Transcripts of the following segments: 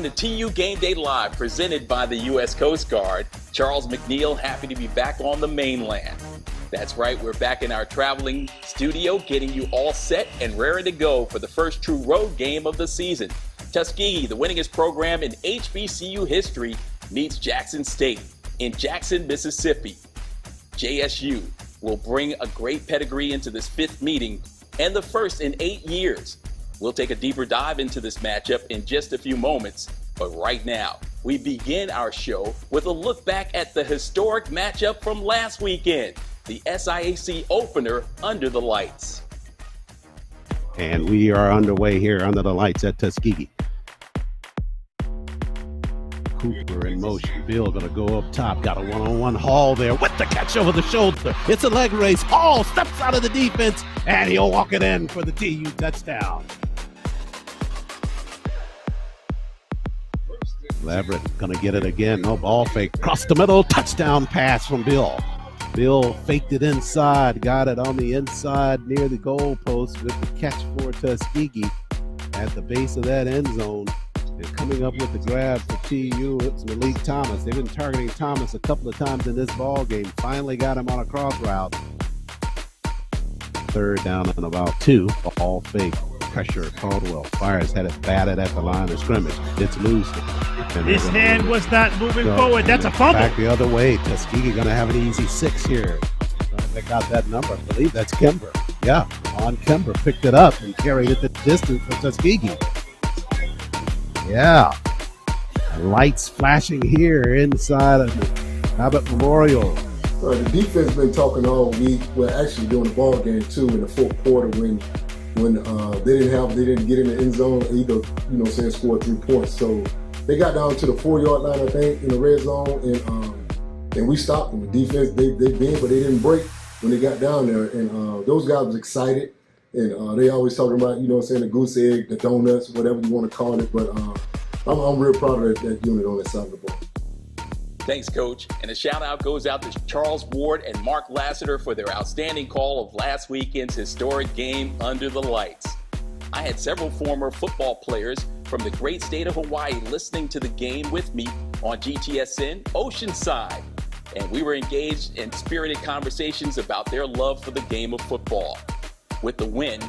to TU Game Day Live, presented by the U.S. Coast Guard. Charles McNeil, happy to be back on the mainland. That's right, we're back in our traveling studio, getting you all set and raring to go for the first true road game of the season. Tuskegee, the winningest program in HBCU history, meets Jackson State in Jackson, Mississippi. JSU will bring a great pedigree into this fifth meeting and the first in 8 years. We'll take a deeper dive into this matchup in just a few moments, but right now, we begin our show with a look back at the historic matchup from last weekend, the SIAC opener under the lights. And we are underway here under the lights at Tuskegee. Cooper in motion. Bill going to go up top. Got a one-on-one. Hall there with the catch over the shoulder. It's a leg race. Hall steps out of the defense, and he'll walk it in for the TU touchdown. Leverett going to get it again. No ball fake. Across the middle. Touchdown pass from Bill. Bill faked it inside. Got it on the inside near the goal post with the catch for Tuskegee at the base of that end zone. They're coming up with the grab for TU. It's Malik Thomas. They've been targeting Thomas a couple of times in this ball game. Finally got him on a cross route. Third down and about 2. Ball fake. Pressure. Caldwell fires. Had it batted at the line of scrimmage. It's loose. His hand was not moving forward. That's a fumble. Back the other way. Tuskegee going to have an easy 6 here. They got that number. I believe that's Kember. Yeah, on Kember. Picked it up and carried it the distance for Tuskegee. Yeah. Lights flashing here inside of the Abbott Memorial. The defense been talking all week. We're actually doing the ball game too in the fourth quarter when they didn't get in the end zone either, score 3 points. So they got down to the 4-yard line, I think, in the red zone, and we stopped them. The defense, they bent, but they didn't break when they got down there. And those guys was excited, and they always talking about, the goose egg, the donuts, whatever you want to call it. But I'm real proud of that unit on that side of the ball. Thanks, Coach. And a shout-out goes out to Charles Ward and Mark Lassiter for their outstanding call of last weekend's historic game under the lights. I had several former football players from the great state of Hawaii listening to the game with me on GTSN Oceanside, and we were engaged in spirited conversations about their love for the game of football. With the win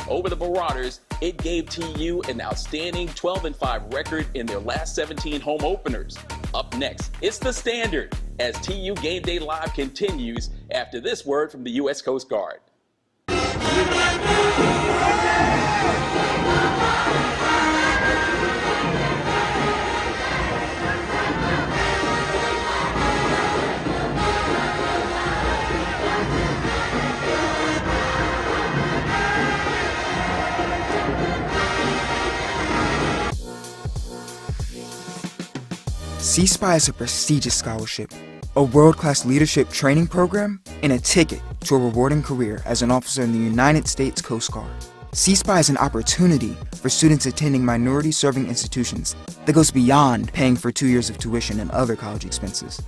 over the Marauders, it gave TU an outstanding 12-5 record in their last 17 home openers. Up next, it's the Standard as TU Game Day Live continues after this word from the U.S. Coast Guard. C-SPY is a prestigious scholarship, a world-class leadership training program, and a ticket to a rewarding career as an officer in the United States Coast Guard. C-SPY is an opportunity for students attending minority-serving institutions that goes beyond paying for 2 years of tuition and other college expenses.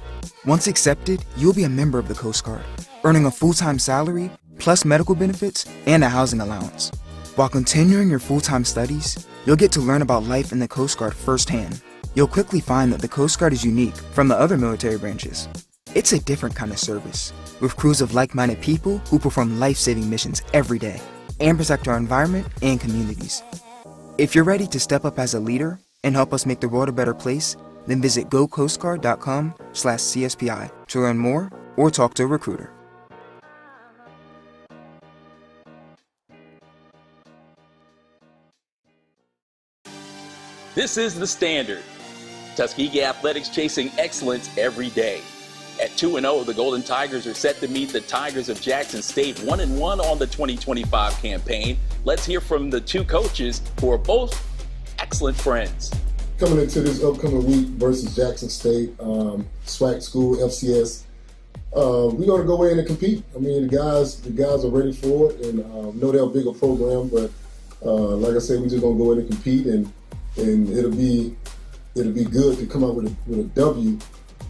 Once accepted, you'll be a member of the Coast Guard, earning a full-time salary, plus medical benefits and a housing allowance. While continuing your full-time studies, you'll get to learn about life in the Coast Guard firsthand. You'll quickly find that the Coast Guard is unique from the other military branches. It's a different kind of service, with crews of like-minded people who perform life-saving missions every day and protect our environment and communities. If you're ready to step up as a leader and help us make the world a better place, then visit gocoastguard.com/CSPI to learn more or talk to a recruiter. This is the Standard. Tuskegee Athletics chasing excellence every day. At 2-0, the Golden Tigers are set to meet the Tigers of Jackson State 1-1 on the 2025 campaign. Let's hear from the two coaches who are both excellent friends. Coming into this upcoming week versus Jackson State, SWAC school, FCS, we're going to go in and compete. I mean, the guys are ready for it, and know they're a bigger program, but like I said, we're just going to go in and compete, and it'll be good to come out with a W.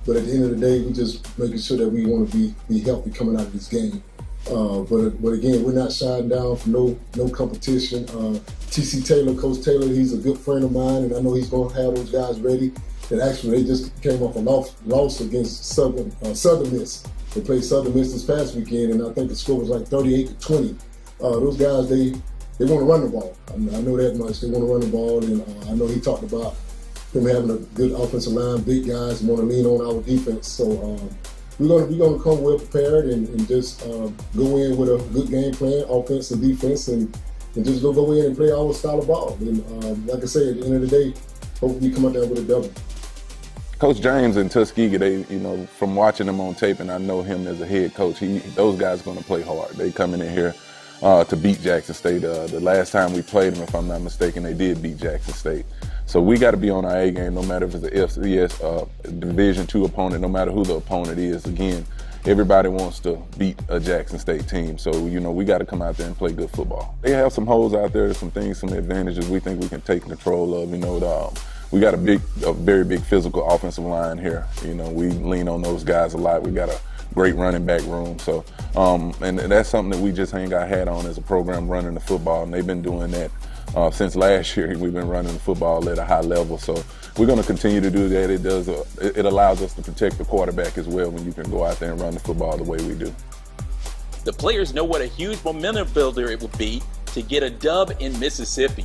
But at the end of the day, we're just making sure that we want to be healthy coming out of this game. But again, we're not shying down from no competition. T.C. Taylor, Coach Taylor, he's a good friend of mine, and I know he's going to have those guys ready. And actually, they just came off a loss against Southern Miss. They played Southern Miss this past weekend, and I think the score was like 38-20. Those guys, they want to run the ball. I know that much. They want to run the ball, and I know he talked about them having a good offensive line, big guys, and want to lean on our defense. So we're gonna come well prepared and just go in with a good game plan, offense and defense, and just go in and play our style of ball. And like I said, at the end of the day, hopefully we come out there with a W. Coach James and Tuskegee, they, from watching them on tape, and I know him as a head coach, those guys are going to play hard. They coming in here to beat Jackson State. The last time we played them, if I'm not mistaken, they did beat Jackson State. So we got to be on our A game, no matter if it's the FCS Division II opponent, no matter who the opponent is. Again, everybody wants to beat a Jackson State team. So, we got to come out there and play good football. They have some holes out there, some things, some advantages we think we can take control of. We got a very big physical offensive line here. We lean on those guys a lot. We got a great running back room. So, and that's something that we just hang our hat on as a program, running the football. And they've been doing that since last year. We've been running the football at a high level. So we're going to continue to do that. It allows us to protect the quarterback as well when you can go out there and run the football the way we do. The players know what a huge momentum builder it would be to get a dub in Mississippi.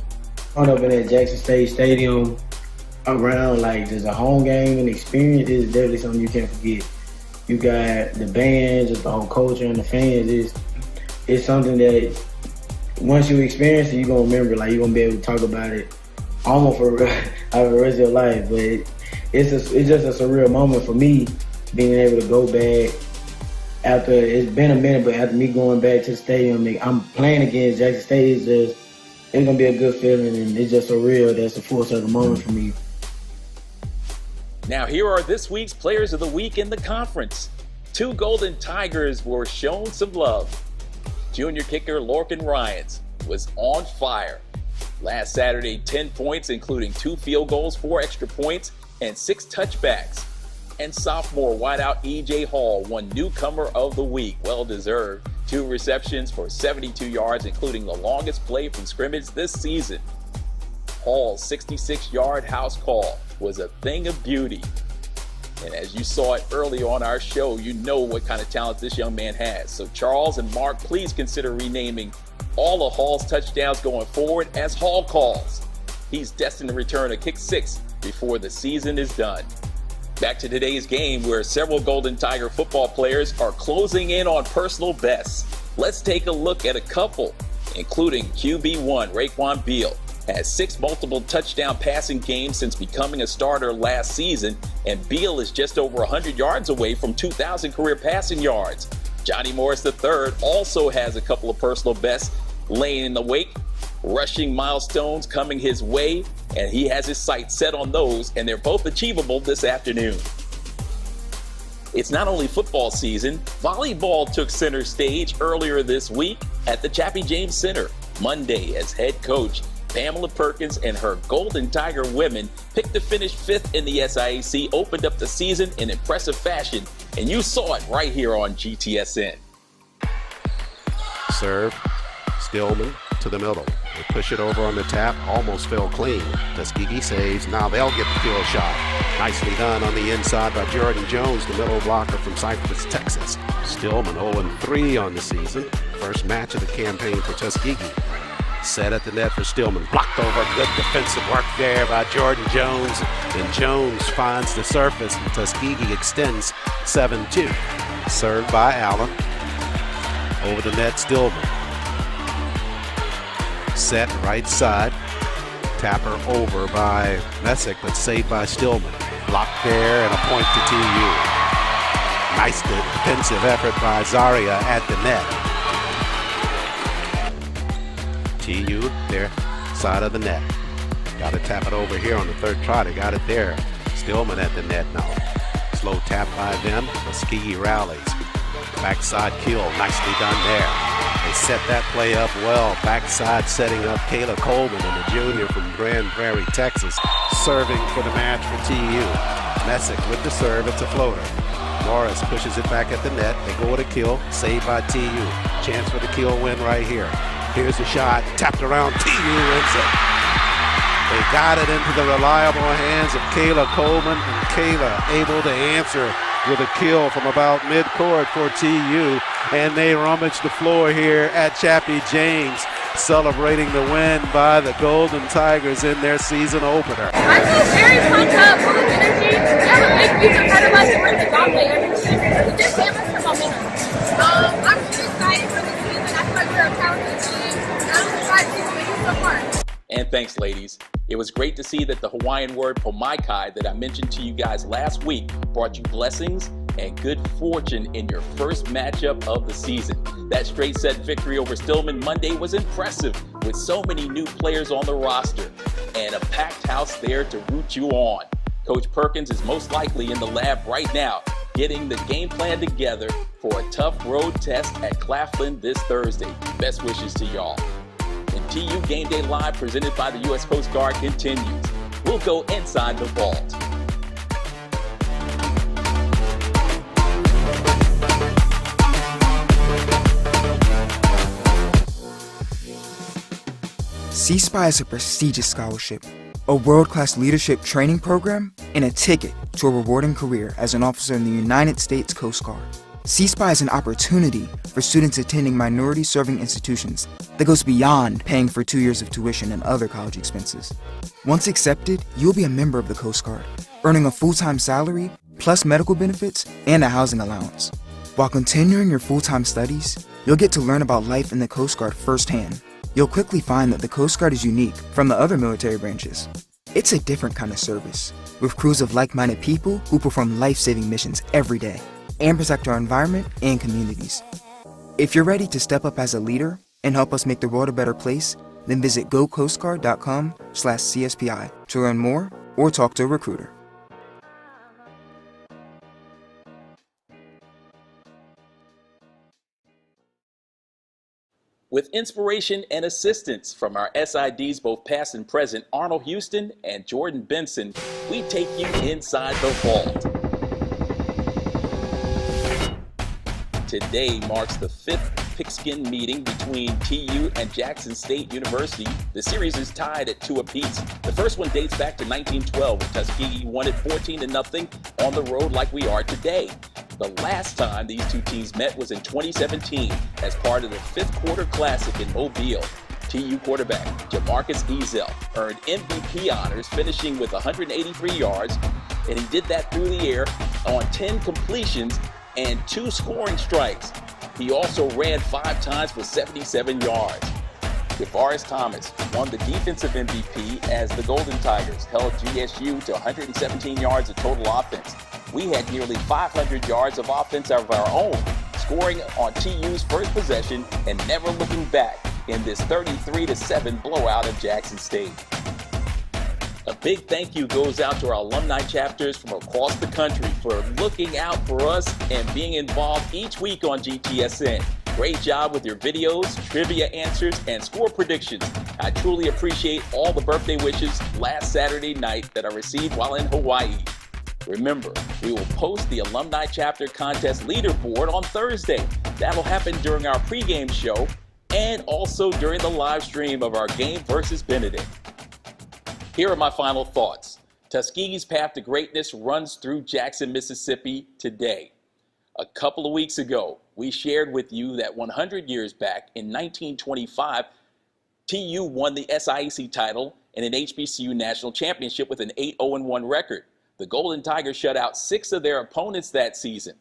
Up in that Jackson State Stadium, around just a home game and experience is definitely something you can't forget. You got the band, just the whole culture and the fans. It's something that once you experience it, you're gonna remember. You're gonna be able to talk about it almost for the rest of your life. But it's just a surreal moment for me, being able to go back after it's been a minute. But after me going back to the stadium, I'm playing against Jackson State. It's gonna be a good feeling, and it's just surreal. That's a full circle moment for me. Now here are this week's Players of the Week in the conference. 2 Golden Tigers were shown some love. Junior kicker Lorcan Ryans was on fire. Last Saturday, 10 points, including 2 field goals, 4 extra points, and 6 touchbacks. And sophomore wideout E.J. Hall won Newcomer of the Week, well deserved. 2 receptions for 72 yards, including the longest play from scrimmage this season. Hall's 66-yard house call was a thing of beauty. And as you saw it early on our show, you know what kind of talent this young man has. So Charles and Mark, please consider renaming all of Hall's touchdowns going forward as Hall calls. He's destined to return a kick 6 before the season is done. Back to today's game, where several Golden Tiger football players are closing in on personal bests. Let's take a look at a couple, including QB1 Raekwon Beal. Has 6 multiple touchdown passing games since becoming a starter last season, and Beal is just over 100 yards away from 2,000 career passing yards. Johnny Morris III also has a couple of personal bests laying in the wake, rushing milestones coming his way, and he has his sights set on those, and they're both achievable this afternoon. It's not only football season, volleyball took center stage earlier this week at the Chappie James Center. Monday, as head coach Pamela Perkins and her Golden Tiger women picked to finish 5th in the SIAC, opened up the season in impressive fashion, and you saw it right here on GTSN. Serve, Stillman to the middle. They push it over on the tap, almost fell clean. Tuskegee saves, now they'll get the field shot. Nicely done on the inside by Jordan Jones, the middle blocker from Cypress, Texas. Stillman 0-3 on the season, first match of the campaign for Tuskegee. Set at the net for Stillman. Blocked over. Good defensive work there by Jordan Jones. And Jones finds the surface. And Tuskegee extends 7-2. Served by Allen. Over the net, Stillman. Set right side. Tapper over by Messick, but saved by Stillman. Blocked there and a point to TU. Nice defensive effort by Zaria at the net. TU, their side of the net. Got to tap it over here on the third try. They got it there. Stillman at the net now. Slow tap by them. Tuskegee rallies. Backside kill. Nicely done there. They set that play up well. Backside setting up Kayla Coleman, and a junior from Grand Prairie, Texas, serving for the match for TU. Messick with the serve. It's a floater. Morris pushes it back at the net. They go with a kill. Saved by TU. Chance for the kill win right here. Here's the shot. Tapped around. TU wins it. They got it into the reliable hands of Kayla Coleman. And Kayla able to answer with a kill from about midcourt for TU. And they rummage the floor here at Chappie James, celebrating the win by the Golden Tigers in their season opener. I feel very pumped up, full of energy. We have a big future ahead of us, and we're going to dominate everything. It just gave us some momentum. I'm really excited for the season. I feel like we're a talented team, and I'm excited to see so far. And thanks, ladies. It was great to see that the Hawaiian word pomaikai that I mentioned to you guys last week brought you blessings and good fortune in your first matchup of the season. That straight set victory over Stillman Monday was impressive, with so many new players on the roster and a packed house there to root you on. Coach Perkins is most likely in the lab right now, getting the game plan together for a tough road test at Claflin this Thursday. Best wishes to y'all. And TU Game Day Live, presented by the U.S. Coast Guard, continues. We'll go inside the vault. C-SPY is a prestigious scholarship, a world-class leadership training program, and a ticket to a rewarding career as an officer in the United States Coast Guard. C-SPY is an opportunity for students attending minority-serving institutions that goes beyond paying for 2 years of tuition and other college expenses. Once accepted, you'll be a member of the Coast Guard, earning a full-time salary, plus medical benefits and a housing allowance. While continuing your full-time studies, you'll get to learn about life in the Coast Guard firsthand. You'll quickly find that the Coast Guard is unique from the other military branches. It's a different kind of service, with crews of like-minded people who perform life-saving missions every day and protect our environment and communities. If you're ready to step up as a leader and help us make the world a better place, then visit gocoastguard.com/CSPI to learn more or talk to a recruiter. With inspiration and assistance from our SIDs, both past and present, Arnold Houston and Jordan Benson, we take you inside the vault. Today marks the 5th pigskin meeting between TU and Jackson State University. The series is tied at 2 apiece. The first one dates back to 1912 when Tuskegee won it 14-0 on the road like we are today. The last time these two teams met was in 2017 as part of the 5th quarter classic in Mobile. TU quarterback Jamarcus Ezel earned MVP honors, finishing with 183 yards, and he did that through the air on 10 completions and 2 scoring strikes. He also ran 5 times for 77 yards. DeVaris Thomas won the defensive MVP as the Golden Tigers held GSU to 117 yards of total offense. We had nearly 500 yards of offense of our own, scoring on TU's first possession and never looking back in this 33-7 blowout of Jackson State. A big thank you goes out to our alumni chapters from across the country for looking out for us and being involved each week on GTSN. Great job with your videos, trivia answers, and score predictions. I truly appreciate all the birthday wishes last Saturday night that I received while in Hawaii. Remember, we will post the Alumni Chapter Contest leaderboard on Thursday. That'll happen during our pregame show and also during the live stream of our game versus Benedict. Here are my final thoughts. Tuskegee's path to greatness runs through Jackson, Mississippi today. A couple of weeks ago, we shared with you that 100 years back in 1925, TU won the SIAC title and an HBCU national championship with an 8-0-1 record. The Golden Tigers shut out 6 of their opponents that season.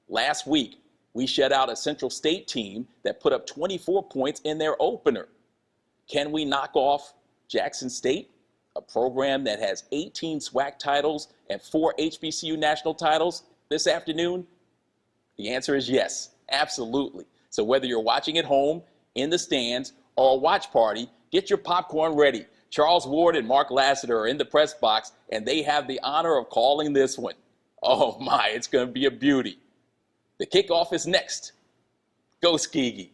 Last week, we shut out a Central State team that put up 24 points in their opener. Can we knock off Jackson State, a program that has 18 SWAC titles and 4 HBCU national titles this afternoon? The answer is yes, absolutely. So whether you're watching at home, in the stands, or a watch party, get your popcorn ready. Charles Ward and Mark Lassiter are in the press box, and they have the honor of calling this one. Oh my, it's going to be a beauty. The kickoff is next. Go Tuskegee.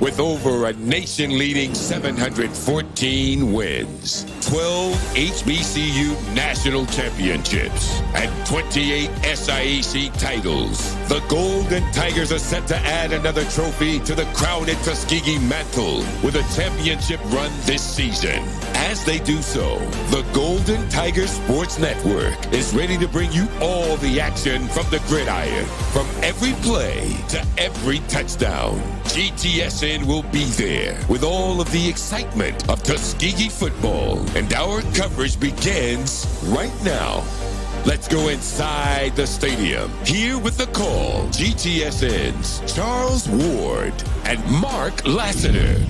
With over a nation-leading 714 wins, 12 HBCU national championships, and 28 SIAC titles, the Golden Tigers are set to add another trophy to the crowded Tuskegee mantle with a championship run this season. As they do so, the Golden Tigers Sports Network is ready to bring you all the action from the gridiron, from every play to every touchdown. GTSN will be there with all of the excitement of Tuskegee football, and our coverage begins right now. Let's go inside the stadium. Here with the call, GTSN's Charles Ward and Mark Lassiter.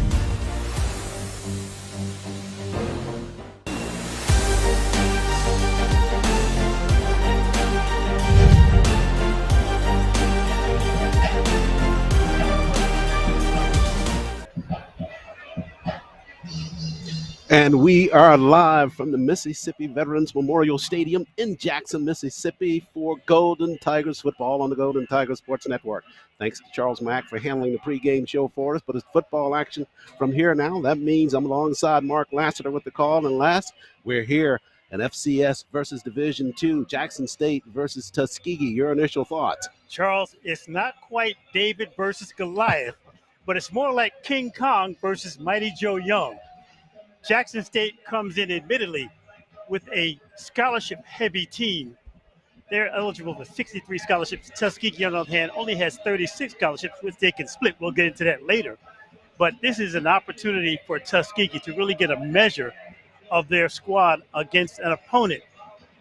And we are live from the Mississippi Veterans Memorial Stadium in Jackson, Mississippi for Golden Tigers football on the Golden Tigers Sports Network. Thanks to Charles Mack for handling the pregame show for us, but it's football action from here now. That means I'm alongside Mark Lassiter with the call. And last, we're here at FCS versus Division II, Jackson State versus Tuskegee. Your initial thoughts? Charles, it's not quite David versus Goliath, but it's more like King Kong versus Mighty Joe Young. Jackson State comes in, admittedly, with a scholarship-heavy team. They're eligible for 63 scholarships. Tuskegee, on the other hand, only has 36 scholarships, which they can split. We'll get into that later. But this is an opportunity for Tuskegee to really get a measure of their squad against an opponent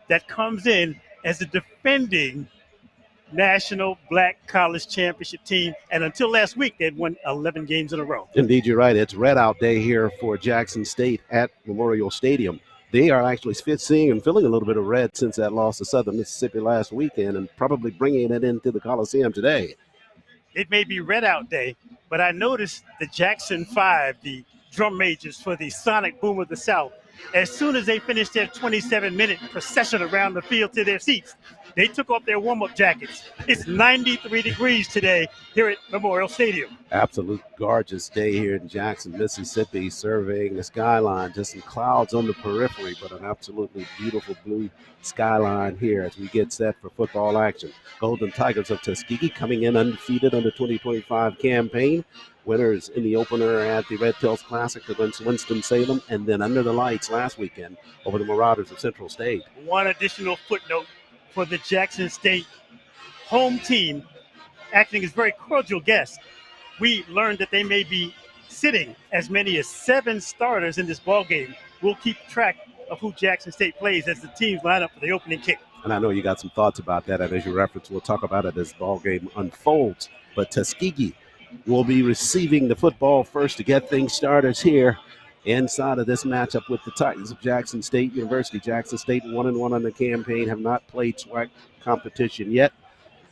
that comes in as a defending National Black College Championship team, and until last week, they'd won 11 games in a row. Indeed, you're right. It's red out day here for Jackson State at Memorial Stadium. They are actually seeing and feeling a little bit of red since that loss to Southern Mississippi last weekend, and probably bringing it into the Coliseum today. It may be red out day, but I noticed the Jackson 5, the drum majors for the Sonic Boom of the South, as soon as they finished their 27-minute procession around the field to their seats, they took off their warm-up jackets. It's 93 degrees today here at Memorial Stadium. Absolute gorgeous day here in Jackson, Mississippi, surveying the skyline. Just some clouds on the periphery, but an absolutely beautiful blue skyline here as we get set for football action. Golden Tigers of Tuskegee coming in undefeated on the 2025 campaign. Winners in the opener at the Red Tails Classic against Winston-Salem, and then under the lights last weekend over the Marauders of Central State. One additional footnote for the Jackson State home team, acting as very cordial guests. We learned that they may be sitting as many as 7 starters in this ball game. We'll keep track of who Jackson State plays as the teams line up for the opening kick. And I know you got some thoughts about that, and as you reference, we'll talk about it as the ball game unfolds. But Tuskegee will be receiving the football first to get things started here inside of this matchup with the Titans of Jackson State University. Jackson State 1-1 on the campaign, have not played SWAC competition yet.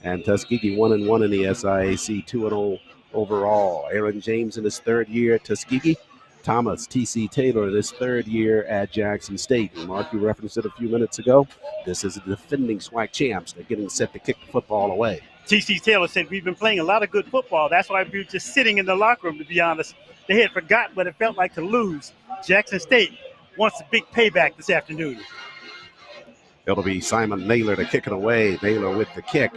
And Tuskegee 1-1 in the SIAC, 2-0 overall. Aaron James in his third year at Tuskegee. Thomas T.C. Taylor in his third year at Jackson State. And Mark, you referenced it a few minutes ago. This is the defending SWAC champs. They're getting set to kick the football away. T.C. Taylor said, we've been playing a lot of good football. That's why we were just sitting in the locker room, to be honest. They had forgotten what it felt like to lose. Jackson State wants a big payback this afternoon. It'll be Simon Naylor to kick it away. Naylor with the kick.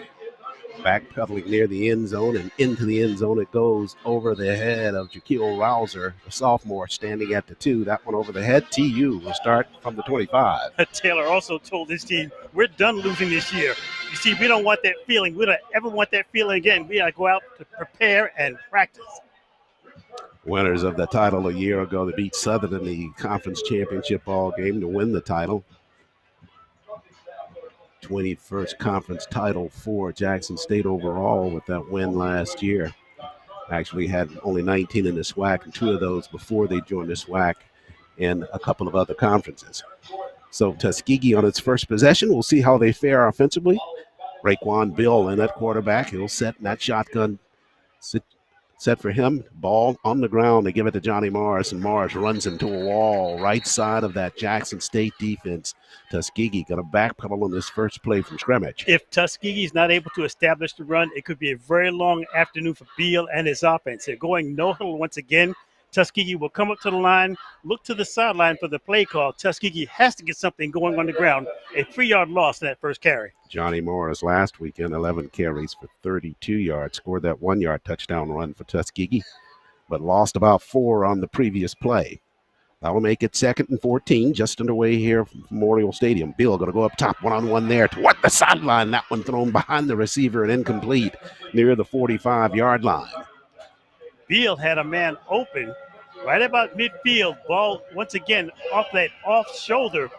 Backpedaling near the end zone, and into the end zone it goes over the head of Jaquil Rouser, the sophomore, standing at the 2. That one over the head. TU will start from the 25. Taylor also told his team, we're done losing this year. You see, we don't want that feeling. We don't ever want that feeling again. We got to go out to prepare and practice. Winners of the title a year ago, they beat Southern in the conference championship ball game to win the title. 21st conference title for Jackson State overall with that win last year. Actually had only 19 in the SWAC, and 2 of those before they joined the SWAC in a couple of other conferences. So Tuskegee on its first possession. We'll see how they fare offensively. Raekwon Bill in at quarterback. He'll set in that shotgun set for him. Ball on the ground. They give it to Johnny Morris, and Morris runs into a wall right side of that Jackson State defense. Tuskegee got a backpedal on this first play from scrimmage. If Tuskegee is not able to establish the run, it could be a very long afternoon for Beal and his offense. They're going no huddle once again. Tuskegee will come up to the line, look to the sideline for the play call. Tuskegee has to get something going on the ground. A 3-yard loss in that first carry. Johnny Morris last weekend, 11 carries for 32 yards, scored that 1-yard touchdown run for Tuskegee, but lost about 4 on the previous play. That'll make it 2nd and 14, just underway here from Memorial Stadium. Bill going to go up top, one-on-one there toward the sideline. That one thrown behind the receiver and incomplete near the 45-yard line. Beal had a man open right about midfield. Ball once again off that off shoulder.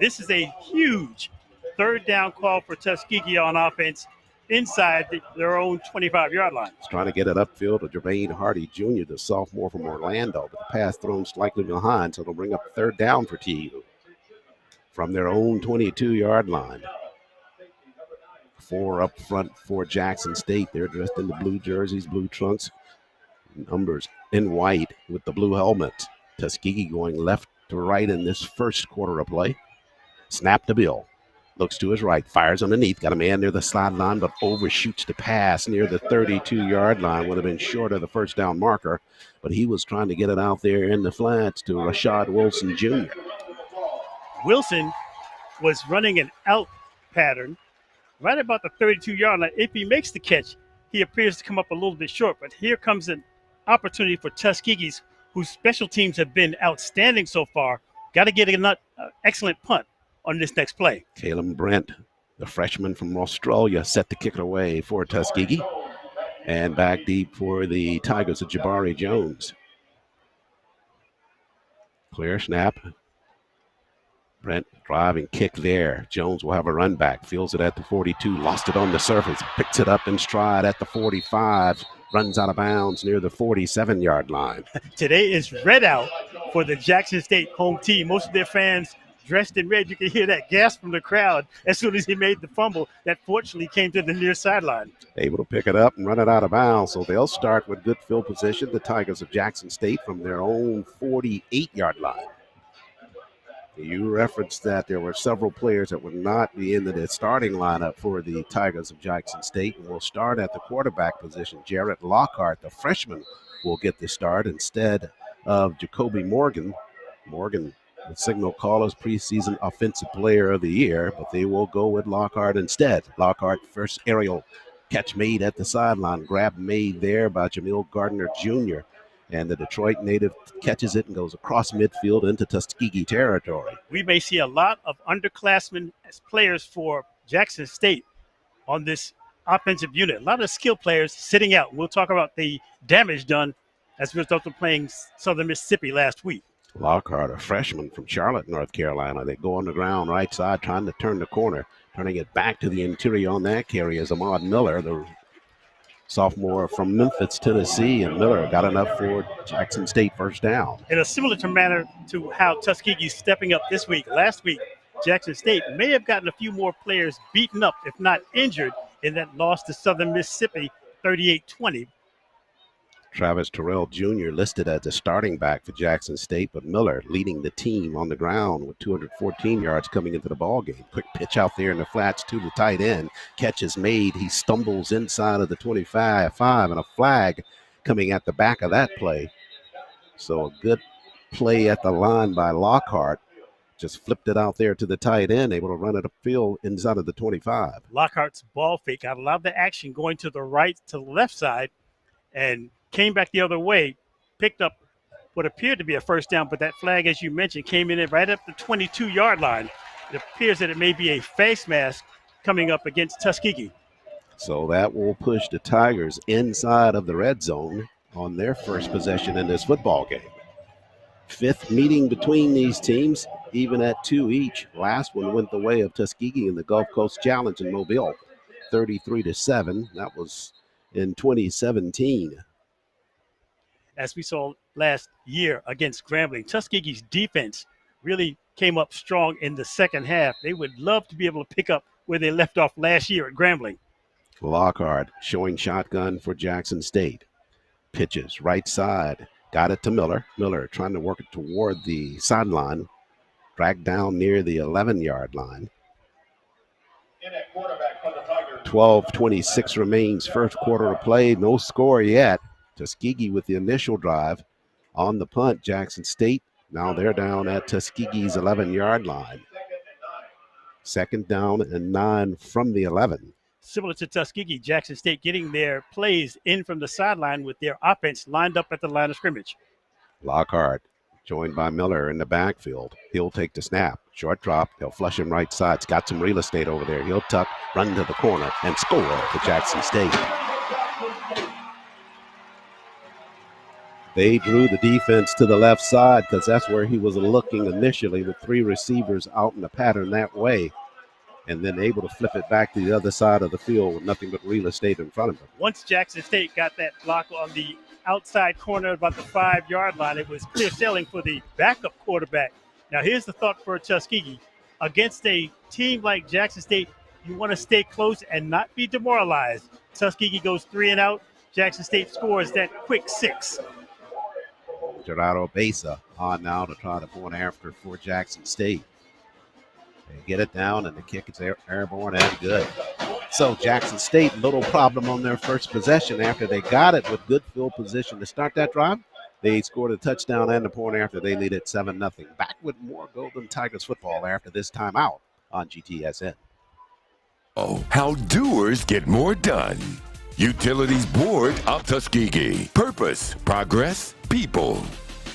This is a huge 3rd down call for Tuskegee on offense inside their own 25-yard line. He's trying to get it upfield to Jermaine Hardy Jr., the sophomore from Orlando, but the pass thrown slightly behind, so they'll bring up 3rd down for TU from their own 22-yard line. 4 up front for Jackson State. They're dressed in the blue jerseys, blue trunks, numbers in white with the blue helmets. Tuskegee going left to right in this first quarter of play. Snap to Bill. Looks to his right, fires underneath, got a man near the sideline, but overshoots the pass near the 32-yard line. Would have been short of the first down marker, but he was trying to get it out there in the flats to Rashad Wilson Jr. Wilson was running an out pattern right about the 32-yard line. If he makes the catch, he appears to come up a little bit short, but here comes an opportunity for Tuskegee's, whose special teams have been outstanding so far. Got to get an excellent punt on this next play. Caleb Brent, the freshman from Australia, set to kick it away for Tuskegee. And back deep for the Tigers of Jabari Jones. Clear snap. Brent driving kick there. Jones will have a run back. Fields it at the 42. Lost it on the surface. Picks it up in stride at the 45. Runs out of bounds near the 47-yard line. Today is red out for the Jackson State home team. Most of their fans dressed in red. You can hear that gasp from the crowd as soon as he made the fumble that fortunately came to the near sideline. Able to pick it up and run it out of bounds. So they'll start with good field position, the Tigers of Jackson State, from their own 48-yard line. You referenced that there were several players that would not be in the starting lineup for the Tigers of Jackson State. And we'll start at the quarterback position. Jarrett Lockhart, the freshman, will get the start instead of Jacoby Morgan. Morgan, the Signal Callers preseason offensive player of the year, but they will go with Lockhart instead. Lockhart, first aerial catch made at the sideline. Grab made there by Jamil Gardner Jr., and the Detroit native catches it and goes across midfield into Tuskegee territory. We may see a lot of underclassmen as players for Jackson State on this offensive unit. A lot of skill players sitting out. We'll talk about the damage done as a result of playing Southern Mississippi last week. Lockhart, a freshman from Charlotte, North Carolina. They go on the ground right side trying to turn the corner. Turning it back to the interior on that carry is Ahmad Miller, the sophomore from Memphis, Tennessee, and Miller got enough for Jackson State first down. In a similar manner to how Tuskegee's stepping up this week, last week, Jackson State may have gotten a few more players beaten up, if not injured, in that loss to Southern Mississippi, 38-20. Travis Terrell Jr. listed as a starting back for Jackson State, but Miller leading the team on the ground with 214 yards coming into the ball game. Quick pitch out there in the flats to the tight end. Catch is made. He stumbles inside of the 25-5, and a flag coming at the back of that play. So a good play at the line by Lockhart. Just flipped it out there to the tight end, able to run it upfield inside of the 25. Lockhart's ball fake got a lot of the action going to the right, to the left side, and came back the other way, picked up what appeared to be a first down, but that flag, as you mentioned, came in right up the 22-yard line. It appears that it may be a face mask coming up against Tuskegee. So that will push the Tigers inside of the red zone on their first possession in this football game. Fifth meeting between these teams, even at 2 each. Last one went the way of Tuskegee in the Gulf Coast Challenge in Mobile, 33-7. That was in 2017. As we saw last year against Grambling, Tuskegee's defense really came up strong in the second half. They would love to be able to pick up where they left off last year at Grambling. Lockhart showing shotgun for Jackson State. Pitches right side. Got it to Miller. Miller trying to work it toward the sideline. Dragged down near the 11-yard line. 12:26 remains. First quarter of play. No score yet. Tuskegee with the initial drive. On the punt, Jackson State. Now they're down at Tuskegee's 11-yard line. Second down and 9 from the 11. Similar to Tuskegee, Jackson State getting their plays in from the sideline with their offense lined up at the line of scrimmage. Lockhart joined by Miller in the backfield. He'll take the snap. Short drop. He'll flush him right side. It's got some real estate over there. He'll tuck, run to the corner, and score for Jackson State. They drew the defense to the left side because that's where he was looking initially, with 3 receivers out in the pattern that way, and then able to flip it back to the other side of the field with nothing but real estate in front of him. Once Jackson State got that block on the outside corner about the 5-yard line, it was clear sailing for the backup quarterback. Now here's the thought for Tuskegee. Against a team like Jackson State, you want to stay close and not be demoralized. Tuskegee goes 3 and out. Jackson State scores that quick 6. Gerardo Besa on now to try to point after for Jackson State. They get it down, and the kick is airborne and good. So Jackson State, little problem on their first possession after they got it with good field position to start that drive. They scored a touchdown and a point after they lead at 7-0. Back with more Golden Tigers football after this timeout on GTSN. Oh, how doers get more done. Utilities Board of Tuskegee. Purpose, progress, people.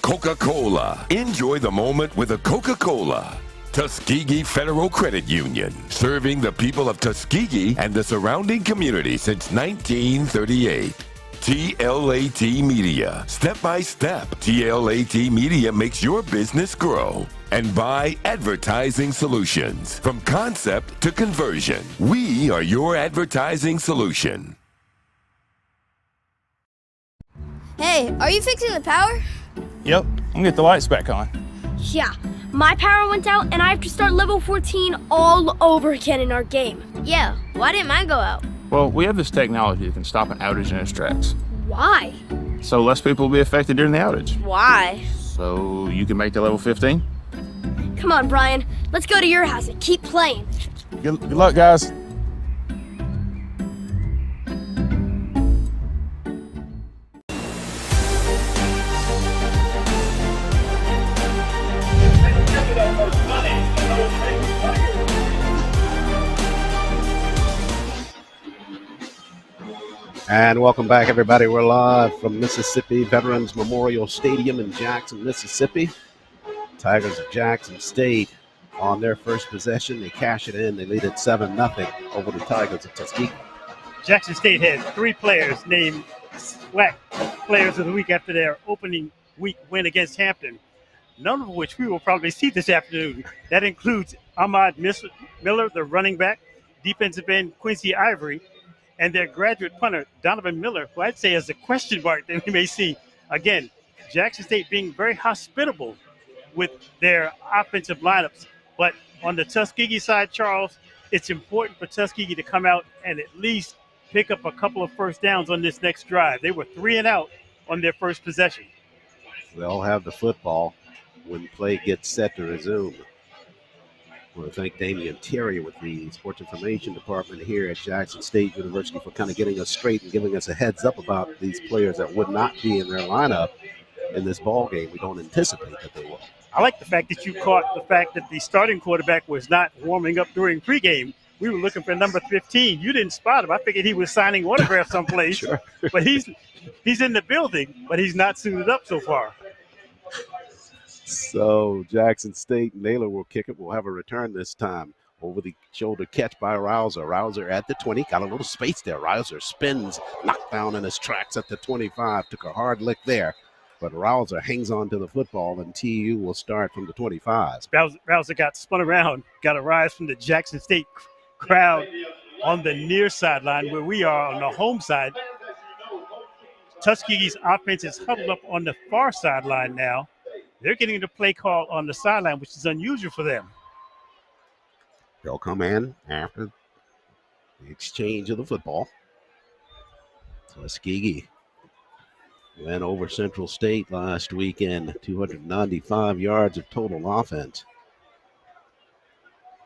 Coca-Cola. Enjoy the moment with a Coca-Cola. Tuskegee Federal Credit Union, serving the people of Tuskegee and the surrounding community since 1938. TLAT Media, step by step. TLAT Media makes your business grow. And by Advertising Solutions, from concept to conversion. We are your advertising solution. Hey, are you fixing the power? Yep, I'm gonna get the lights back on. Yeah, my power went out and I have to start level 14 all over again in our game. Yeah, why didn't mine go out? Well, we have this technology that can stop an outage in its tracks. Why? So less people will be affected during the outage. Why? So you can make the level 15? Come on, Brian. Let's go to your house and keep playing. Good luck, guys. And welcome back, everybody. We're live from Mississippi Veterans Memorial Stadium in Jackson, Mississippi. Tigers of Jackson State on their first possession. They cash it in. They lead at 7-0 over the Tigers of Tuskegee. Jackson State had 3 players named SWAC Players of the Week after their opening week win against Hampton, none of which we will probably see this afternoon. That includes Ahmad Miller, the running back, defensive end Quincy Ivory, and their graduate punter, Donovan Miller, who I'd say is a question mark that we may see. Again, Jackson State being very hospitable with their offensive lineups. But on the Tuskegee side, Charles, it's important for Tuskegee to come out and at least pick up a couple of first downs on this next drive. They were 3 and out on their first possession. They'll have the football when play gets set to resume. I want to thank Damian Terry with the Sports Information Department here at Jackson State University for kind of getting us straight and giving us a heads up about these players that would not be in their lineup in this ball game. We don't anticipate that they will. I like the fact that you caught the fact that the starting quarterback was not warming up during pregame. We were looking for number 15. You didn't spot him. I figured he was signing autographs someplace. Sure. But he's in the building, but he's not suited up so far. So Jackson State, Naylor will kick it. We'll have a return this time. Over the shoulder catch by Rouser. Rouser at the 20. Got a little space there. Rouser spins, knocked down in his tracks at the 25. Took a hard lick there. But Rouser hangs on to the football, and TU will start from the 25. Rouser got spun around, got a rise from the Jackson State crowd on the near sideline where we are on the home side. Tuskegee's offense is huddled up on the far sideline now. They're getting the play call on the sideline, which is unusual for them. They'll come in after the exchange of the football. Tuskegee went over Central State last weekend, 295 yards of total offense.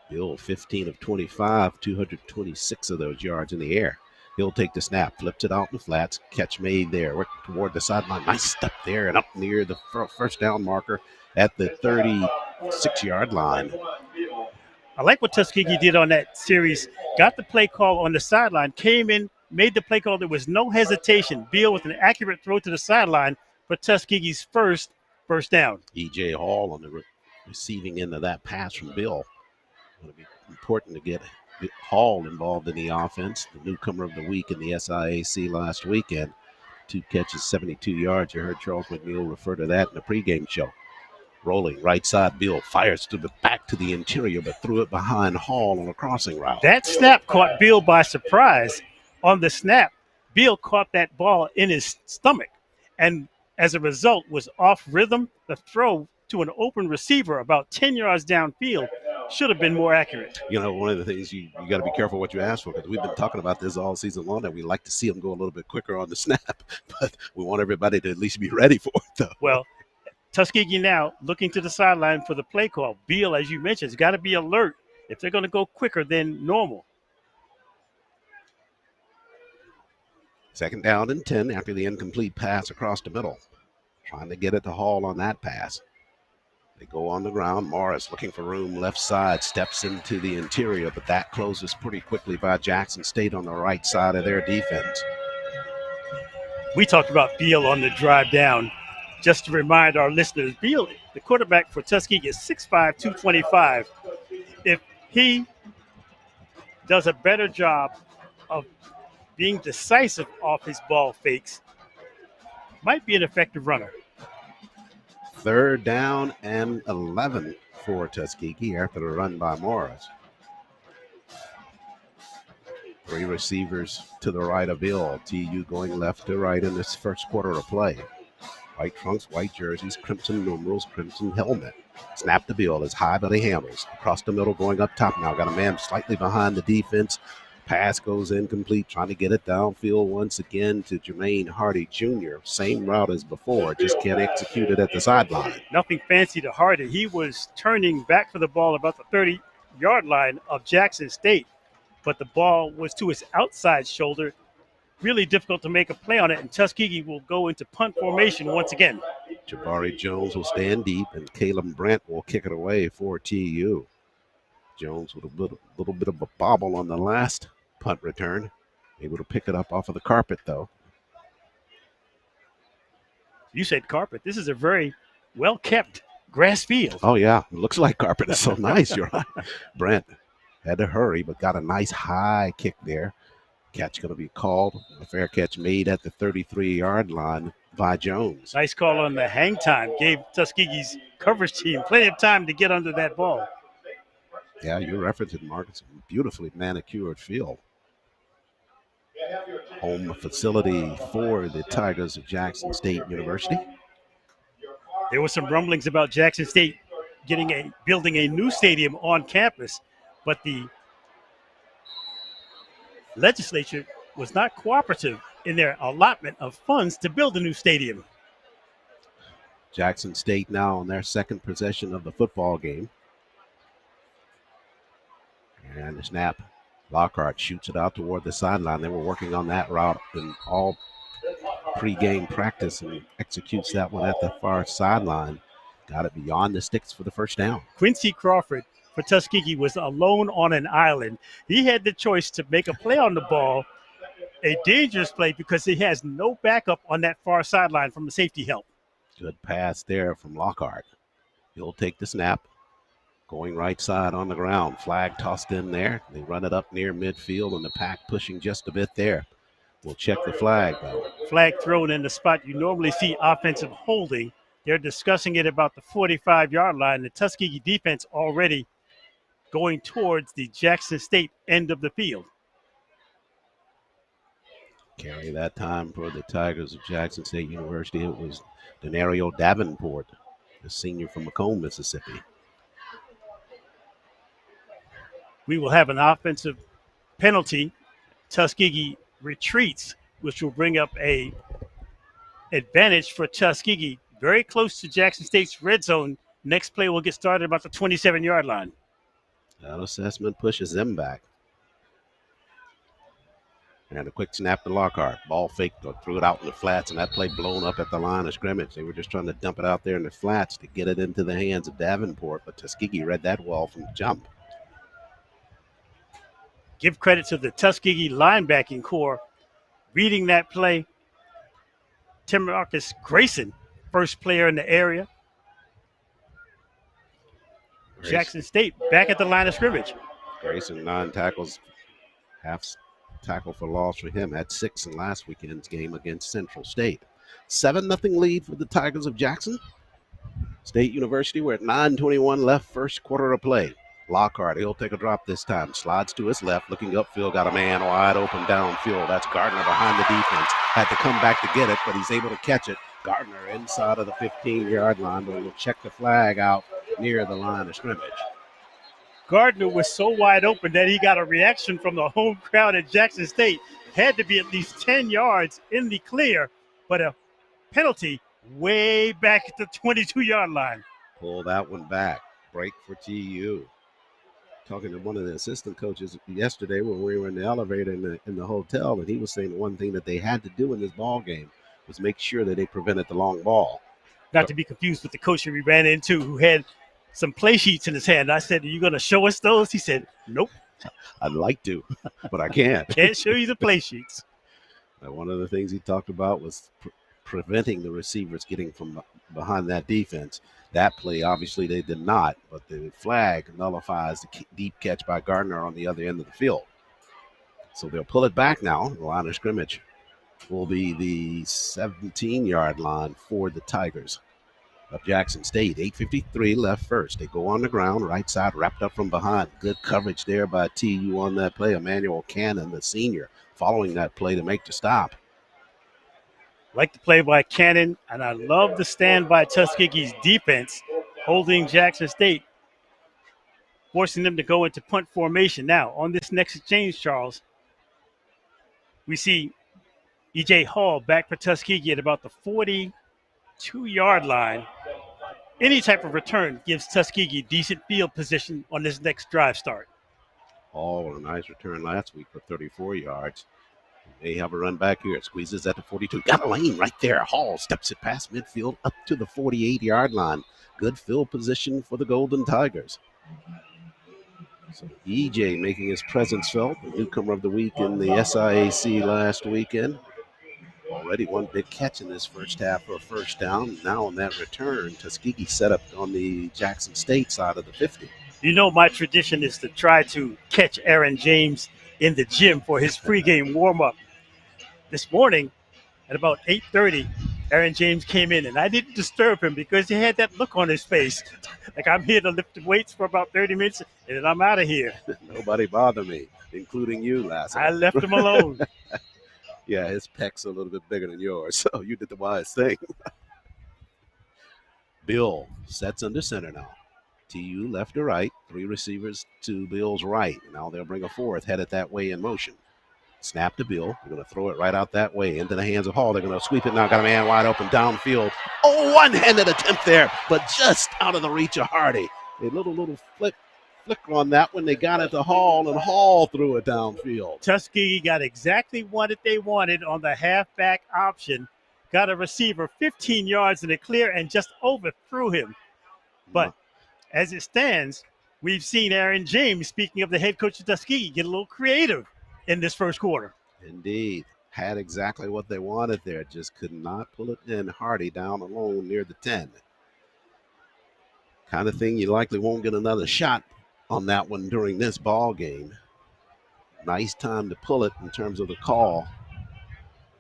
Bill, 15 of 25, 226 of those yards in the air. He'll take the snap, flips it out in the flats, catch made there, work toward the sideline. Nice step there and up near the first down marker at the 36-yard line. I like what Tuskegee did on that series. Got the play call on the sideline, came in, made the play call. There was no hesitation. Beal with an accurate throw to the sideline for Tuskegee's first down. E.J. Hall on the receiving end of that pass from Bill. It'll be important to get Hall involved in the offense, the newcomer of the week in the SIAC last weekend. 2 catches, 72 yards. You heard Charles McNeil refer to that in the pregame show. Rolling right side, Bill fires to the back to the interior, but threw it behind Hall on a crossing route. That snap caught Bill by surprise. On the snap, Bill caught that ball in his stomach, and as a result was off rhythm. The throw to an open receiver about 10 yards downfield should have been more accurate. You know, one of the things you got to be careful what you ask for, because we've been talking about this all season long, that we like to see them go a little bit quicker on the snap, but we want everybody to at least be ready for it, though. Well, Tuskegee now looking to the sideline for the play call. Beal, as you mentioned, has got to be alert if they're going to go quicker than normal. 2nd down and 10 after the incomplete pass across the middle. Trying to get it to Hall on that pass. They go on the ground. Morris looking for room left side, steps into the interior, but that closes pretty quickly by Jackson State on the right side of their defense. We talked about Beal on the drive down. Just to remind our listeners, Beal, the quarterback for Tuskegee, is 6'5", 225. If he does a better job of being decisive off his ball fakes, might be an effective runner. 3rd down and 11 for Tuskegee after the run by Morris. 3 receivers to the right of Bill. TU going left to right in this first quarter of play. White trunks, white jerseys, crimson numerals, crimson helmet. Snap to Bill as high by the handles. Across the middle, going up top now. Got a man slightly behind the defense. Pass goes incomplete, trying to get it downfield once again to Jermaine Hardy Jr. Same route as before, just can't execute it at the sideline. Nothing fancy to Hardy. He was turning back for the ball about the 30-yard line of Jackson State, but the ball was to his outside shoulder. Really difficult to make a play on it, and Tuskegee will go into punt formation once again. Jabari Jones will stand deep, and Caleb Brent will kick it away for TU. Jones with a little bit of a bobble on the last punt return. Able to pick it up off of the carpet, though. You said carpet. This is a very well-kept grass field. Oh, yeah. It looks like carpet. It's so nice. You're right. Brent had to hurry, but got a nice high kick there. Catch going to be called. A fair catch made at the 33-yard line by Jones. Nice call on the hang time. Gave Tuskegee's coverage team plenty of time to get under that ball. Yeah, you're referencing, Mark. It's a beautifully manicured field. Home facility for the Tigers of Jackson State University. There were some rumblings about Jackson State building a new stadium on campus, but the legislature was not cooperative in their allotment of funds to build a new stadium. Jackson State now on their second possession of the football game. And the snap. Lockhart shoots it out toward the sideline. They were working on that route in all pregame practice and executes that one at the far sideline. Got it beyond the sticks for the first down. Quincy Crawford for Tuskegee was alone on an island. He had the choice to make a play on the ball, a dangerous play because he has no backup on that far sideline from the safety help. Good pass there from Lockhart. He'll take the snap. Going right side on the ground. Flag tossed in there. They run it up near midfield, and the pack pushing just a bit there. We'll check the flag, though. Flag thrown in the spot you normally see offensive holding. They're discussing it about the 45-yard line. The Tuskegee defense already going towards the Jackson State end of the field. Carry that time for the Tigers of Jackson State University. It was Denario Davenport, the senior from Macomb, Mississippi. We will have an offensive penalty. Tuskegee retreats, which will bring up a advantage for Tuskegee. Very close to Jackson State's red zone. Next play will get started about the 27-yard line. That assessment pushes them back. And a quick snap to Lockhart. Ball faked or threw it out in the flats, and that play blown up at the line of scrimmage. They were just trying to dump it out there in the flats to get it into the hands of Davenport, but Tuskegee read that well from the jump. Give credit to the Tuskegee linebacking core. Reading that play, Timarcus Grayson, first player in the area. Jackson State back at the line of scrimmage. Grayson, 9 tackles, half tackle for loss for him. Had 6 in last weekend's game against Central State. 7-0 lead for the Tigers of Jackson State University. We're at 9:21 left, first quarter of play. Lockhart, he'll take a drop this time. Slides to his left, looking upfield, got a man wide open downfield. That's Gardner behind the defense. Had to come back to get it, but he's able to catch it. Gardner inside of the 15-yard line, but we'll check the flag out near the line of scrimmage. Gardner was so wide open that he got a reaction from the home crowd at Jackson State. Had to be at least 10 yards in the clear, but a penalty way back at the 22-yard line. Pull that one back. Break for TU. Talking to one of the assistant coaches yesterday when we were in the elevator in the hotel, and he was saying one thing that they had to do in this ball game was make sure that they prevented the long ball. Not to be confused with the coach that we ran into who had some play sheets in his hand. I said, "Are you going to show us those?" He said, "Nope." I'd like to, but I can't. Can't show you the play sheets. One of the things he talked about was preventing the receivers getting from behind that defense. That play, obviously, they did not, but the flag nullifies the deep catch by Gardner on the other end of the field. So they'll pull it back now. The line of scrimmage will be the 17-yard line for the Tigers of Jackson State. 8:53 left first. They go on the ground, right side wrapped up from behind. Good coverage there by TU on that play. Emmanuel Cannon, the senior, following that play to make the stop. Like the play by Cannon, and I love the stand by Tuskegee's defense, holding Jackson State, forcing them to go into punt formation. Now, on this next exchange, Charles, we see E.J. Hall back for Tuskegee at about the 42-yard line. Any type of return gives Tuskegee decent field position on this next drive start. Hall, a nice return last week for 34 yards. They have a run back here. It squeezes at the 42. Got a lane right there. Hall steps it past midfield up to the 48-yard line. Good field position for the Golden Tigers. So EJ making his presence felt. The newcomer of the week in the SIAC last weekend. Already one big catch in this first half for a first down. Now on that return, Tuskegee set up on the Jackson State side of the 50. You know, my tradition is to try to catch Aaron James in the gym for his pregame warm-up. This morning at about 8:30, Aaron James came in, and I didn't disturb him because he had that look on his face. Like, I'm here to lift the weights for about 30 minutes, and then I'm out of here. Nobody bothered me, including you last night. I left him alone. Yeah, his pec's a little bit bigger than yours, so you did the wise thing. Bill sets under center now. TU left to right, 3 receivers to Bill's right. Now they'll bring a fourth, headed that way in motion. Snap to Bill. They're going to throw it right out that way into the hands of Hall. They're going to sweep it now. Got a man wide open downfield. Oh, one-handed attempt there, but just out of the reach of Hardy. A little flicker on that one. They got it to Hall, and Hall threw it downfield. Tuskegee got exactly what they wanted on the halfback option. Got a receiver 15 yards in the clear and just overthrew him. But as it stands, we've seen Aaron James, speaking of the head coach of Tuskegee, get a little creative in this first quarter. Indeed. Had exactly what they wanted there. Just could not pull it in. Hardy down alone near the 10. Kind of thing you likely won't get another shot on that one during this ball game. Nice time to pull it in terms of the call,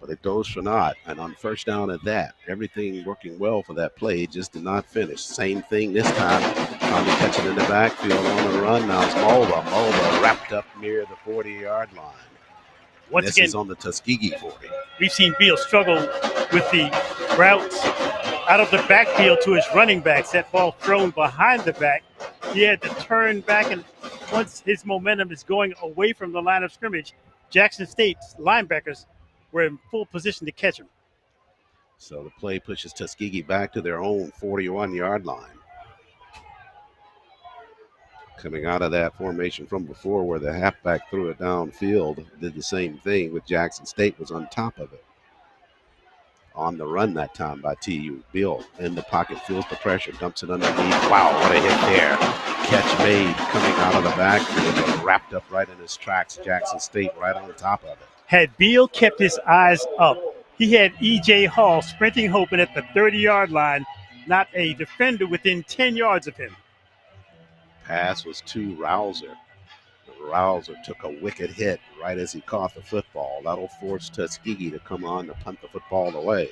but it goes for naught. And on first down at that, everything working well for that play, just did not finish. Same thing this time. Trying to catch it in the backfield on the run. Now it's Mulva. Mulva wrapped up near the 40-yard line. This is on the Tuskegee 40. We've seen Beal struggle with the routes out of the backfield to his running backs. That ball thrown behind the back. He had to turn back, and once his momentum is going away from the line of scrimmage, Jackson State's linebackers were in full position to catch him. So the play pushes Tuskegee back to their own 41-yard line. Coming out of that formation from before where the halfback threw it downfield, did the same thing with Jackson State, was on top of it. On the run that time by TU. Bill in the pocket, feels the pressure, dumps it underneath. Wow, what a hit there. Catch made coming out of the backfield, wrapped up right in his tracks. Jackson State right on top of it. Had Beal kept his eyes up, he had E.J. Hall sprinting hoping at the 30-yard line, not a defender within 10 yards of him. Pass was to Rouser. Rouser took a wicked hit right as he caught the football. That'll force Tuskegee to come on to punt the football away.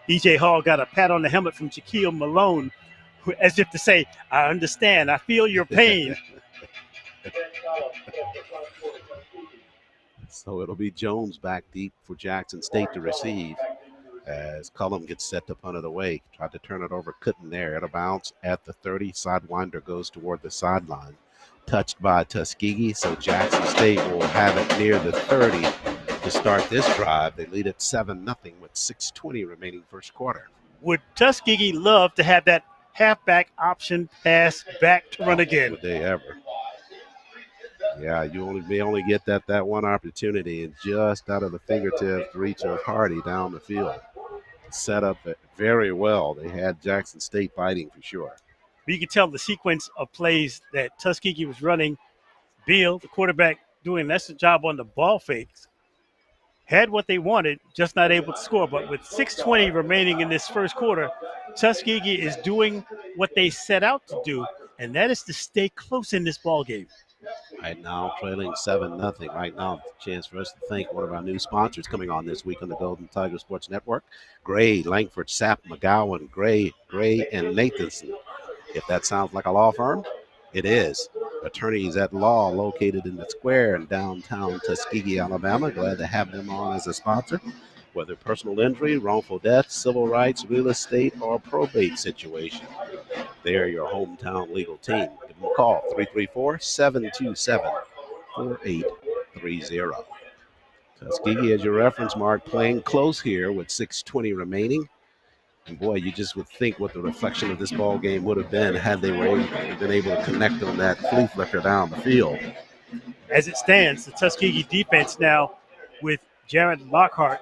E.J. Hall got a pat on the helmet from Shaquille Malone, as if to say, I understand, I feel your pain. So it'll be Jones back deep for Jackson State to receive as Cullum gets set to punt it away. Tried to turn it over, couldn't there. It'll bounce at the 30. Sidewinder goes toward the sideline. Touched by Tuskegee, so Jackson State will have it near the 30 to start this drive. They lead it 7-0 with 6:20 remaining first quarter. Would Tuskegee love to have that halfback option pass back to run again? Would they ever? Yeah, you may only get that one opportunity, and just out of the fingertips reach of Hardy down the field. Set up very well. They had Jackson State biting for sure. But you can tell the sequence of plays that Tuskegee was running. Beal, the quarterback, doing an excellent job on the ball fakes. Had what they wanted, just not able to score. But with 6:20 remaining in this first quarter, Tuskegee is doing what they set out to do, and that is to stay close in this ball game. Right now, trailing 7-0. Right now, chance for us to thank one of our new sponsors coming on this week on the Golden Tiger Sports Network. Gray, Langford, Sapp, McGowan, Gray, and Nathanson. If that sounds like a law firm, it is. Attorneys at law located in the square in downtown Tuskegee, Alabama. Glad to have them on as a sponsor. Whether personal injury, wrongful death, civil rights, real estate, or probate situation, they're your hometown legal team. Give them a call, 334-727-4830. Tuskegee, as your reference mark, playing close here with 6:20 remaining. And boy, you just would think what the reflection of this ball game would have been had they been able to connect on that flea flicker down the field. As it stands, the Tuskegee defense now with Jared Lockhart,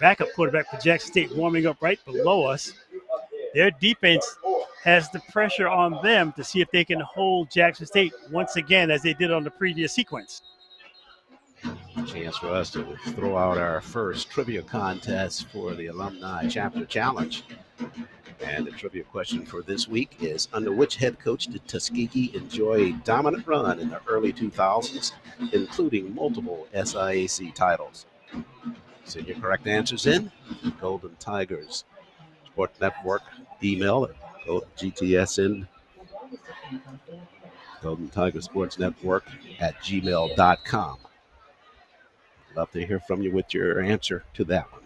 backup quarterback for Jackson State, warming up right below us. Their defense has the pressure on them to see if they can hold Jackson State once again as they did on the previous sequence. A chance for us to throw out our first trivia contest for the Alumni Chapter Challenge. And the trivia question for this week is, under which head coach did Tuskegee enjoy a dominant run in the early 2000s, including multiple SIAC titles? Send your correct answers in. Golden Tigers Sport Network email at GTSN, Golden Tiger Sports Network at gmail.com. Love to hear from you with your answer to that one.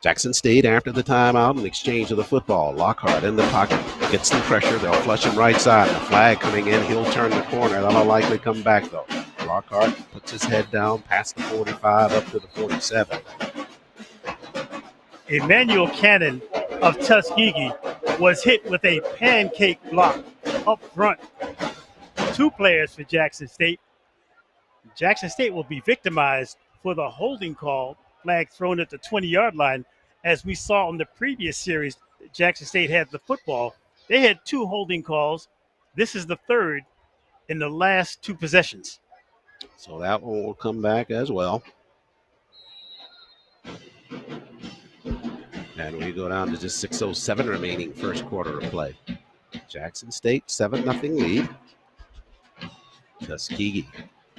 Jackson State, after the timeout, an exchange of the football. Lockhart in the pocket, gets some pressure. They'll flush him right side. The flag coming in, he'll turn the corner. That'll likely come back, though. Lockhart puts his head down past the 45 up to the 47. Emmanuel Cannon of Tuskegee was hit with a pancake block up front. 2 players for Jackson State. Jackson State will be victimized for the holding call, flag thrown at the 20-yard line. As we saw in the previous series, Jackson State had the football. They had 2 holding calls. This is the 3rd in the last 2 possessions. So that one will come back as well. And we go down to just 6:07 remaining first quarter of play. Jackson State 7-0 lead. Tuskegee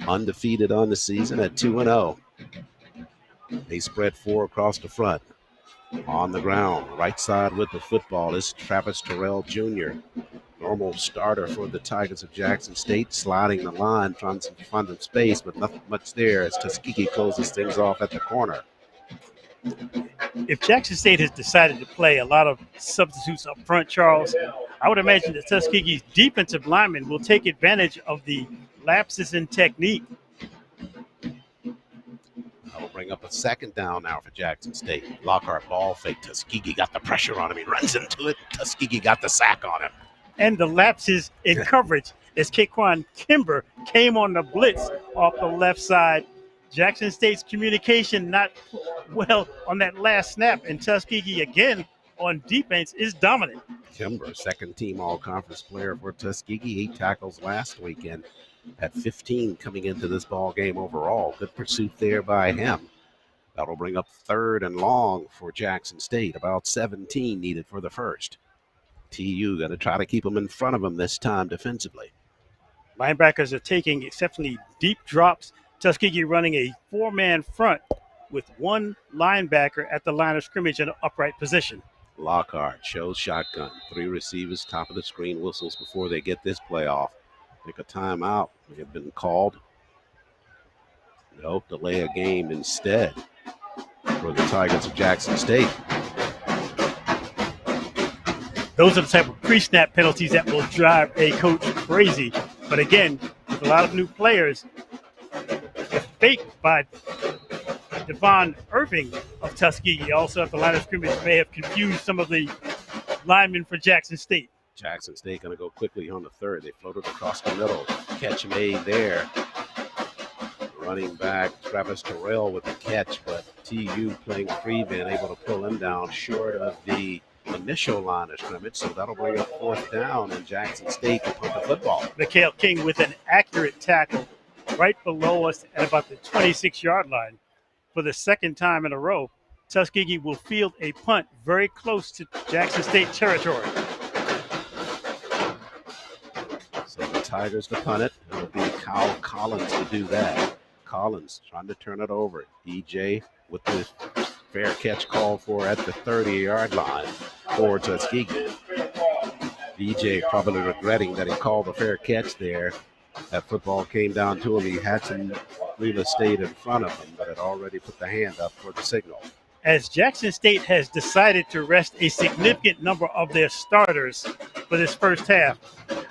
undefeated on the season at 2-0. They spread 4 across the front. On the ground, right side with the football is Travis Terrell Jr. Normal starter for the Tigers of Jackson State, sliding the line, trying to find some space, but nothing much there as Tuskegee closes things off at the corner. If Jackson State has decided to play a lot of substitutes up front, Charles, I would imagine that Tuskegee's defensive linemen will take advantage of the lapses in technique. That'll bring up a 2nd down now for Jackson State. Lockhart ball fake. Tuskegee got the pressure on him. He runs into it. Tuskegee got the sack on him. And the lapses in coverage as Kaquan Kimber came on the blitz off the left side. Jackson State's communication not well on that last snap, and Tuskegee again on defense is dominant. Kimber, 2nd team all-conference player for Tuskegee, 8 tackles last weekend. At 15 coming into this ball game overall. Good pursuit there by him. That'll bring up 3rd and long for Jackson State. About 17 needed for the first. TU going to try to keep them in front of them this time defensively. Linebackers are taking exceptionally deep drops. Tuskegee running a 4-man front with 1 linebacker at the line of scrimmage in an upright position. Lockhart shows shotgun. 3 receivers, top of the screen, whistles before they get this play off. Take a timeout. They have been called. Nope, delay a game instead for the Tigers of Jackson State. Those are the type of pre-snap penalties that will drive a coach crazy. But again, with a lot of new players, the fake by Devon Irving of Tuskegee, also at the line of scrimmage, may have confused some of the linemen for Jackson State. Jackson State going to go quickly on the 3rd. They floated across the middle. Catch made there. Running back Travis Terrell with the catch, but TU playing free man, able to pull him down short of the initial line of scrimmage. So that'll bring up 4th down, and Jackson State to put the football. Mikhail King with an accurate tackle right below us at about the 26-yard line. For the 2nd time in a row, Tuskegee will field a punt very close to Jackson State territory. So the Tigers to punt it. It'll be Kyle Collins to do that. Collins trying to turn it over. EJ with the fair catch called for at the 30-yard line for Tuskegee. EJ probably regretting that he called the fair catch there. That football came down to him. He had some real estate in front of him, but had already put the hand up for the signal. As Jackson State has decided to rest a significant number of their starters for this first half,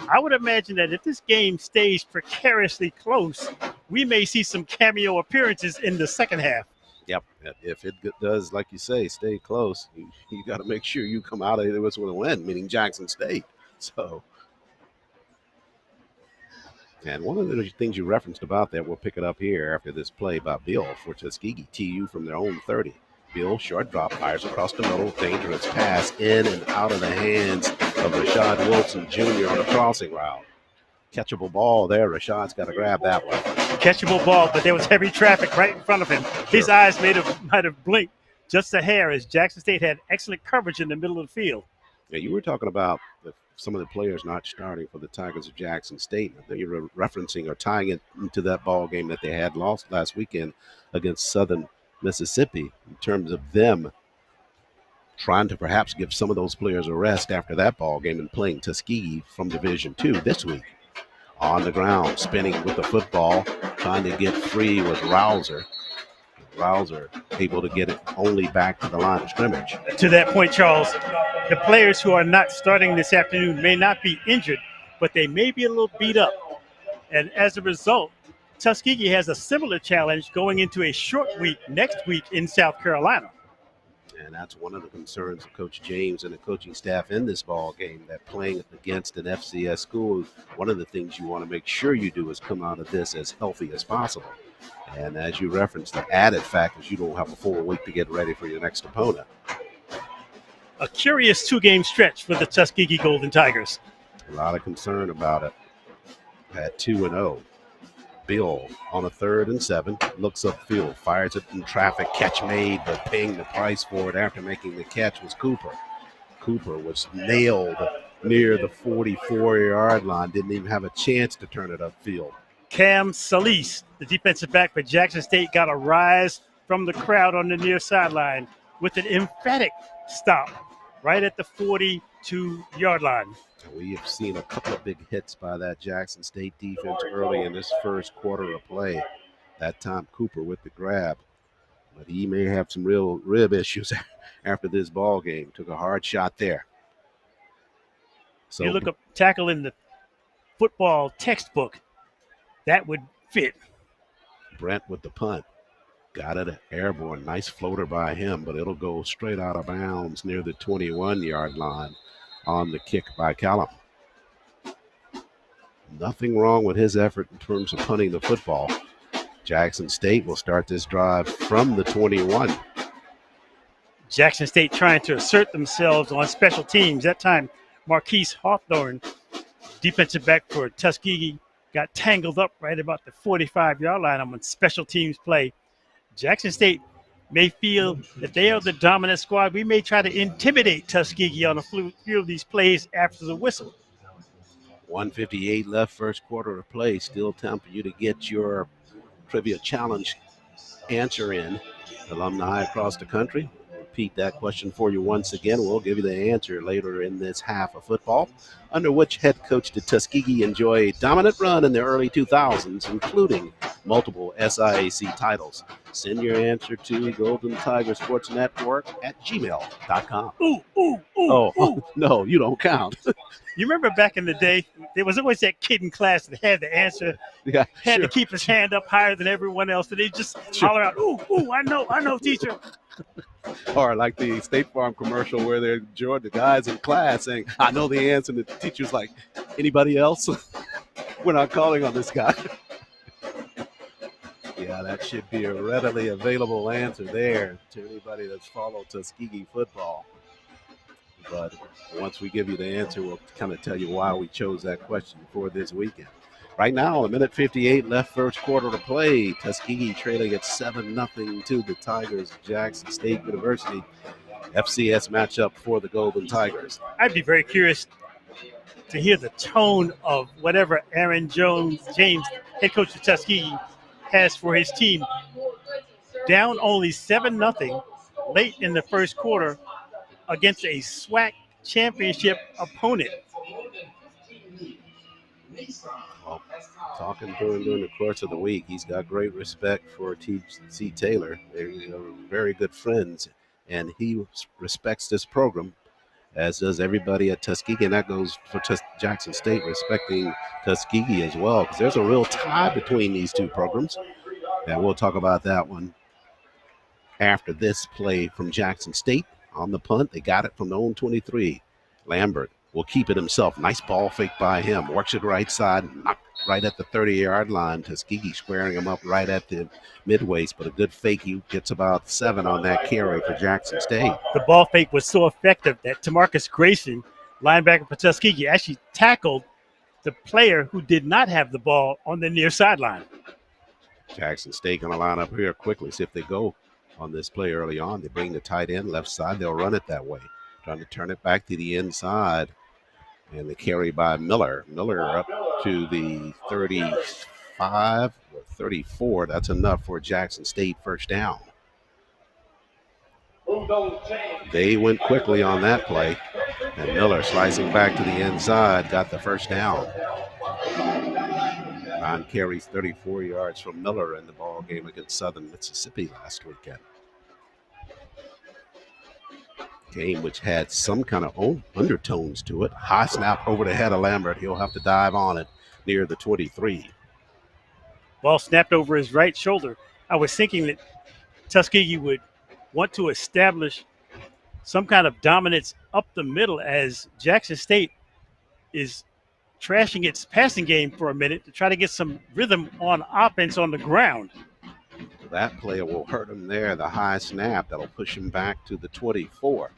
I would imagine that if this game stays precariously close, we may see some cameo appearances in the second half. Yep. If it does, like you say, stay close, you got to make sure you come out of it with a win, meaning Jackson State. So, and one of the things you referenced about that, we'll pick it up here after this play by Bill for Tuskegee. TU from their own 30. Bill, short drop, fires across the middle, dangerous pass in and out of the hands of Rashad Wilson Jr. on a crossing route. Catchable ball there. Rashad's got to grab that one. Catchable ball, but there was heavy traffic right in front of him. His eyes might have blinked just a hair as Jackson State had excellent coverage in the middle of the field. Yeah, you were talking about some of the players not starting for the Tigers of Jackson State. I think you were referencing or tying it into that ball game that they had lost last weekend against Southern Mississippi, in terms of them trying to perhaps give some of those players a rest after that ball game and playing Tuskegee from Division II this week. On the ground, spinning with the football, trying to get free with Rouser. Rouser able to get it only back to the line of scrimmage. To that point, Charles, the players who are not starting this afternoon may not be injured, but they may be a little beat up. And as a result, Tuskegee has a similar challenge going into a short week next week in South Carolina. And that's one of the concerns of Coach James and the coaching staff in this ball game, that playing against an FCS school, one of the things you want to make sure you do is come out of this as healthy as possible. And as you referenced, the added fact is you don't have a full week to get ready for your next opponent. A curious two-game stretch for the Tuskegee Golden Tigers. A lot of concern about it. At 2-0. Bill on a 3rd and 7, looks upfield, fires it in traffic, catch made, but paying the price for it after making the catch was Cooper. Cooper was nailed near the 44-yard line, didn't even have a chance to turn it upfield. Cam Solis, the defensive back for Jackson State, got a rise from the crowd on the near sideline with an emphatic stop right at the 42-yard line. We have seen a couple of big hits by that Jackson State defense early in this first quarter of play. That time Cooper with the grab, but he may have some real rib issues after this ball game. Took a hard shot there. So you look up tackle in the football textbook, that would fit. Brent with the punt. Got it airborne. Nice floater by him, but it'll go straight out of bounds near the 21-yard line on the kick by Callum. Nothing wrong with his effort in terms of punting the football. Jackson State will start this drive from the 21. Jackson State trying to assert themselves on special teams. That time, Marquise Hawthorne, defensive back for Tuskegee, got tangled up right about the 45-yard line on special teams play. Jackson State may feel that they are the dominant squad. We may try to intimidate Tuskegee on a few of these plays after the whistle. 1:58 left, first quarter of play. Still time for you to get your trivia challenge answer in. Alumni across the country. Repeat that question for you once again. We'll give you the answer later in this half of football. Under which head coach did Tuskegee enjoy a dominant run in the early 2000s, including multiple SIAC titles? Send your answer to Golden Tiger Sports Network at gmail.com. Ooh. No, you don't count. You remember back in the day, there was always that kid in class that had the answer, had to keep his hand up higher than everyone else, and they just holler out, ooh, I know, teacher. Or like the State Farm commercial where they're the guys in class saying, I know the answer, and the teacher's like, anybody else? We're not calling on this guy. Yeah, that should be a readily available answer there to anybody that's followed Tuskegee football. But once we give you the answer, we'll kind of tell you why we chose that question for this weekend. Right now, 1:58 left, first quarter to play. Tuskegee trailing at 7-0 to the Tigers of Jackson State University. FCS matchup for the Golden Tigers. I'd be very curious to hear the tone of whatever Aaron James, head coach of Tuskegee, has for his team. Down only 7-0 late in the first quarter against a SWAC championship opponent. Well, talking to him during the course of the week, he's got great respect for T.C. Taylor. They're very good friends, and he respects this program, as does everybody at Tuskegee, and that goes for Jackson State respecting Tuskegee as well, because there's a real tie between these two programs, and we'll talk about that one after this play from Jackson State. On the punt, they got it from the own 23. Lambert will keep it himself. Nice ball fake by him. Works it right side, knocked right at the 30-yard line. Tuskegee squaring him up right at the mid-waist, but a good fake. He gets about 7 on that carry for Jackson State. The ball fake was so effective that Tamarcus Grayson, linebacker for Tuskegee, actually tackled the player who did not have the ball on the near sideline. Jackson State going to line up here quickly, see if they go on this play early on. They bring the tight end left side. They'll run it that way. Trying to turn it back to the inside. And the carry by Miller. Miller up to the 35 or 34. That's enough for Jackson State first down. They went quickly on that play. And Miller slicing back to the inside got the first down. 9 carries, 34 yards from Miller in the ball game against Southern Mississippi last weekend. Game which had some kind of undertones to it. High snap over the head of Lambert. He'll have to dive on it near the 23. Ball snapped over his right shoulder. I was thinking that Tuskegee would want to establish some kind of dominance up the middle as Jackson State is trashing its passing game for a minute to try to get some rhythm on offense on the ground. That play will hurt him there. The high snap that'll push him back to the 24.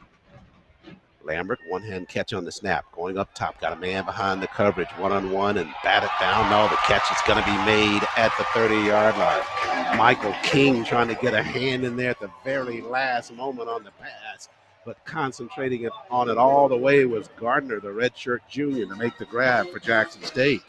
Lambert, one-hand catch on the snap. Going up top, got a man behind the coverage, one-on-one, and bat it down. No, the catch is going to be made at the 30-yard line. Michael King trying to get a hand in there at the very last moment on the pass, but concentrating on it all the way was Gardner, the redshirt junior, to make the grab for Jackson State.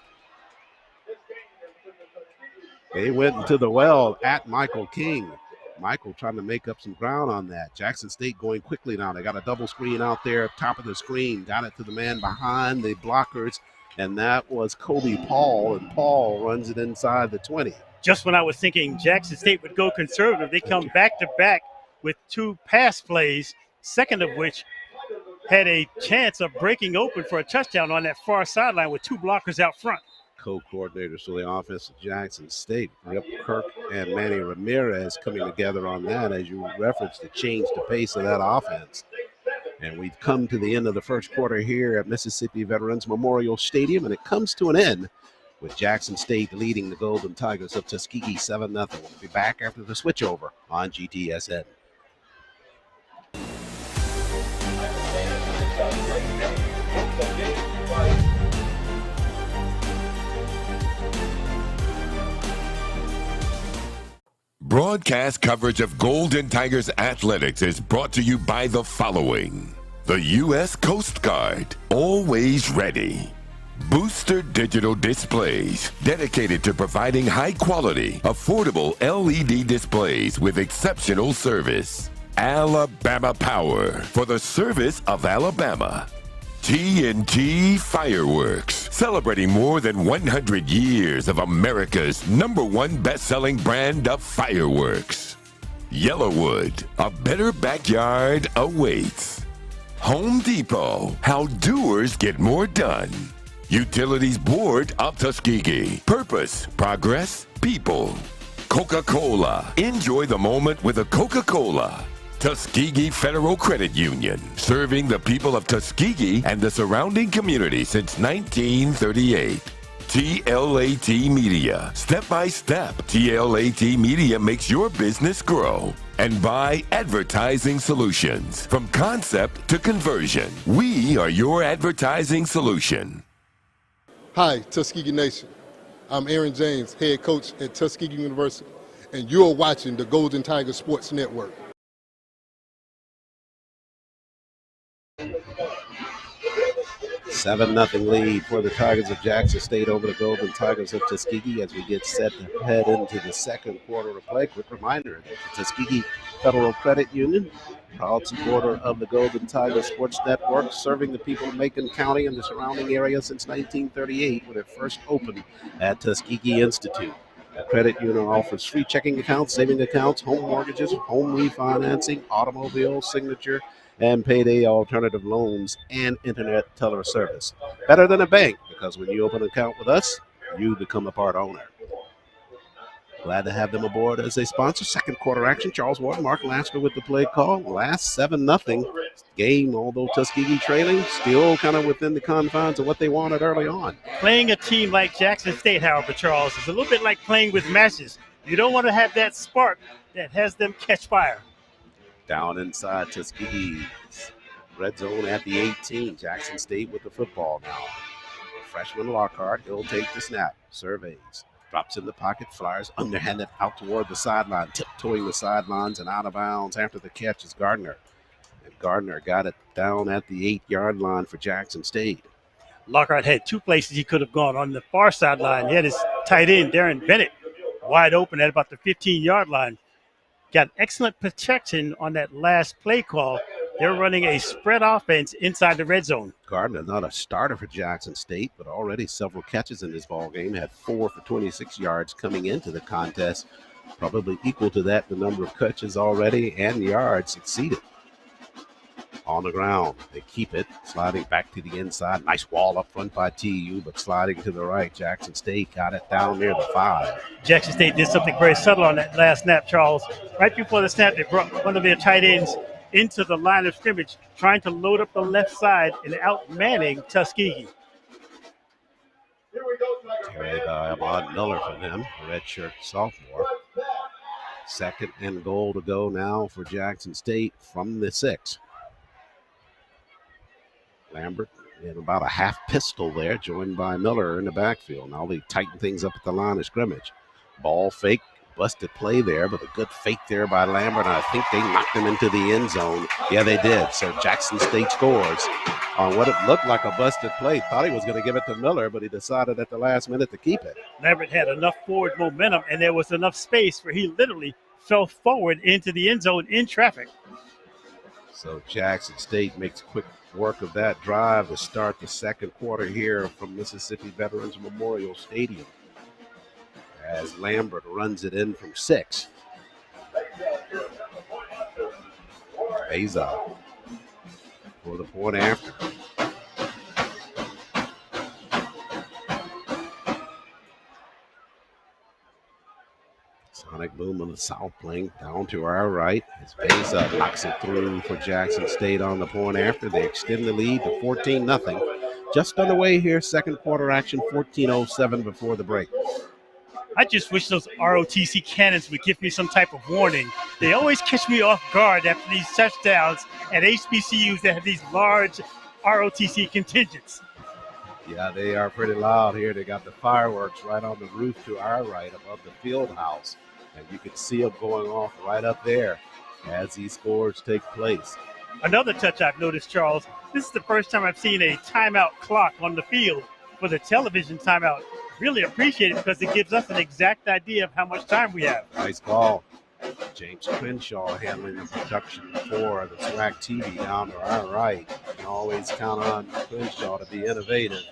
They went into the well at Michael King. Michael trying to make up some ground on that. Jackson State going quickly now. They got a double screen out there, top of the screen. Got it to the man behind the blockers, and that was Kobe Paul, and Paul runs it inside the 20. Just when I was thinking Jackson State would go conservative, they come back-to-back with two pass plays, second of which had a chance of breaking open for a touchdown on that far sideline with two blockers out front. Co-coordinators for the offense of Jackson State, Rip Kirk and Manny Ramirez, coming together on that, as you referenced, to change the pace of that offense. And we've come to the end of the first quarter here at Mississippi Veterans Memorial Stadium, and it comes to an end with Jackson State leading the Golden Tigers of Tuskegee 7-0. We'll be back after the switchover on GTSN. Broadcast coverage of Golden Tigers athletics is brought to you by the following. The U.S. Coast Guard, always ready. Booster digital displays, dedicated to providing high-quality, affordable LED displays with exceptional service. Alabama Power, for the service of Alabama. TNT Fireworks, celebrating more than 100 years of America's #1 best-selling brand of fireworks. Yellowwood, a better backyard awaits. Home Depot, how doers get more done. Utilities Board of Tuskegee, purpose, progress, people. Coca-Cola, enjoy the moment with a Coca-Cola. Tuskegee Federal Credit Union, serving the people of Tuskegee and the surrounding community since 1938. TLAT Media, step by step, TLAT Media makes your business grow. And by Advertising Solutions, from concept to conversion, we are your advertising solution. Hi, Tuskegee Nation. I'm Aaron James, head coach at Tuskegee University, and you're watching the Golden Tiger Sports Network. 7-0 lead for the Tigers of Jackson State over the Golden Tigers of Tuskegee as we get set to head into the second quarter of play. Quick reminder that the Tuskegee Federal Credit Union, proud supporter of the Golden Tigers Sports Network, serving the people of Macon County and the surrounding area since 1938 when it first opened at Tuskegee Institute. The credit union offers free checking accounts, saving accounts, home mortgages, home refinancing, automobile signature, and payday alternative loans and internet teller service. Better than a bank, because when you open an account with us, you become a part owner. Glad to have them aboard as a sponsor. Second quarter action. Charles Ward, Mark Lasker with the play call. Last 7-0 game, although Tuskegee trailing, still kind of within the confines of what they wanted early on. Playing a team like Jackson State, however, Charles, is a little bit like playing with matches. You don't want to have that spark that has them catch fire. Down inside Tuskegee, red zone at the 18. Jackson State with the football now. Freshman Lockhart, he'll take the snap. Surveys, drops in the pocket, flyers underhanded out toward the sideline, tiptoeing the sidelines and out of bounds after the catch is Gardner. And Gardner got it down at the 8-yard line for Jackson State. Lockhart had two places he could have gone. On the far sideline, he had his tight end, Darren Bennett, wide open at about the 15-yard line. Got excellent protection on that last play call. They're running a spread offense inside the red zone. Gardner, not a starter for Jackson State, but already several catches in this ball game. Had 4 for 26 yards coming into the contest. Probably equal to that, the number of catches already and yards exceeded. On the ground, they keep it, sliding back to the inside. Nice wall up front by TU, but sliding to the right. Jackson State got it down near the 5. Jackson State did something very subtle on that last snap, Charles. Right before the snap, they brought one of their tight ends into the line of scrimmage, trying to load up the left side and out-manning Tuskegee. Carried by Ahmad Miller for them, a redshirt sophomore. 2nd and goal to go now for Jackson State from the 6. Lambert in about a half pistol there, joined by Miller in the backfield. Now they tighten things up at the line of scrimmage. Ball fake, busted play there, but a good fake there by Lambert. And I think they knocked him into the end zone. Yeah, they did. So Jackson State scores on what it looked like a busted play. Thought he was going to give it to Miller, but he decided at the last minute to keep it. Lambert had enough forward momentum, and there was enough space where he literally fell forward into the end zone in traffic. So Jackson State makes quick work of that drive to start the second quarter here from Mississippi Veterans Memorial Stadium, as Lambert runs it in from 6. Beza for the point after. Sonic boom on the south flank down to our right as Beza knocks it through for Jackson State on the point after. They extend the lead to 14-0. Just underway here, second quarter action, 14:07 before the break. I just wish those ROTC cannons would give me some type of warning. They always catch me off guard after these touchdowns at HBCUs that have these large ROTC contingents. Yeah, they are pretty loud here. They got the fireworks right on the roof to our right above the field house. And you can see them going off right up there as these scores take place. Another touch I've noticed, Charles, this is the first time I've seen a timeout clock on the field for the television timeout. Really appreciate it because it gives us an exact idea of how much time we have. Nice ball. James Crenshaw handling the production for the SWAC TV down to our right. You can always count on Crenshaw to be innovative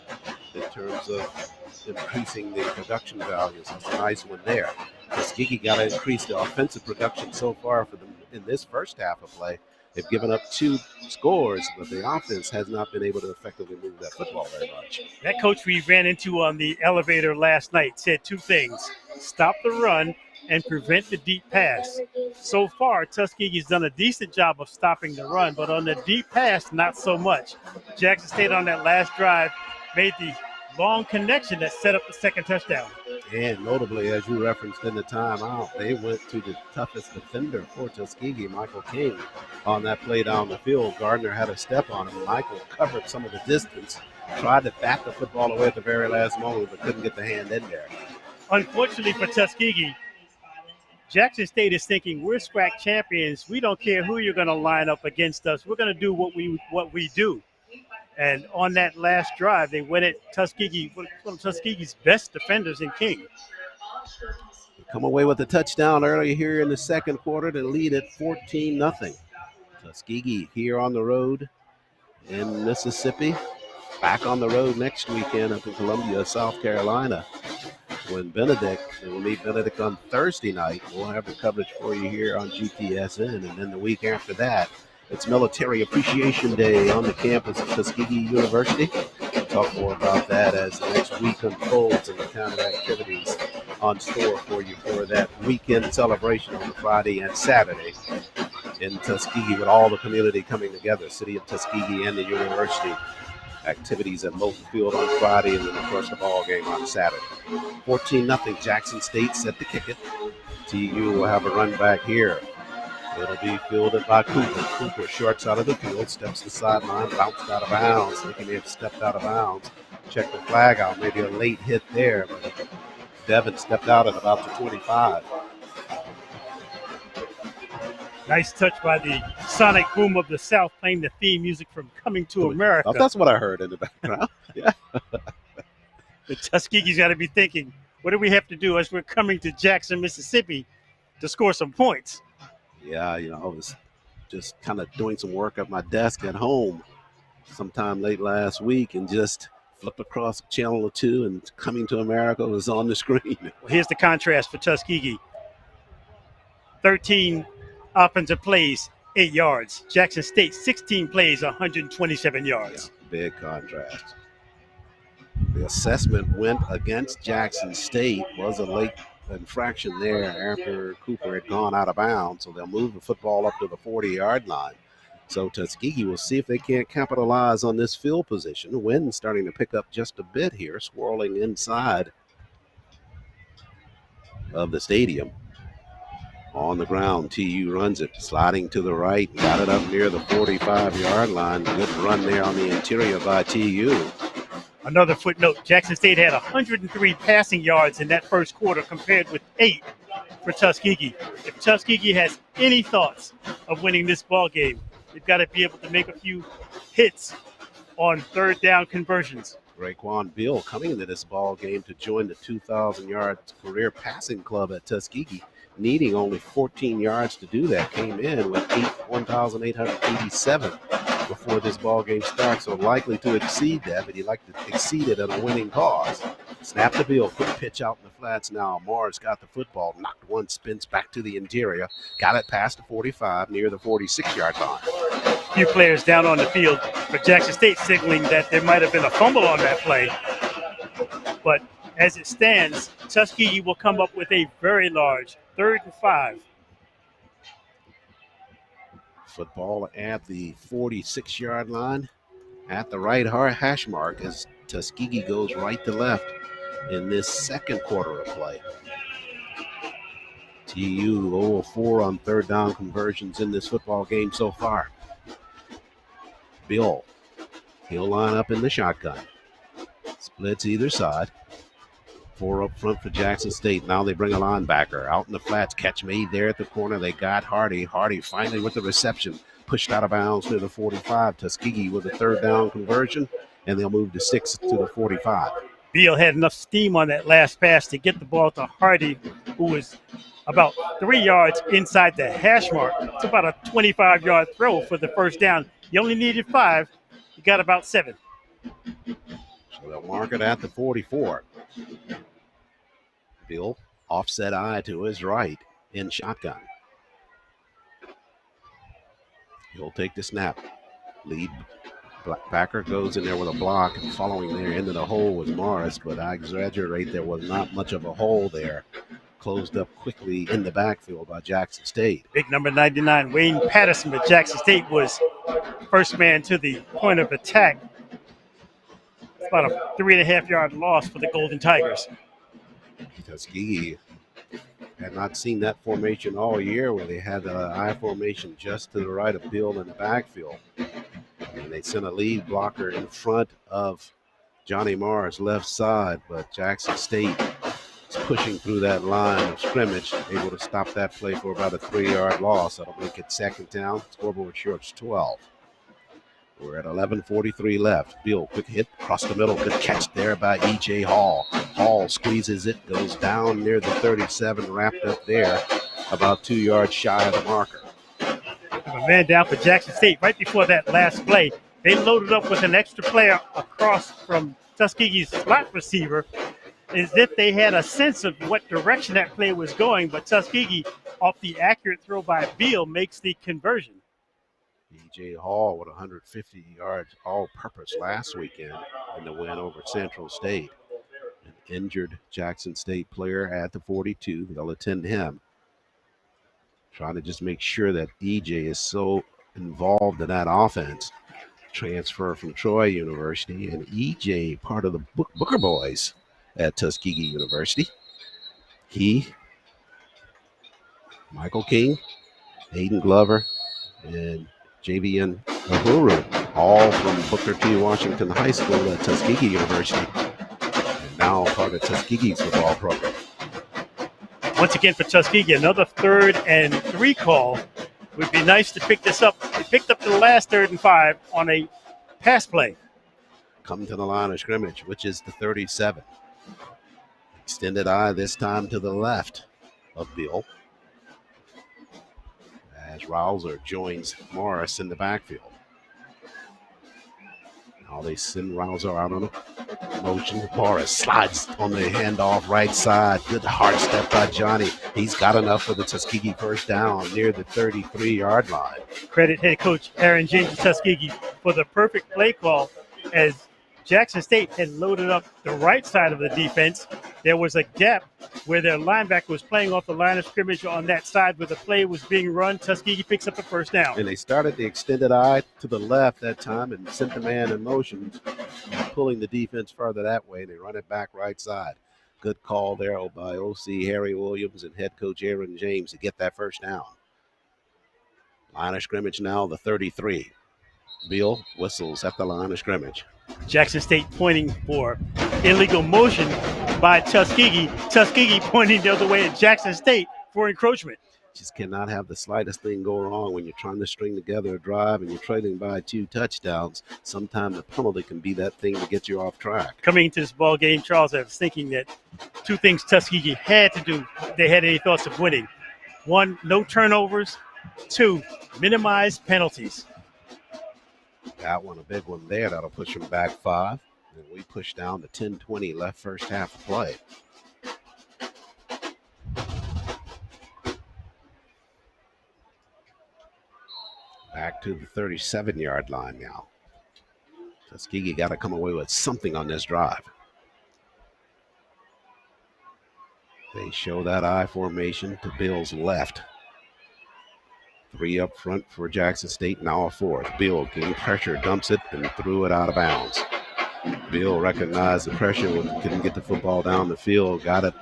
in terms of increasing the production values. That's a nice one there. Tuskegee got to increase the offensive production so far for them in this first half of play. They've given up 2 scores, but the offense has not been able to effectively move that football very much. That coach we ran into on the elevator last night said 2 things: stop the run and prevent the deep pass. So far, Tuskegee's done a decent job of stopping the run, but on the deep pass, not so much. Jackson State on that last drive made the long connection that set up the second touchdown. And notably, as you referenced in the timeout, they went to the toughest defender for Tuskegee, Michael King, on that play down the field. Gardner had a step on him. Michael covered some of the distance, tried to bat the football away at the very last moment, but couldn't get the hand in there. Unfortunately for Tuskegee, Jackson State is thinking, we're SWAC champions. We don't care who you're going to line up against us. We're going to do what we do. And on that last drive, they went at Tuskegee, one of Tuskegee's best defenders in King. Come away with a touchdown earlier here in the second quarter to lead at 14-0. Tuskegee here on the road in Mississippi. Back on the road next weekend up in Columbia, South Carolina. When Benedict, we'll meet Benedict on Thursday night. We'll have the coverage for you here on GTSN. And then the week after that, it's Military Appreciation Day on the campus of Tuskegee University. We'll talk more about that as the next week unfolds and the kind of activities on store for you for that weekend celebration on Friday and Saturday in Tuskegee, with all the community coming together, City of Tuskegee and the university. Activities at Moulton Field on Friday, and then, of course, the ball game on Saturday. 14-0, Jackson State set to kick it. TU will have a run back here. It'll be fielded by Cooper. Cooper shorts out of the field, steps to the sideline, bounced out of bounds. Thinking he had stepped out of bounds. Check the flag out, maybe a late hit there, but Devin stepped out at about the 25. Nice touch by the Sonic Boom of the South, playing the theme music from Coming to America. Oh, that's what I heard in the background. Yeah. The Tuskegee's got to be thinking, what do we have to do as we're coming to Jackson, Mississippi to score some points? Yeah, I was just kind of doing some work at my desk at home sometime late last week and just flipped across channel 2 and Coming to America was on the screen. Well, here's the contrast for Tuskegee. 13 offensive plays, 8 yards. Jackson State, 16 plays, 127 yards. Yeah, big contrast. The assessment went against Jackson State. Was a late infraction there after Cooper had gone out of bounds. So they'll move the football up to the 40-yard line. So Tuskegee will see if they can't capitalize on this field position. The wind starting to pick up just a bit here, swirling inside of the stadium. On the ground, TU runs it, sliding to the right, got it up near the 45-yard line. Good run there on the interior by TU. Another footnote, Jackson State had 103 passing yards in that first quarter compared with 8 for Tuskegee. If Tuskegee has any thoughts of winning this ball game, they've got to be able to make a few hits on third down conversions. Raekwon Bill coming into this ball game to join the 2,000-yard career passing club at Tuskegee, needing only 14 yards to do that. Came in with 1,887 before this ball game starts, so likely to exceed that, but he'd like to exceed it at a winning cause. Snap to Bill, quick pitch out in the flats now. Morris got the football, knocked one, spins back to the interior, got it past the 45 near the 46-yard line. A few players down on the field for Jackson State signaling that there might have been a fumble on that play. But as it stands, Tuskegee will come up with a very large 3rd and 5. Football at the 46-yard line at the right hash mark as Tuskegee goes right to left in this second quarter of play. TU 0-4 on third down conversions in this football game so far. Bill, he'll line up in the shotgun. Splits either side. 4 up front for Jackson State. Now they bring a linebacker out in the flats. Catch made there at the corner. They got Hardy. Hardy finally with the reception. Pushed out of bounds to the 45. Tuskegee with a third down conversion, and they'll move to 6 to the 45. Beal had enough steam on that last pass to get the ball to Hardy, who was about 3 yards inside the hash mark. It's about a 25-yard throw for the first down. You only needed 5. You got about 7. So they'll mark it at the 44. Bill, offset eye to his right in shotgun. He'll take the snap. Lead backer goes in there with a block, and following there into the hole was Morris, but I exaggerate, there was not much of a hole there. Closed up quickly in the backfield by Jackson State. Big number 99, Wayne Patterson, but Jackson State was first man to the point of attack. It's about a 3.5-yard loss for the Golden Tigers. Tuskegee had not seen that formation all year, where they had an I formation just to the right of Bill in the backfield. And they sent a lead blocker in front of Johnny Morris left side, but Jackson State is pushing through that line of scrimmage, able to stop that play for about a 3-yard loss. That'll make it second down. Scoreboard shorts 12. We're at 11:43 left. Bill, quick hit across the middle. Good catch there by E.J. Hall. Hall squeezes it, goes down near the 37, wrapped up there, about 2 yards shy of the marker. A man down for Jackson State right before that last play. They loaded up with an extra player across from Tuskegee's slot receiver, as if they had a sense of what direction that play was going, but Tuskegee, off the accurate throw by Beal, makes the conversion. E.J. Hall with 150 yards all-purpose last weekend in the win over Central State. An injured Jackson State player at the 42. They'll attend him. Trying to just make sure that E.J. is so involved in that offense. Transfer from Troy University, and E.J. part of the Booker boys at Tuskegee University. He, Michael King, Hayden Glover, and Javian Uhuru, all from Booker T. Washington High School at Tuskegee University, and now part of Tuskegee's football program. Once again for Tuskegee, another 3rd and 3 call. Would be nice to pick this up. They picked up the last 3rd and 5 on a pass play. Come to the line of scrimmage, which is the 37. Extended eye this time to the left of Bill, as Rouser joins Morris in the backfield. Now they send Rouser out on a Motion. Morris slides on the handoff right side. Good hard step by Johnny. He's got enough for the Tuskegee first down near the 33-yard line. Credit head coach Aaron James of Tuskegee for the perfect play call as Jackson State had loaded up the right side of the defense. There was a gap where their linebacker was playing off the line of scrimmage on that side where the play was being run. Tuskegee picks up the first down. And they started the extended eye to the left that time and sent the man in motion, pulling the defense further that way. They run it back right side. Good call there by OC Harry Williams and head coach Aaron James to get that first down. Line of scrimmage now, the 33. Beal whistles at the line of scrimmage. Jackson State pointing for illegal motion by Tuskegee. Tuskegee pointing the other way at Jackson State for encroachment. Just cannot have the slightest thing go wrong when you're trying to string together a drive and you're trailing by 2 touchdowns. Sometimes the penalty can be that thing to get you off track. Coming into this ball game, Charles, I was thinking that 2 things Tuskegee had to do. They had any thoughts of winning. 1, no turnovers. 2, minimize penalties. That one, a big one there. That'll push them back 5. And we push down to 10-20 left first half of play. Back to the 37-yard line now. Tuskegee got to come away with something on this drive. They show that I formation to Bill's left. 3 up front for Jackson State, now a 4th. Bill getting pressure, dumps it, and threw it out of bounds. Bill recognized the pressure, couldn't get the football down the field, got it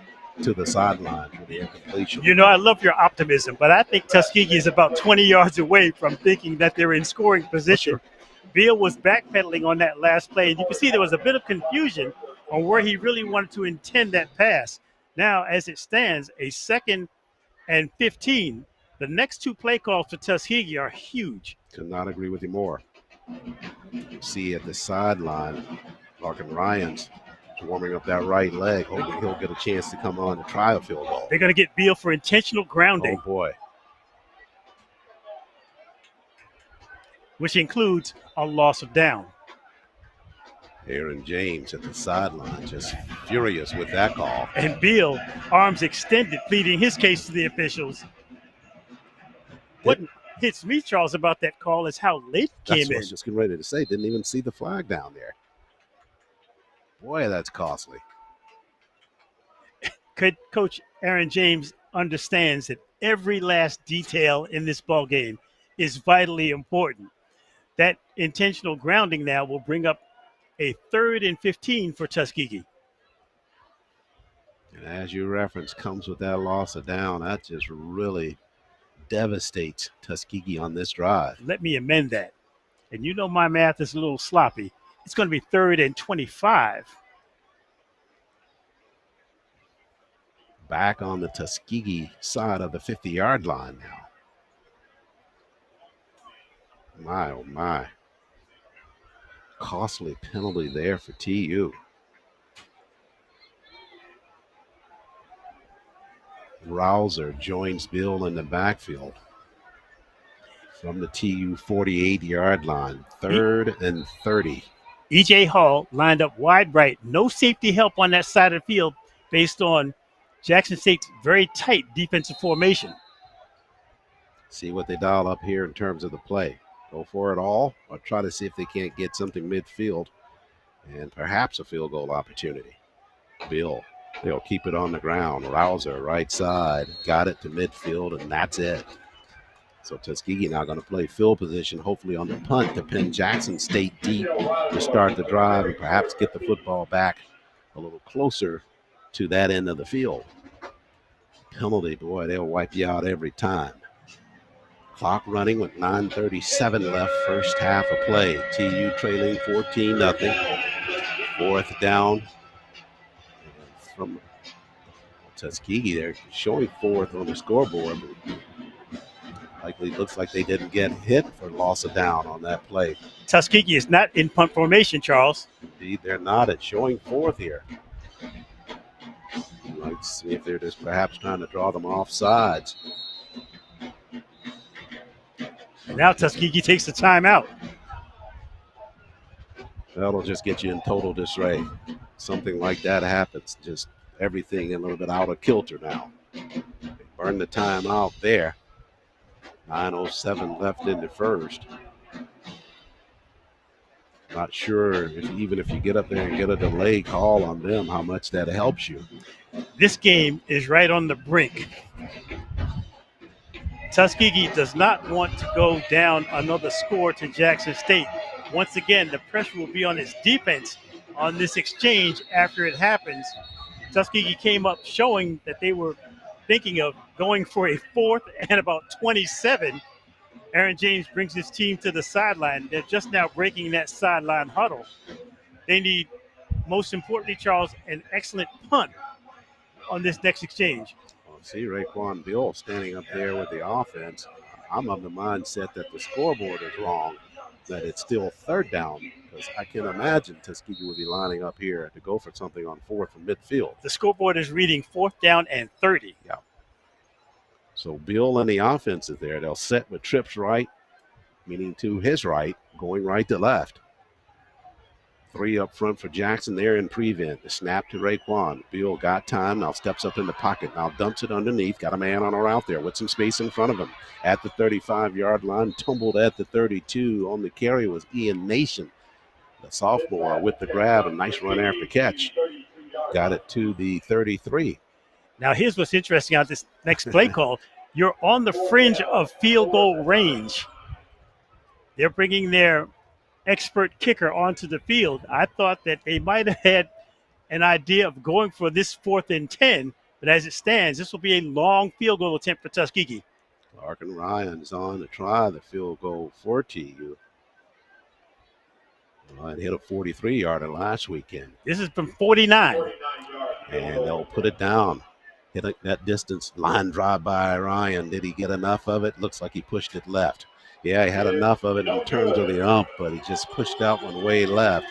to the sideline for the incompletion. You know, I love your optimism, but I think Tuskegee is about 20 yards away from thinking that they're in scoring position. Bill was backpedaling on that last play, and you can see there was a bit of confusion on where he really wanted to intend that pass. Now, as it stands, a 2nd and 15. The next 2 play calls for Tuskegee are huge. Could not agree with you more. You see at the sideline, Larkin Ryans warming up that right leg, hoping he'll get a chance to come on to try a field goal. They're going to get Beal for intentional grounding. Oh, boy. Which includes a loss of down. Aaron James at the sideline, just furious with that call. And Beal, arms extended, pleading his case to the officials. What hits me, Charles, about that call is how late it came in. That's what I was just getting ready to say. Didn't even see the flag down there. Boy, that's costly. Coach Aaron James understands that every last detail in this ball game is vitally important. That intentional grounding now will bring up a 3rd and 15 for Tuskegee. And as you referenced, comes with that loss of down. That just really devastates Tuskegee on this drive. Let me amend that. And you know my math is a little sloppy. It's going to be 3rd and 25. Back on the Tuskegee side of the 50-yard line now. My, oh my. Costly penalty there for TU. Rouser joins Bill in the backfield from the TU 48-yard line. 3rd and 30. E.J. Hall lined up wide right. No safety help on that side of the field based on Jackson State's very tight defensive formation. See what they dial up here in terms of the play. Go for it all or try to see if they can't get something midfield and perhaps a field goal opportunity. Bill, they'll keep it on the ground. Rouser, right side, got it to midfield, and that's it. So Tuskegee now going to play field position, hopefully on the punt to pin Jackson State deep to start the drive and perhaps get the football back a little closer to that end of the field. Penalty, boy, they'll wipe you out every time. Clock running with 9:37 left, first half of play. TU trailing 14-0. 4th down from Tuskegee. They're showing 4th on the scoreboard, but likely looks like they didn't get hit for loss of down on that play. Tuskegee is not in punt formation, Charles. Indeed, they're not. It's showing 4th here. Let's see if they're just perhaps trying to draw them off sides. And now Tuskegee takes the timeout. That'll just get you in total disarray. Something like that happens. Just everything a little bit out of kilter now. They burn the timeout there. 9:07 left in the first. Not sure even if you get up there and get a delay call on them, how much that helps you. This game is right on the brink. Tuskegee does not want to go down another score to Jackson State. Once again, the pressure will be on its defense on this exchange after it happens. Tuskegee came up showing that they were thinking of going for a fourth and about 27. Aaron James brings his team to the sideline. They're just now breaking that sideline huddle. They need, most importantly, Charles, an excellent punt on this next exchange. Well, see Raekwon Bill standing up there with the offense. I'm of the mindset that the scoreboard is wrong, that it's still third down, because I can imagine Tuskegee would be lining up here to go for something on fourth from midfield. The scoreboard is reading 4th down and 30. Yeah. So Bill and the offense is there. They'll set with trips right, meaning to his right, going right to left. 3 up front for Jackson there in prevent. The snap to Raekwon. Bill got time, now steps up in the pocket. Now dumps it underneath. Got a man on a route there with some space in front of him. At the 35-yard line, tumbled at the 32. On the carry was Ian Nation, the sophomore, with the grab. A nice run after catch. Got it to the 33. Now here's what's interesting on this next play call. You're on the fringe of field goal range. They're bringing their expert kicker onto the field. I thought that they might have had an idea of going for this 4th and 10, but as it stands, this will be a long field goal attempt for Tuskegee. Clark and Ryan's on to try the field goal for TU. Ryan hit a 43-yarder last weekend. This is from 49. And they'll put it down. Hit that distance. Line drive by Ryan. Did he get enough of it? Looks like he pushed it left. Yeah, he had enough of it in terms of the ump, but he just pushed that one way left.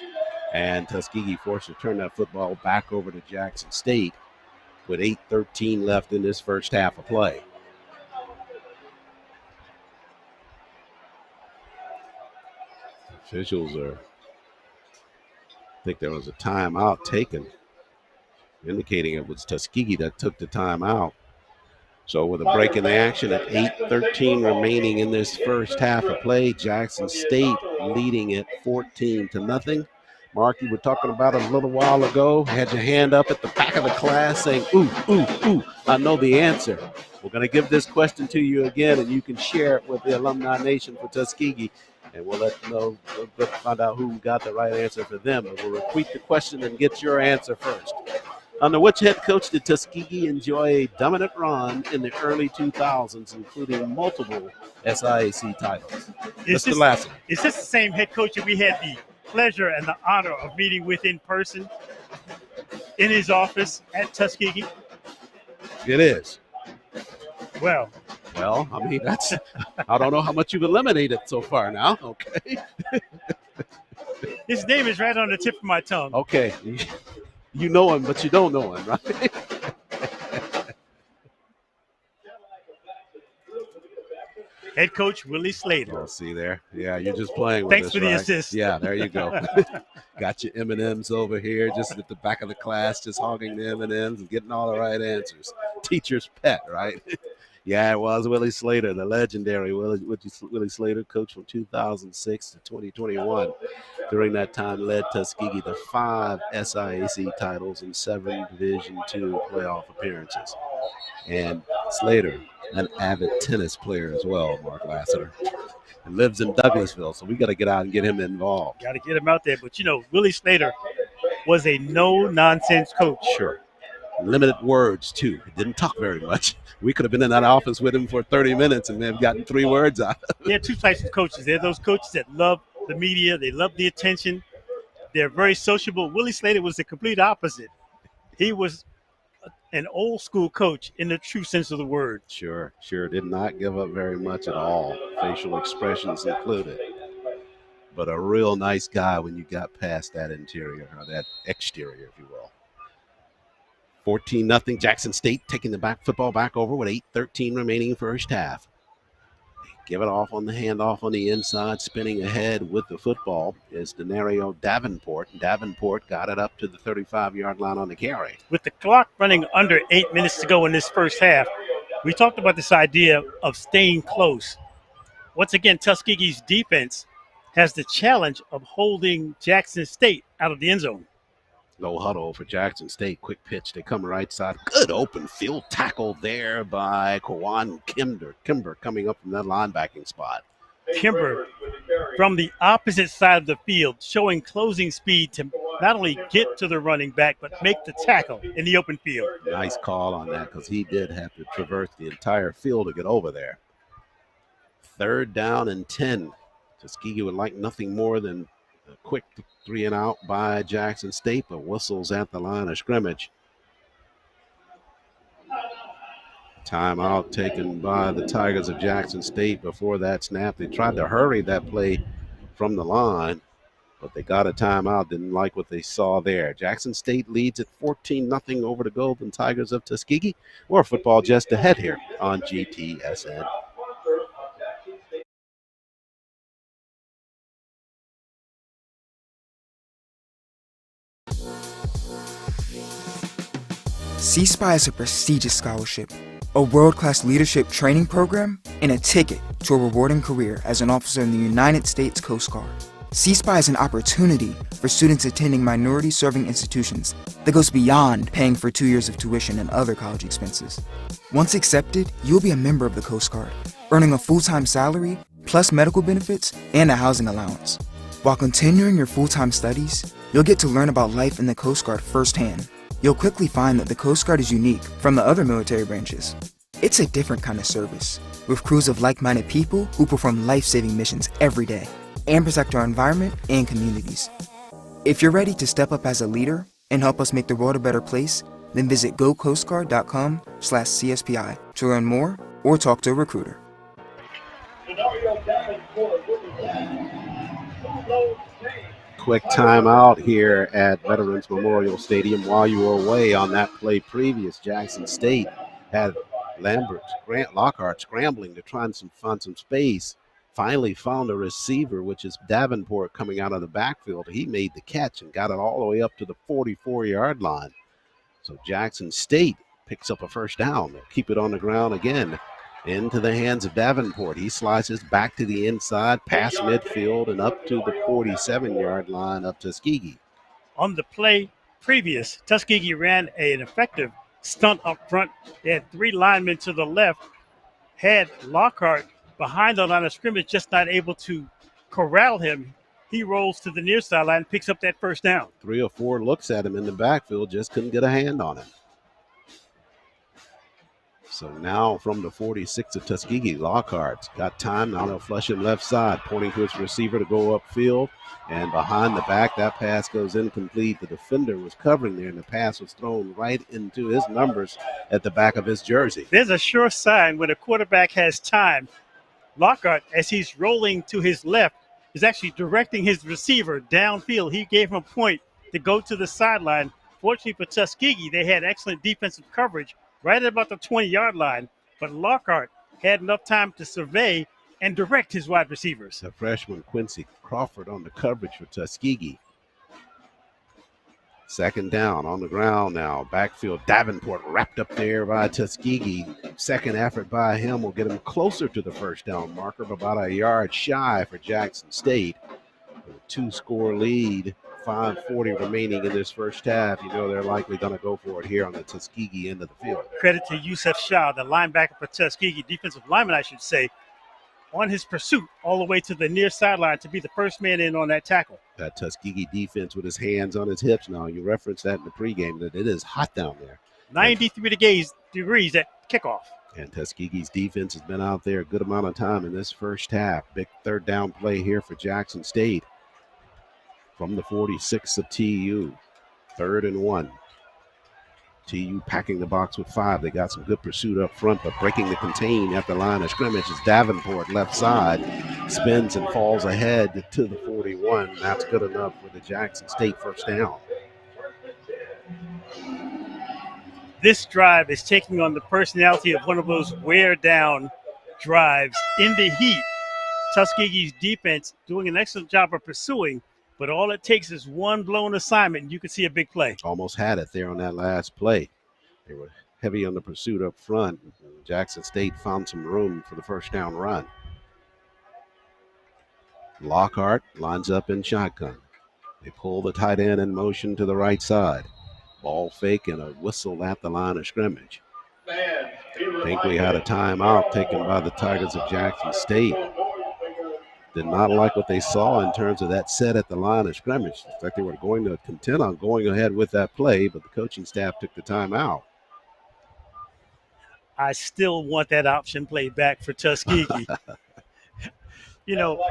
And Tuskegee forced to turn that football back over to Jackson State with 8:13 left in this first half of play. Officials I think there was a timeout taken, indicating it was Tuskegee that took the timeout. So with a break in the action at 8:13 remaining in this first half of play, Jackson State leading it 14-0. Mark, you were talking about it a little while ago. Had your hand up at the back of the class saying, ooh, ooh, ooh, I know the answer. We're going to give this question to you again, and you can share it with the Alumni Nation for Tuskegee. And we'll let you know, we'll find out who got the right answer for them. But we'll repeat the question and get your answer first. Under which head coach did Tuskegee enjoy a dominant run in the early 2000s, including multiple SIAC titles? Mr. Lassie. Is this the same head coach that we had the pleasure and the honor of meeting with in person in his office at Tuskegee? It is. Well, I mean, that's, I don't know how much you've eliminated so far now. Okay. His name is right on the tip of my tongue. Okay. You know him, but you don't know him, right? Head coach Willie Slater. Oh, see there? Yeah, you're just playing with Thanks us, for the right? assist. Yeah, there you go. Got your M&Ms over here, just at the back of the class, just hogging the M&Ms and getting all the right answers. Teacher's pet, right? Yeah, it was Willie Slater, the legendary Willie Slater, coach from 2006 to 2021. During that time, led Tuskegee to 5 SIAC titles and 7 Division II playoff appearances. And Slater, an avid tennis player as well, Mark Lassiter, and lives in Douglasville, so we got to get out and get him involved. Got to get him out there. But, you know, Willie Slater was a no-nonsense coach. Sure. Limited words, too. He didn't talk very much. We could have been in that office with him for 30 minutes and then gotten 3 words out. There are 2 types of coaches. There are those coaches that love the media. They love the attention. They're very sociable. Willie Slater was the complete opposite. He was an old school coach in the true sense of the word. Sure. Did not give up very much at all, facial expressions included. But a real nice guy when you got past that interior, or that exterior, if you will. 14-0, Jackson State taking the football back over with 8:13 remaining first half. Give it off on the handoff on the inside. Spinning ahead with the football is Denario Davenport. Davenport got it up to the 35-yard line on the carry. With the clock running under 8 minutes to go in this first half, we talked about this idea of staying close. Once again, Tuskegee's defense has the challenge of holding Jackson State out of the end zone. No huddle for Jackson State. Quick pitch. They come right side. Good open field tackle there by Kawan Kimber coming up from that linebacking spot. Kimber from the opposite side of the field, showing closing speed to not only get to the running back, but make the tackle in the open field. Nice call on that because he did have to traverse the entire field to get over there. 3rd down and 10. Tuskegee would like nothing more than a quick 3 and out by Jackson State, but whistles at the line of scrimmage. Timeout taken by the Tigers of Jackson State before that snap. They tried to hurry that play from the line, but they got a timeout. Didn't like what they saw there. Jackson State leads at 14-0 over the Golden Tigers of Tuskegee. More football just ahead here on GTSN. C-SPY is a prestigious scholarship, a world-class leadership training program, and a ticket to a rewarding career as an officer in the United States Coast Guard. C-SPY is an opportunity for students attending minority-serving institutions that goes beyond paying for 2 years of tuition and other college expenses. Once accepted, you'll be a member of the Coast Guard, earning a full-time salary, plus medical benefits and a housing allowance. While continuing your full-time studies, you'll get to learn about life in the Coast Guard firsthand. You'll quickly find that the Coast Guard is unique from the other military branches. It's a different kind of service, with crews of like-minded people who perform life-saving missions every day and protect our environment and communities. If you're ready to step up as a leader and help us make the world a better place, then visit gocoastguard.com/CSPI to learn more or talk to a recruiter. Quick timeout here at Veterans Memorial Stadium. While you were away on that play previous, Jackson State had Lockhart scrambling to try and find some space. Finally found a receiver, which is Davenport, coming out of the backfield. He made the catch and got it all the way up to the 44-yard line. So Jackson State picks up a first down. They'll keep it on the ground again. Into the hands of Davenport. He slices back to the inside, past midfield, and up to the 47-yard line of Tuskegee. On the play previous, Tuskegee ran an effective stunt up front. They had 3 linemen to the left, had Lockhart behind the line of scrimmage, just not able to corral him. He rolls to the near sideline and picks up that first down. 3 or 4 looks at him in the backfield, just couldn't get a hand on him. So now from the 46 of Tuskegee, Lockhart's got time. Now they'll flush him left side, pointing to his receiver to go upfield. And behind the back, that pass goes incomplete. The defender was covering there, and the pass was thrown right into his numbers at the back of his jersey. There's a sure sign when a quarterback has time. Lockhart, as he's rolling to his left, is actually directing his receiver downfield. He gave him a point to go to the sideline. Fortunately for Tuskegee, they had excellent defensive coverage right at about the 20-yard line, but Lockhart had enough time to survey and direct his wide receivers. The freshman Quincy Crawford on the coverage for Tuskegee. 2nd down on the ground now. Backfield, Davenport wrapped up there by Tuskegee. Second effort by him will get him closer to the first down marker, but about a yard shy for Jackson State. With a 2-score lead. 5:40 remaining in this first half. You know they're likely going to go for it here on the Tuskegee end of the field. Credit to Yusef Shah, the linebacker for Tuskegee, defensive lineman, I should say, on his pursuit all the way to the near sideline to be the first man in on that tackle. That Tuskegee defense with his hands on his hips now. You referenced that in the pregame, that it is hot down there. 93 degrees at kickoff. And Tuskegee's defense has been out there a good amount of time in this first half. Big 3rd down play here for Jackson State. From the 46 of TU, 3rd and 1. TU packing the box with 5. They got some good pursuit up front, but breaking the contain at the line of scrimmage is Davenport, left side. Spins and falls ahead to the 41. That's good enough for the Jackson State first down. This drive is taking on the personality of one of those wear-down drives in the heat. Tuskegee's defense doing an excellent job of pursuing, but all it takes is one blown assignment, and you can see a big play. Almost had it there on that last play. They were heavy on the pursuit up front. Jackson State found some room for the first down run. Lockhart lines up in shotgun. They pull the tight end in motion to the right side. Ball fake and a whistle at the line of scrimmage. I think we had a timeout taken by the Tigers of Jackson State. Did not like what they saw in terms of that set at the line of scrimmage. In fact, they were going to contend on going ahead with that play, but the coaching staff took the timeout. I still want that option play back for Tuskegee. You know,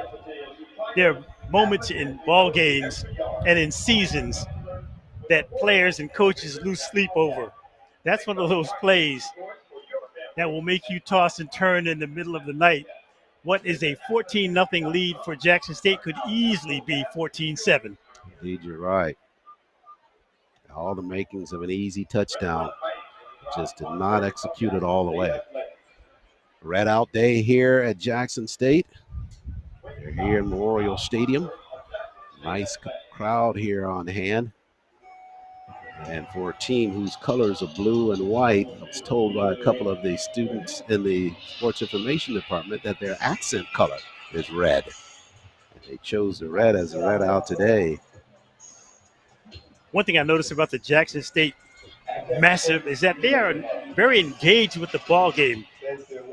there are moments in ball games and in seasons that players and coaches lose sleep over. That's one of those plays that will make you toss and turn in the middle of the night. What is a 14-0 lead for Jackson State could easily be 14-7. Indeed, you're right. All the makings of an easy touchdown. Just did not execute it all the way. Red out day here at Jackson State. They're here in Memorial Stadium. Nice crowd here on hand. And for a team whose colors are blue and white, I was told by a couple of the students in the sports information department that their accent color is red. And they chose the red as the red out today. One thing I noticed about the Jackson State Massive is that they are very engaged with the ball game.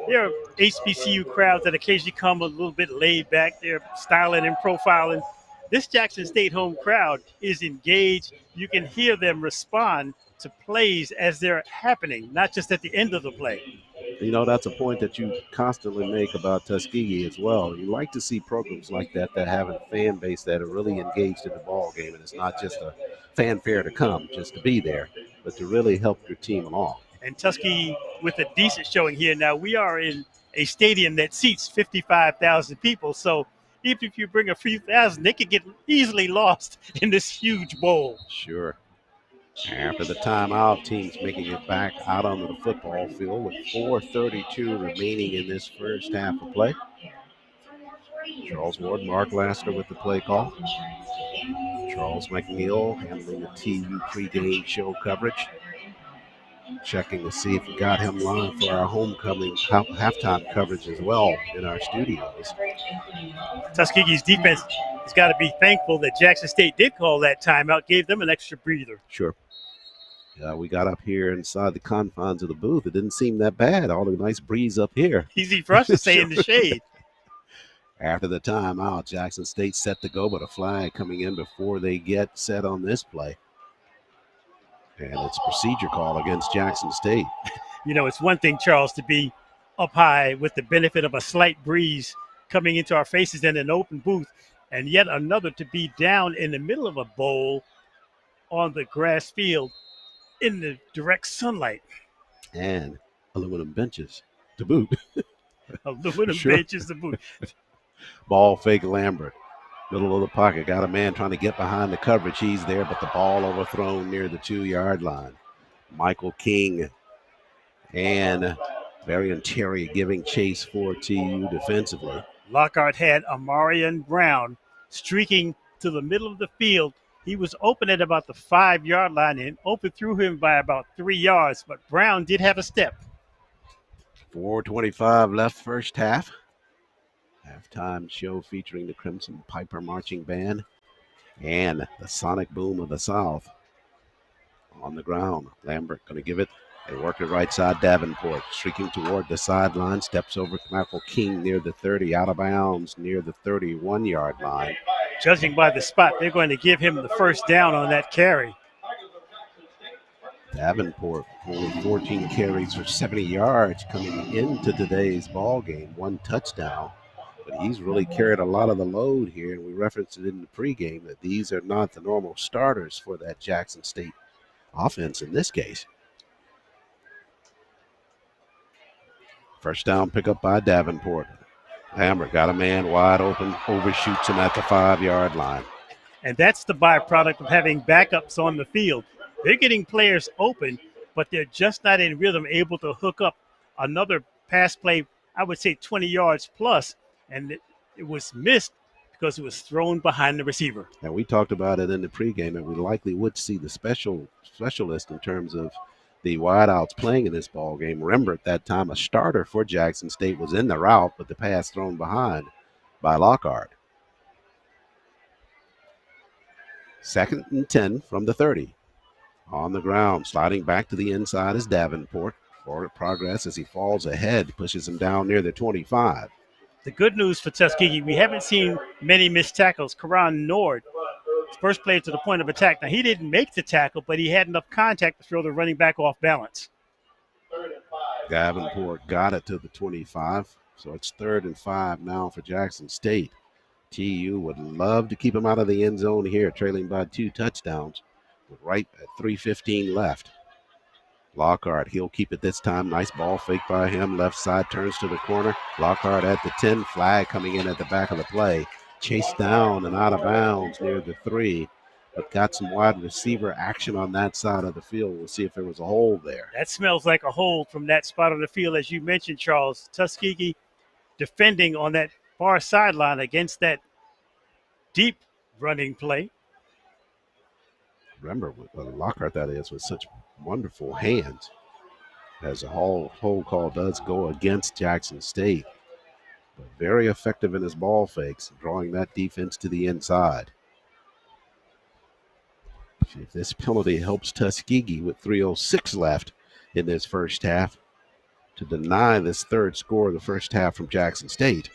There are HBCU crowds that occasionally come a little bit laid back. They're styling and profiling. This Jackson State home crowd is engaged. You can hear them respond to plays as they're happening, not just at the end of the play. You know, that's a point that you constantly make about Tuskegee as well. You like to see programs like that have a fan base that are really engaged in the ball game, and it's not just a fanfare to come, just to be there, but to really help your team along. And Tuskegee with a decent showing here. Now, we are in a stadium that seats 55,000 people, so even if you bring a few thousand, they could get easily lost in this huge bowl. Sure. After the timeout, teams making it back out onto the football field with 4:32 remaining in this first half of play. Charles Ward, Mark Lasker with the play call. Charles McNeil handling the TU pregame show coverage. Checking to see if we got him live for our homecoming halftime coverage as well in our studios. Tuskegee's defense has got to be thankful that Jackson State did call that timeout, gave them an extra breather. Sure. We got up here inside the confines of the booth. It didn't seem that bad. All the nice breeze up here. Easy for us to stay in the shade. After the timeout, Jackson State set to go, but a flag coming in before they get set on this play. And it's procedure call against Jackson State. You know, it's one thing, Charles, to be up high with the benefit of a slight breeze coming into our faces in an open booth, and yet another to be down in the middle of a bowl on the grass field in the direct sunlight. And aluminum benches to boot. Aluminum benches to boot. Ball fake Lambert. Middle of the pocket. Got a man trying to get behind the coverage. He's there, but the ball overthrown near the 2-yard line. Michael King and Varian Terry giving chase for TU defensively. Lockhart had Amarian Brown streaking to the middle of the field. He was open at about the 5-yard line and open through him by about 3 yards, but Brown did have a step. 4:25 left first half. Halftime show featuring the Crimson Piper Marching Band and the Sonic Boom of the South. On the ground, Lambert going to give it. They work it right side. Davenport streaking toward the sideline. Steps over Michael King near the 30, out of bounds near the 31-yard line. Judging by the spot, they're going to give him the first down on that carry. Davenport only 14 carries for 70 yards coming into today's ball game. 1 touchdown. But he's really carried a lot of the load here, and we referenced it in the pregame that these are not the normal starters for that Jackson State offense in this case. First down pickup by Davenport. Hammer got a man wide open, overshoots him at the 5-yard line. And that's the byproduct of having backups on the field. They're getting players open, but they're just not in rhythm, able to hook up another pass play I would say 20 yards plus, and it was missed because it was thrown behind the receiver. And we talked about it in the pregame, and we likely would see the specialist in terms of the wideouts playing in this ball game. Remember, at that time, a starter for Jackson State was in the route, but the pass thrown behind by Lockhart. 2nd and 10 from the 30. On the ground, sliding back to the inside is Davenport. Forward progress as he falls ahead, pushes him down near the 25. The good news for Tuskegee, we haven't seen many missed tackles. Karan Nord, first player to the point of attack. Now, he didn't make the tackle, but he had enough contact to throw the running back off balance. Davenport got it to the 25, so it's 3rd and 5 now for Jackson State. TU would love to keep him out of the end zone here, trailing by 2 touchdowns, right at 3:15 left. Lockhart, he'll keep it this time. Nice ball fake by him. Left side turns to the corner. Lockhart at the 10. Flag coming in at the back of the play. Chased down and out of bounds near the 3, but got some wide receiver action on that side of the field. We'll see if there was a hold there. That smells like a hold from that spot of the field, as you mentioned, Charles. Tuskegee defending on that far sideline against that deep running play. Remember, Lockhart, that is, with such wonderful hands, as a hold call does go against Jackson State. But very effective in his ball fakes, drawing that defense to the inside. If this penalty helps Tuskegee with 3:06 left in this first half to deny this 3rd score of the first half from Jackson State,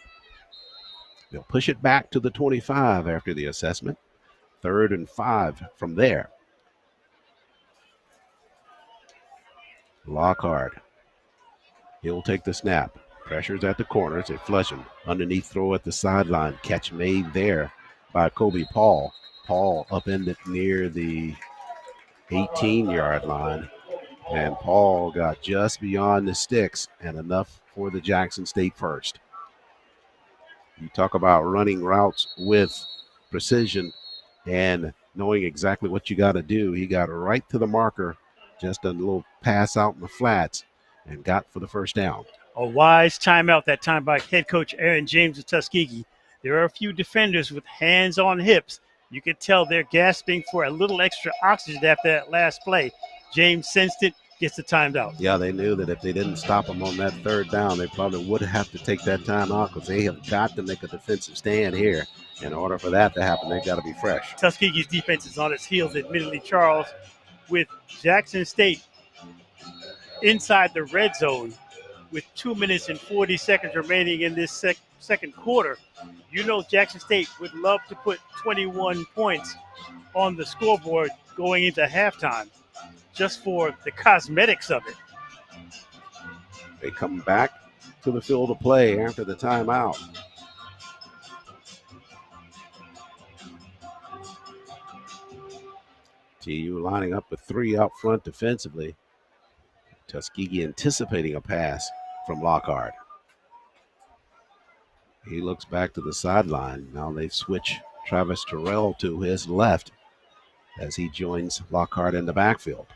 they'll push it back to the 25 after the assessment. 3rd and 5 from there. Lockhart. He'll take the snap. Pressures at the corners. They flush him. Underneath throw at the sideline. Catch made there by Kobe Paul. Paul upended near the 18-yard line. And Paul got just beyond the sticks and enough for the Jackson State first. You talk about running routes with precision and knowing exactly what you got to do. He got right to the marker, just a little pass out in the flats, and got for the first down. A wise timeout that time by head coach Aaron James of Tuskegee. There are a few defenders with hands on hips. You can tell they're gasping for a little extra oxygen after that last play. James sensed it, gets the timeout. Yeah, they knew that if they didn't stop him on that 3rd down, they probably would have to take that time out because they have got to make a defensive stand here. In order for that to happen, they've got to be fresh. Tuskegee's defense is on its heels, admittedly, Charles, with Jackson State inside the red zone with 2 minutes and 40 seconds remaining in this second quarter. You know Jackson State would love to put 21 points on the scoreboard going into halftime just for the cosmetics of it. They come back to the field of play after the timeout. TU lining up with 3 out front defensively. Tuskegee anticipating a pass from Lockhart. He looks back to the sideline. Now they switch Travis Terrell to his left as he joins Lockhart in the backfield.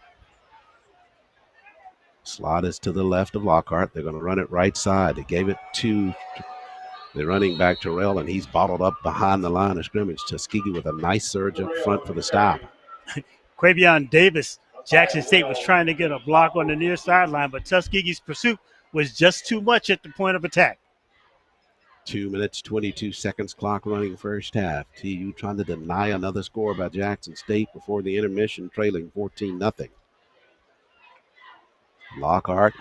Slot is to the left of Lockhart. They're going to run it right side. They gave it to the running back Terrell, and he's bottled up behind the line of scrimmage. Tuskegee with a nice surge up front for the stop. Quavion Davis, Jackson State was trying to get a block on the near sideline, but Tuskegee's pursuit was just too much at the point of attack. 2 minutes, 22 seconds clock running first half. TU trying to deny another score by Jackson State before the intermission, trailing 14-0. Lockhart,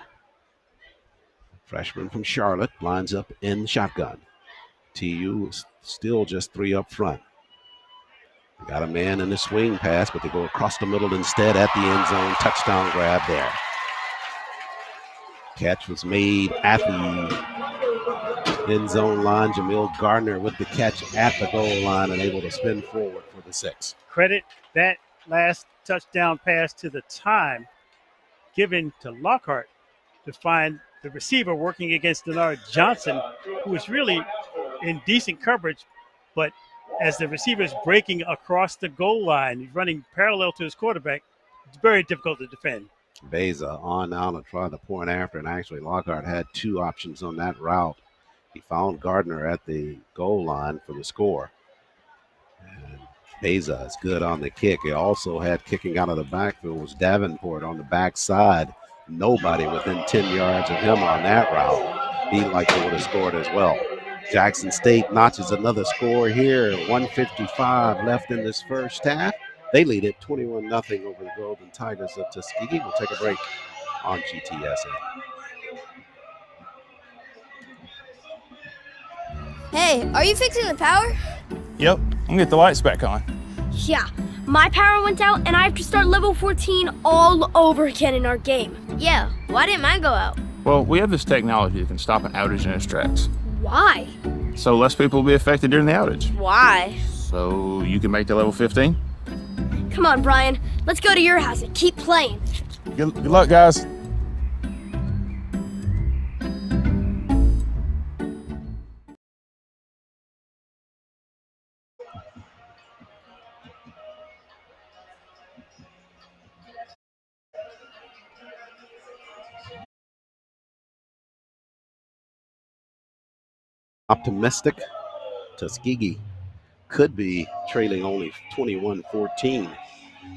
freshman from Charlotte, lines up in the shotgun. TU is still just 3 up front. They got a man in the swing pass, but they go across the middle instead at the end zone. Touchdown grab there. Catch was made at the end zone line. Jamil Gardner with the catch at the goal line and able to spin forward for the 6. Credit that last touchdown pass to the time given to Lockhart to find the receiver working against Denard Johnson, who was really in decent coverage, but as the receiver is breaking across the goal line, he's running parallel to his quarterback, it's very difficult to defend. Beza on now to try the point after, and actually Lockhart had two options on that route. He found Gardner at the goal line for the score. And Beza is good on the kick. He also had kicking out of the backfield was Davenport on the backside. Nobody within 10 yards of him on that route. He likely would have scored as well. Jackson State notches another score here. 1:55 left in this first half. They lead it 21-0 over the Golden Tigers of Tuskegee. We'll take a break on GTSA. Hey, are you fixing the power? Yep, I'm gonna get the lights back on. Yeah, my power went out and I have to start level 14 all over again in our game. Yeah, why didn't mine go out? Well, we have this technology that can stop an outage in its tracks. Why? So less people will be affected during the outage. Why? So you can make the level 15? Come on, Brian. Let's go to your house and keep playing. Good luck, guys. Optimistic. Tuskegee could be trailing only 21-14.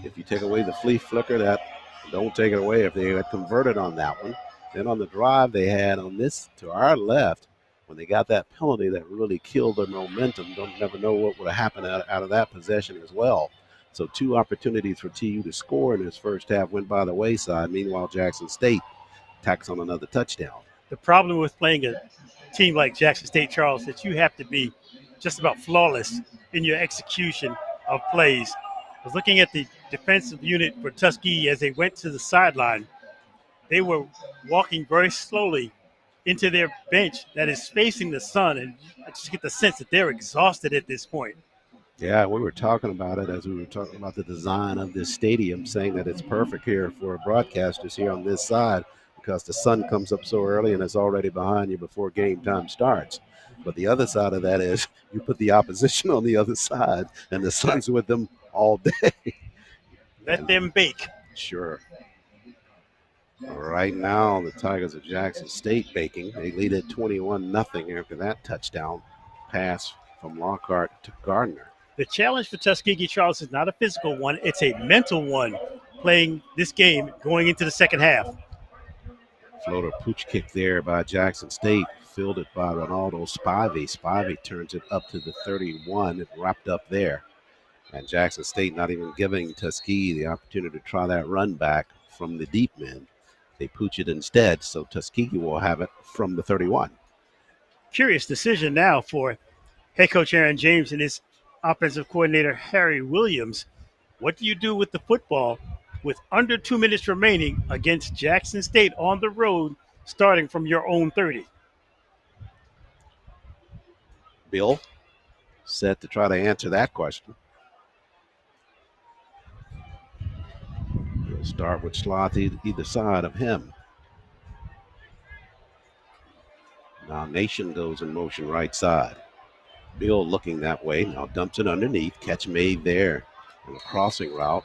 If you take away the flea flicker, that don't take it away if they had converted on that one. Then on the drive they had on this to our left, when they got that penalty that really killed their momentum, don't never know what would have happened out of that possession as well. So two opportunities for TU to score in this first half went by the wayside. Meanwhile, Jackson State tacks on another touchdown. The problem with playing a team like Jackson State, Charles, that you have to be just about flawless in your execution of plays. I was looking at the defensive unit for Tuskegee as they went to the sideline. They were walking very slowly into their bench that is facing the sun, and I just get the sense that they're exhausted at this point. Yeah, we were talking about it as we were talking about the design of this stadium, saying that it's perfect here for broadcasters here on this side because the sun comes up so early and it's already behind you before game time starts. But the other side of that is you put the opposition on the other side and the sun's with them all day. Let them bake. Sure. Right now, the Tigers of Jackson State baking. They lead at 21-0 after that touchdown pass from Lockhart to Gardner. The challenge for Tuskegee, Charles, is not a physical one. It's a mental one, playing this game going into the second half. Floater pooch kick there by Jackson State, fielded by Ronaldo Spivey. Spivey turns it up to the 31. It wrapped up there. And Jackson State not even giving Tuskegee the opportunity to try that run back from the deep men. They pooch it instead, so Tuskegee will have it from the 31. Curious decision now for head coach Aaron James and his offensive coordinator Harry Williams. What do you do with the football with under 2 minutes remaining against Jackson State on the road, starting from your own 30? Bill, set to try to answer that question. We'll start with Sloth either side of him. Now Nation goes in motion right side. Bill looking that way, now dumps it underneath. Catch made there in the crossing route.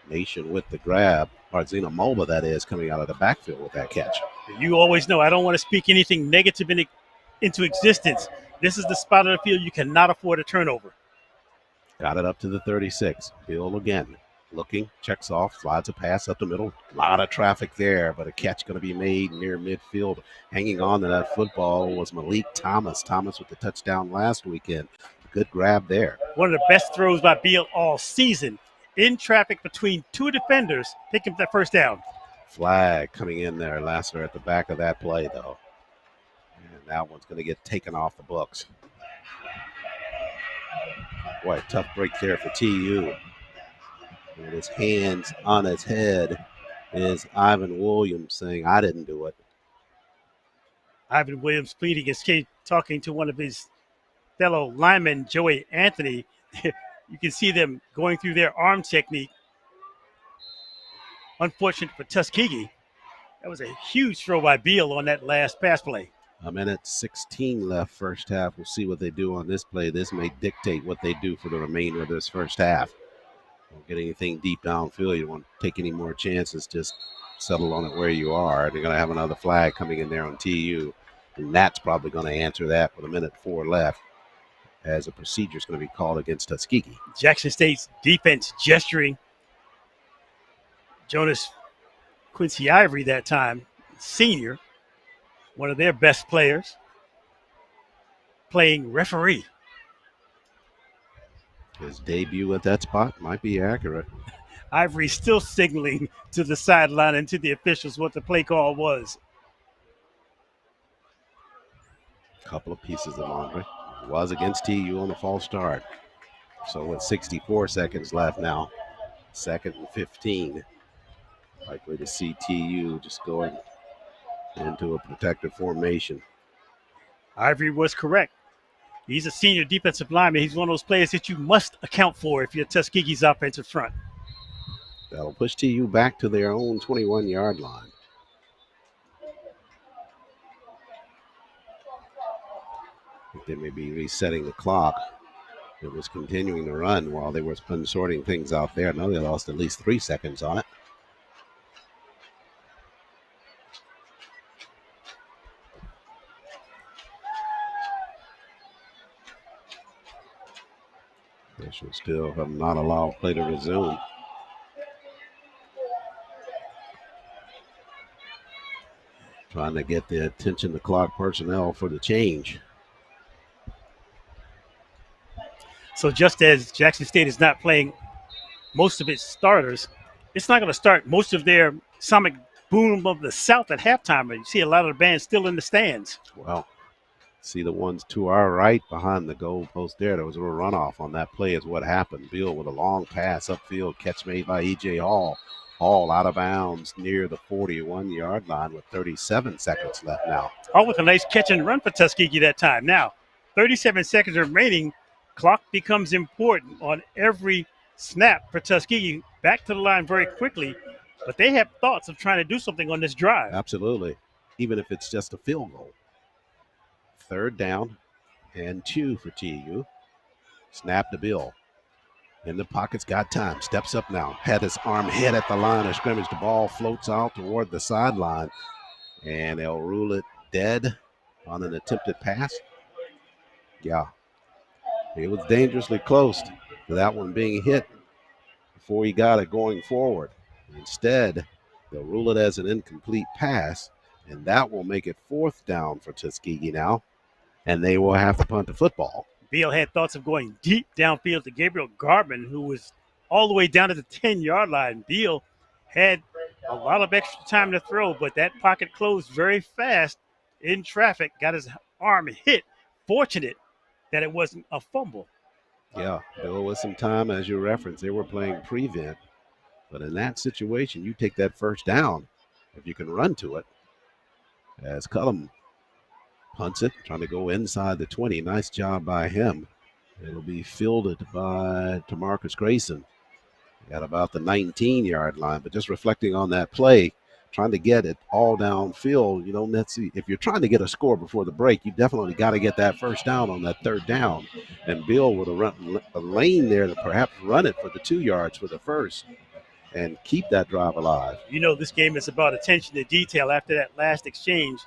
Nation with the grab. Arzina Mulva, that is, coming out of the backfield with that catch. You always know I don't want to speak anything negative into existence. This is the spot of the field you cannot afford a turnover. Got it up to the 36. Bill again. Looking, checks off, slides a pass up the middle. A lot of traffic there, but a catch going to be made near midfield. Hanging on to that football was Malik Thomas. Thomas with the touchdown last weekend. Good grab there. One of the best throws by Beal all season. In traffic between two defenders, taking that first down. Flag coming in there. Lassiter at the back of that play, though. And that one's going to get taken off the books. Boy, a tough break there for TU. With his hands on his head is Ivan Williams saying, I didn't do it. Ivan Williams pleading his case, talking to one of his fellow linemen, Joey Anthony. You can see them going through their arm technique. Unfortunate for Tuskegee. That was a huge throw by Beal on that last pass play. A minute 16 left first half. We'll see what they do on this play. This may dictate what they do for the remainder of this first half. Don't get anything deep downfield. You don't want to take any more chances. Just settle on it where you are. They're going to have another flag coming in there on TU, and that's probably going to answer that with 1:04 left, as a procedure is going to be called against Tuskegee. Jackson State's defense gesturing. Jonas Quincy Ivory that time, senior, one of their best players, playing referee. His debut at that spot might be accurate. Ivory still signaling to the sideline and to the officials what the play call was. Couple of pieces of laundry. Was against TU on the false start. So with 64 seconds left now, 2nd and 15. Likely to see TU just going into a protective formation. Ivory was correct. He's a senior defensive lineman. He's one of those players that you must account for if you're Tuskegee's offensive front. That'll push TU back to their own 21-yard line. They may be resetting the clock. It was continuing to run while they were unsorting things out there. Now they lost at least 3 seconds on it. They should still have not allowed play to resume. Trying to get the attention of clock personnel for the change. So just as Jackson State is not playing most of its starters, it's not going to start most of their Sonic Boom of the South at halftime. You see a lot of the bands still in the stands. Well, see the ones to our right behind the goal post there. There was a runoff on that play is what happened. Bill with a long pass upfield, catch made by E.J. Hall. Hall out of bounds near the 41-yard line with 37 seconds left now. Hall with a nice catch and run for Tuskegee that time. Now, 37 seconds remaining. Clock becomes important on every snap for Tuskegee. Back to the line very quickly, but they have thoughts of trying to do something on this drive. Absolutely, even if it's just a field goal. 3rd down and 2 for TU. Snap to Bill. In the pocket's got time. Steps up now. Had his arm hit at the line of scrimmage. The ball floats out toward the sideline, and they'll rule it dead on an attempted pass. Yeah. It was dangerously close to that one being hit before he got it going forward. Instead, they'll rule it as an incomplete pass, and that will make it 4th down for Tuskegee now, and they will have to punt the football. Beal had thoughts of going deep downfield to Gabriel Garman, who was all the way down to the 10-yard line. Beal had a lot of extra time to throw, but that pocket closed very fast in traffic, got his arm hit. Fortunate that it wasn't a fumble. Yeah, there was some time, as you referenced. They were playing prevent. But in that situation, you take that 1st down if you can run to it. As Cullum punts it, trying to go inside the 20. Nice job by him. It'll be fielded by Tamarcus Grayson at about the 19-yard line. But just reflecting on that play, trying to get it all downfield, you know, if you're trying to get a score before the break, you definitely got to get that 1st down on that 3rd down. And Bill would have run a lane there to perhaps run it for the 2 yards for the 1st and keep that drive alive. You know, this game is about attention to detail. After that last exchange,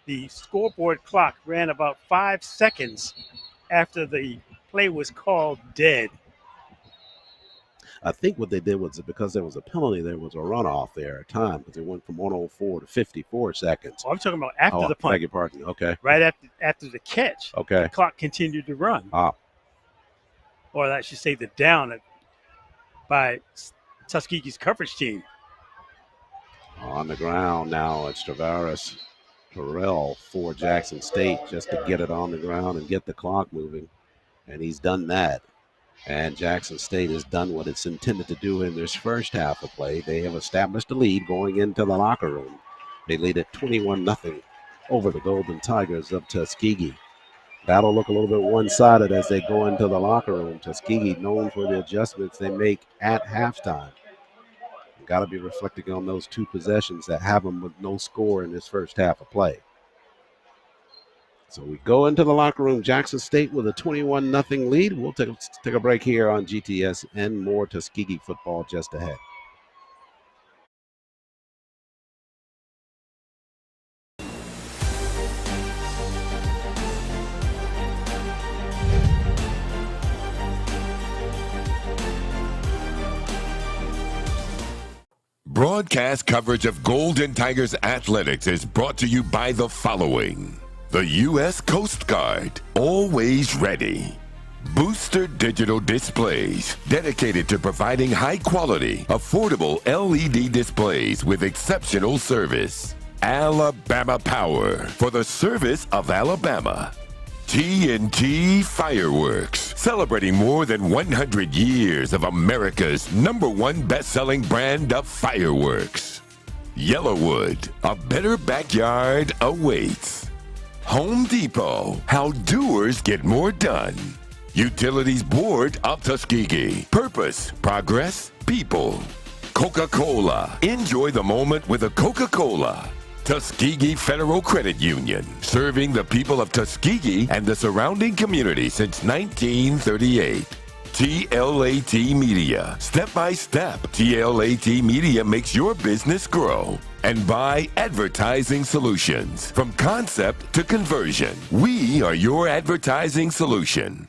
the scoreboard clock ran about 5 seconds after the play was called dead. I think what they did was because there was a penalty, there was a runoff there at time because it went from 104 to 54 seconds. Oh, I'm talking about after the punt. Beg your pardon. Okay. Right after the catch. Okay. The clock continued to run. Or I should say the down by Tuskegee's coverage team. On the ground now, it's Travaris Terrell for Jackson State just to get it on the ground and get the clock moving. And he's done that. And Jackson State has done what it's intended to do in this 1st half of play. They have established a lead going into the locker room. They lead at 21-0 over the Golden Tigers of Tuskegee. That'll look a little bit one-sided as they go into the locker room. Tuskegee known for the adjustments they make at halftime. Got to be reflecting on those 2 possessions that have them with no score in this 1st half of play. So we go into the locker room, Jackson State with a 21-0 lead. We'll take a break here on GTS and more Tuskegee football just ahead. Broadcast coverage of Golden Tigers athletics is brought to you by the following. The U.S. Coast Guard, always ready. Booster Digital Displays, dedicated to providing high-quality, affordable LED displays with exceptional service. Alabama Power, for the service of Alabama. TNT Fireworks, celebrating more than 100 years of America's #1 best-selling brand of fireworks. Yellowwood, a better backyard awaits. Home Depot, how doers get more done. Utilities Board of Tuskegee, purpose, progress, people. Coca-Cola, enjoy the moment with a Coca-Cola. Tuskegee Federal Credit Union, serving the people of Tuskegee and the surrounding community since 1938. TLAT Media, step by step, TLAT Media makes your business grow. And by Advertising Solutions, from concept to conversion, we are your advertising solution.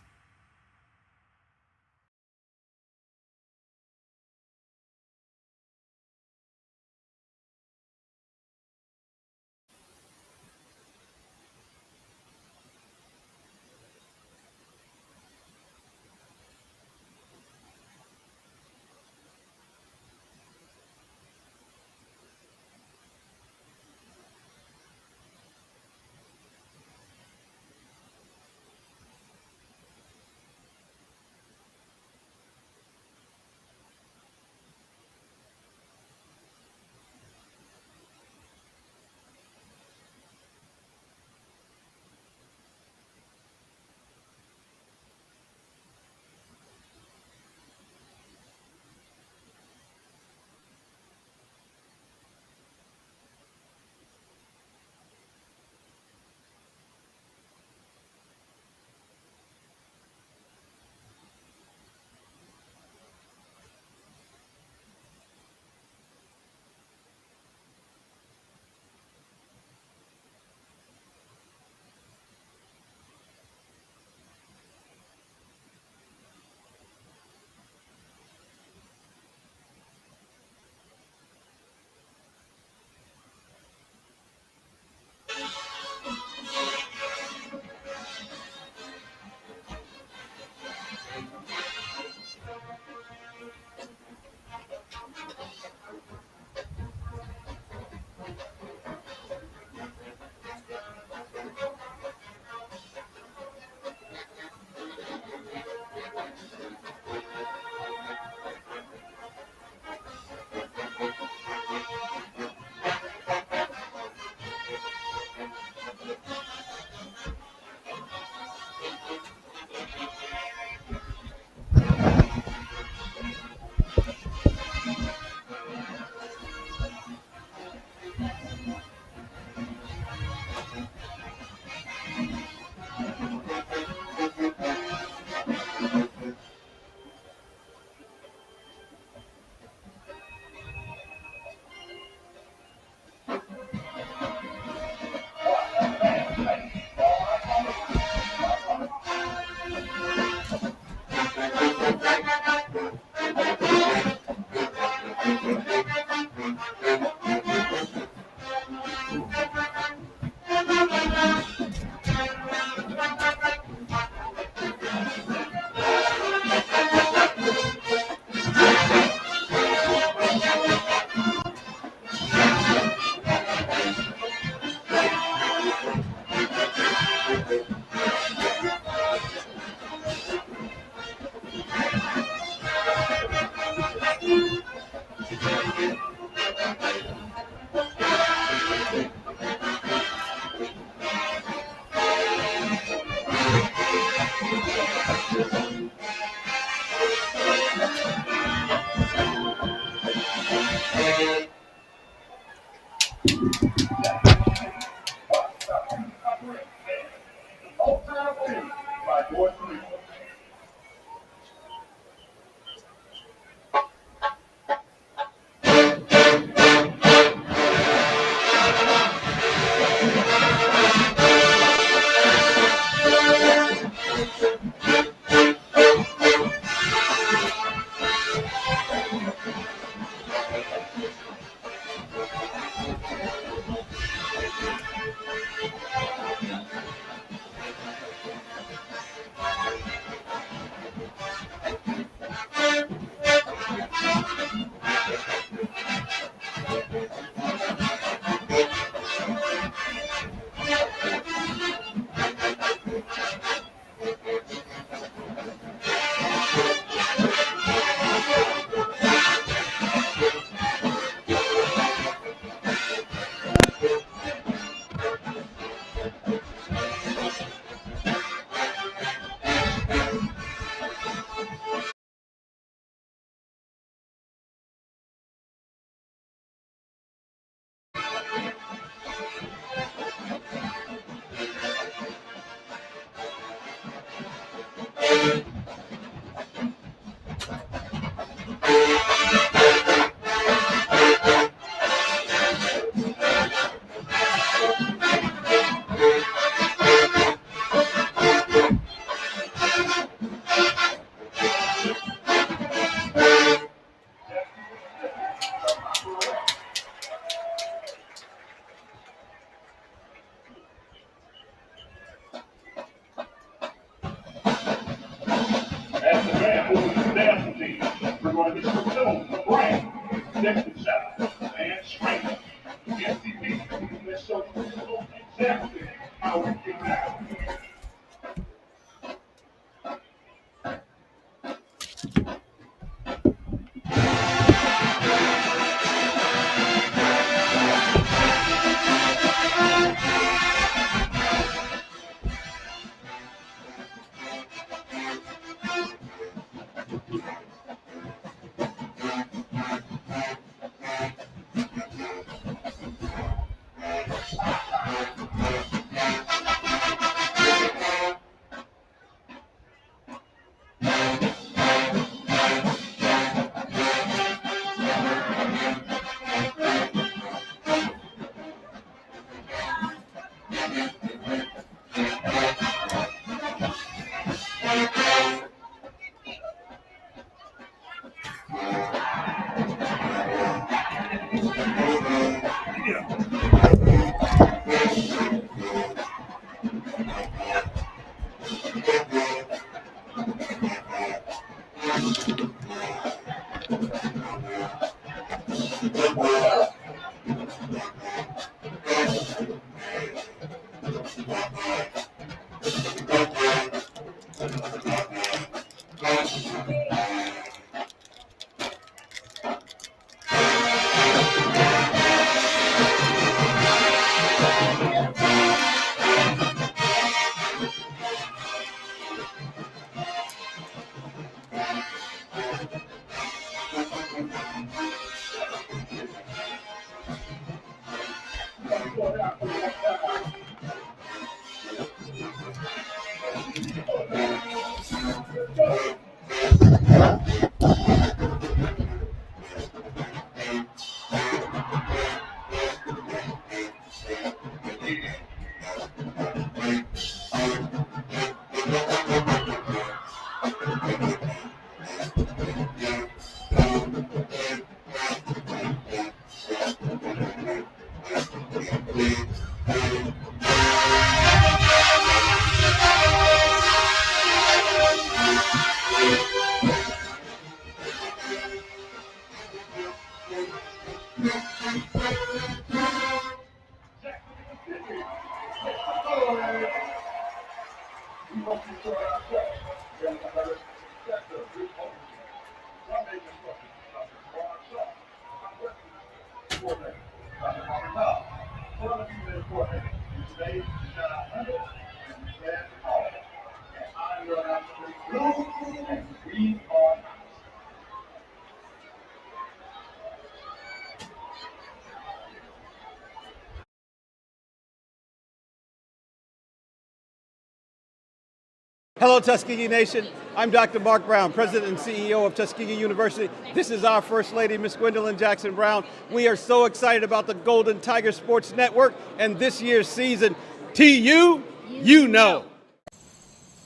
Hello, Tuskegee Nation. I'm Dr. Mark Brown, President and CEO of Tuskegee University. This is our First Lady, Miss Gwendolyn Jackson Brown. We are so excited about the Golden Tiger Sports Network and this year's season. TU, you know.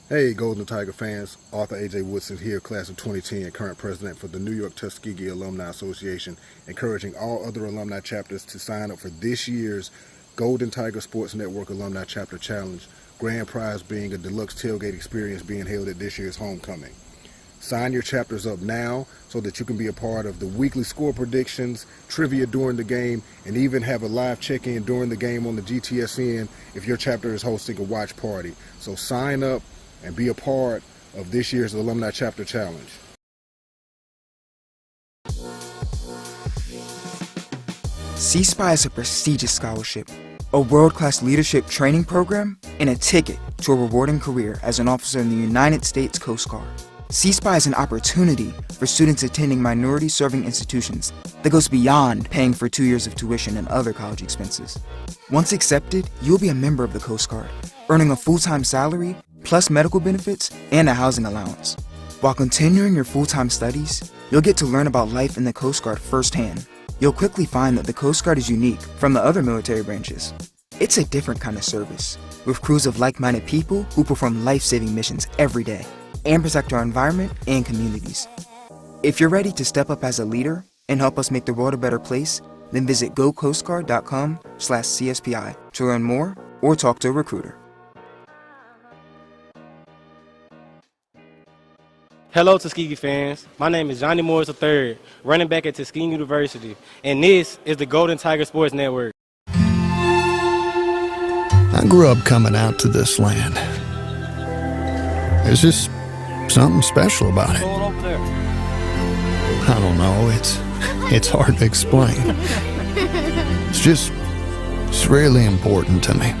Hey, Golden Tiger fans. Arthur A.J. Woodson here, class of 2010, current president for the New York Tuskegee Alumni Association, encouraging all other alumni chapters to sign up for this year's Golden Tiger Sports Network Alumni Chapter Challenge. Grand prize being a deluxe tailgate experience being held at this year's homecoming. Sign your chapters up now so that you can be a part of the weekly score predictions, trivia during the game, and even have a live check-in during the game on the GTSN if your chapter is hosting a watch party. So sign up and be a part of this year's Alumni Chapter Challenge. C-SPY is a prestigious scholarship, a world-class leadership training program, and a ticket to a rewarding career as an officer in the United States Coast Guard. C-SPY is an opportunity for students attending minority-serving institutions that goes beyond paying for 2 years of tuition and other college expenses. Once accepted, you'll be a member of the Coast Guard, earning a full-time salary, plus medical benefits and a housing allowance. While continuing your full-time studies, you'll get to learn about life in the Coast Guard firsthand. You'll quickly find that the Coast Guard is unique from the other military branches. It's a different kind of service, with crews of like-minded people who perform life-saving missions every day and protect our environment and communities. If you're ready to step up as a leader and help us make the world a better place, then visit gocoastguard.com/CSPI to learn more or talk to a recruiter. Hello, Tuskegee fans. My name is Johnny Morris III, running back at Tuskegee University, and this is the Golden Tiger Sports Network. I grew up coming out to this land. There's just something special about it. I don't know. It's hard to explain. It's really important to me.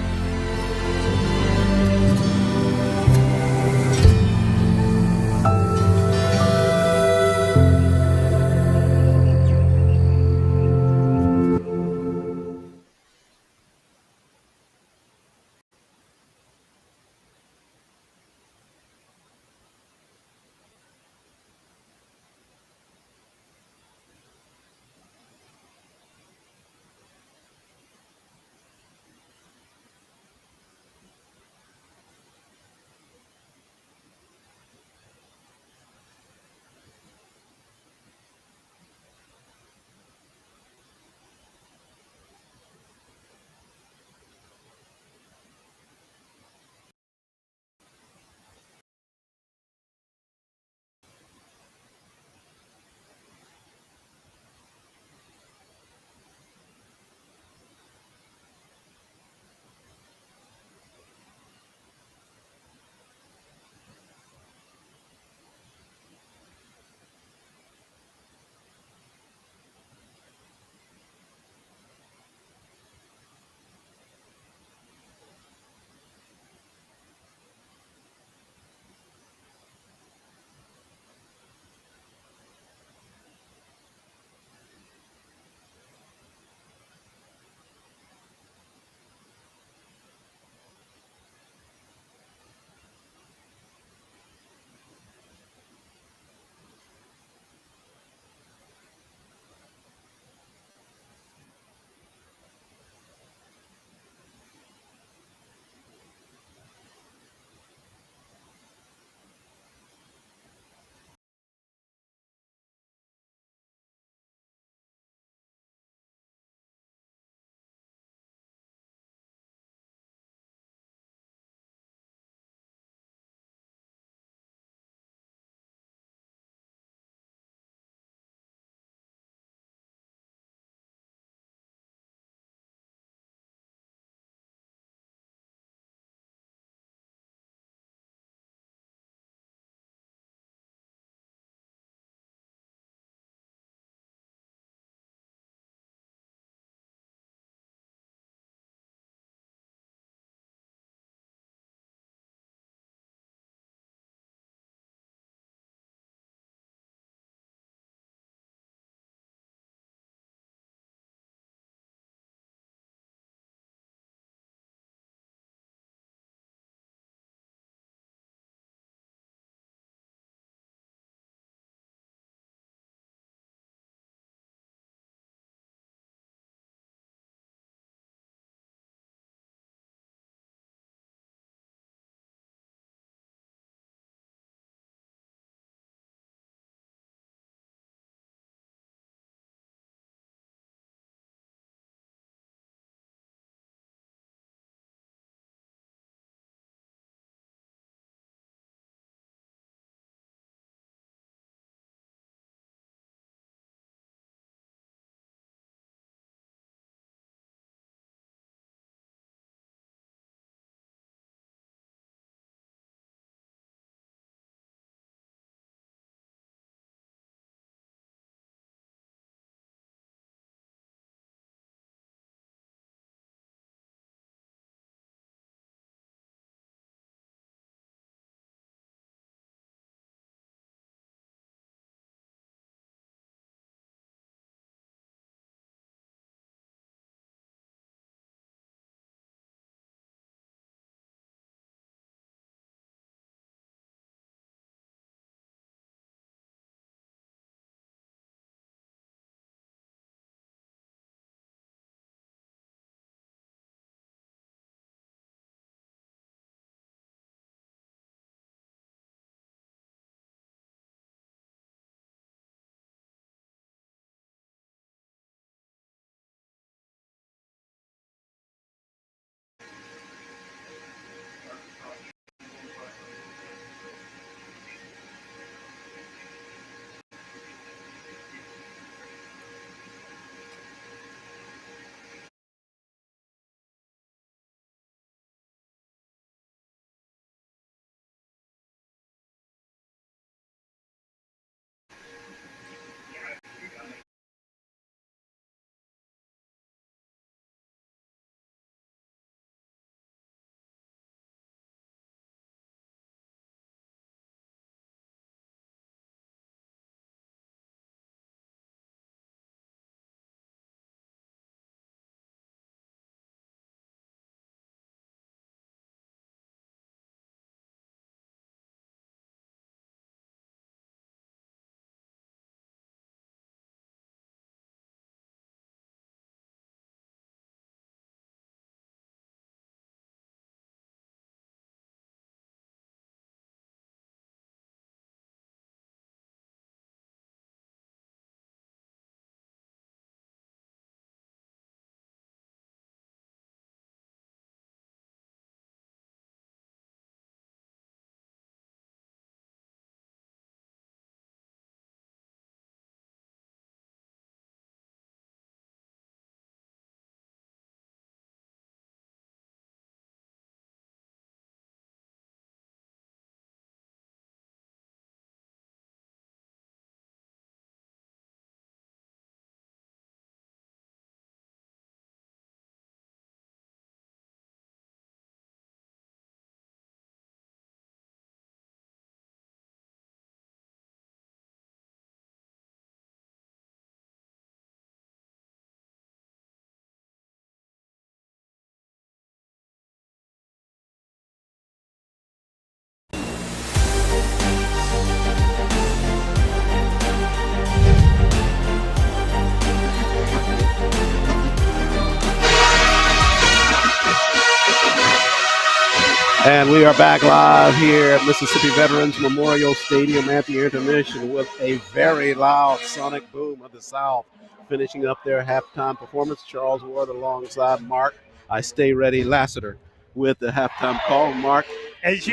And we are back live here at Mississippi Veterans Memorial Stadium at the intermission with a very loud sonic boom of the South finishing up their halftime performance. Charles Ward alongside Mark. I Stay Ready Lassiter with the halftime call. Mark,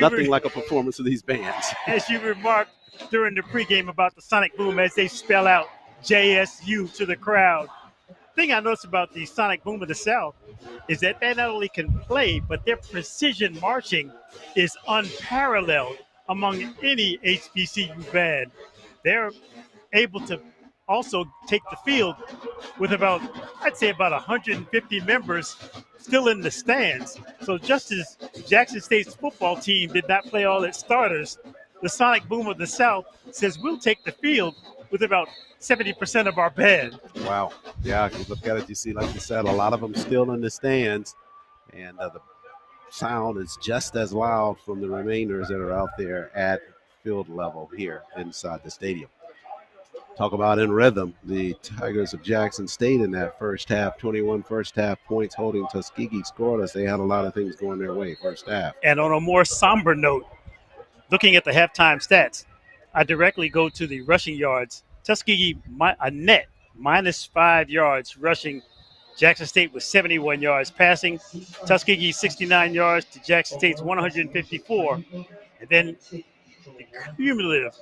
nothing like a performance of these bands. As you remarked during the pregame about the sonic boom as they spell out JSU to the crowd. The thing I noticed about the sonic boom of the South is that they not only can play, but their precision marching is unparalleled among any HBCU band. They're able to also take the field with about, I'd say about 150 members still in the stands. So just as Jackson State's football team did not play all its starters, the sonic boom of the South says we'll take the field with about 70% of our band. Wow. Yeah, if you look at it, you see, like you said, a lot of them still in the stands. And the sound is just as loud from the remainders that are out there at field level here inside the stadium. Talk about in rhythm, the Tigers of Jackson State in that first half, 21 first half points holding Tuskegee scoreless. They had a lot of things going their way first half. And on a more somber note, looking at the halftime stats, I directly go to the rushing yards. Tuskegee, a net -5 yards rushing. Jackson State was 71 yards passing. Tuskegee 69 yards to Jackson State's 154. And then the cumulative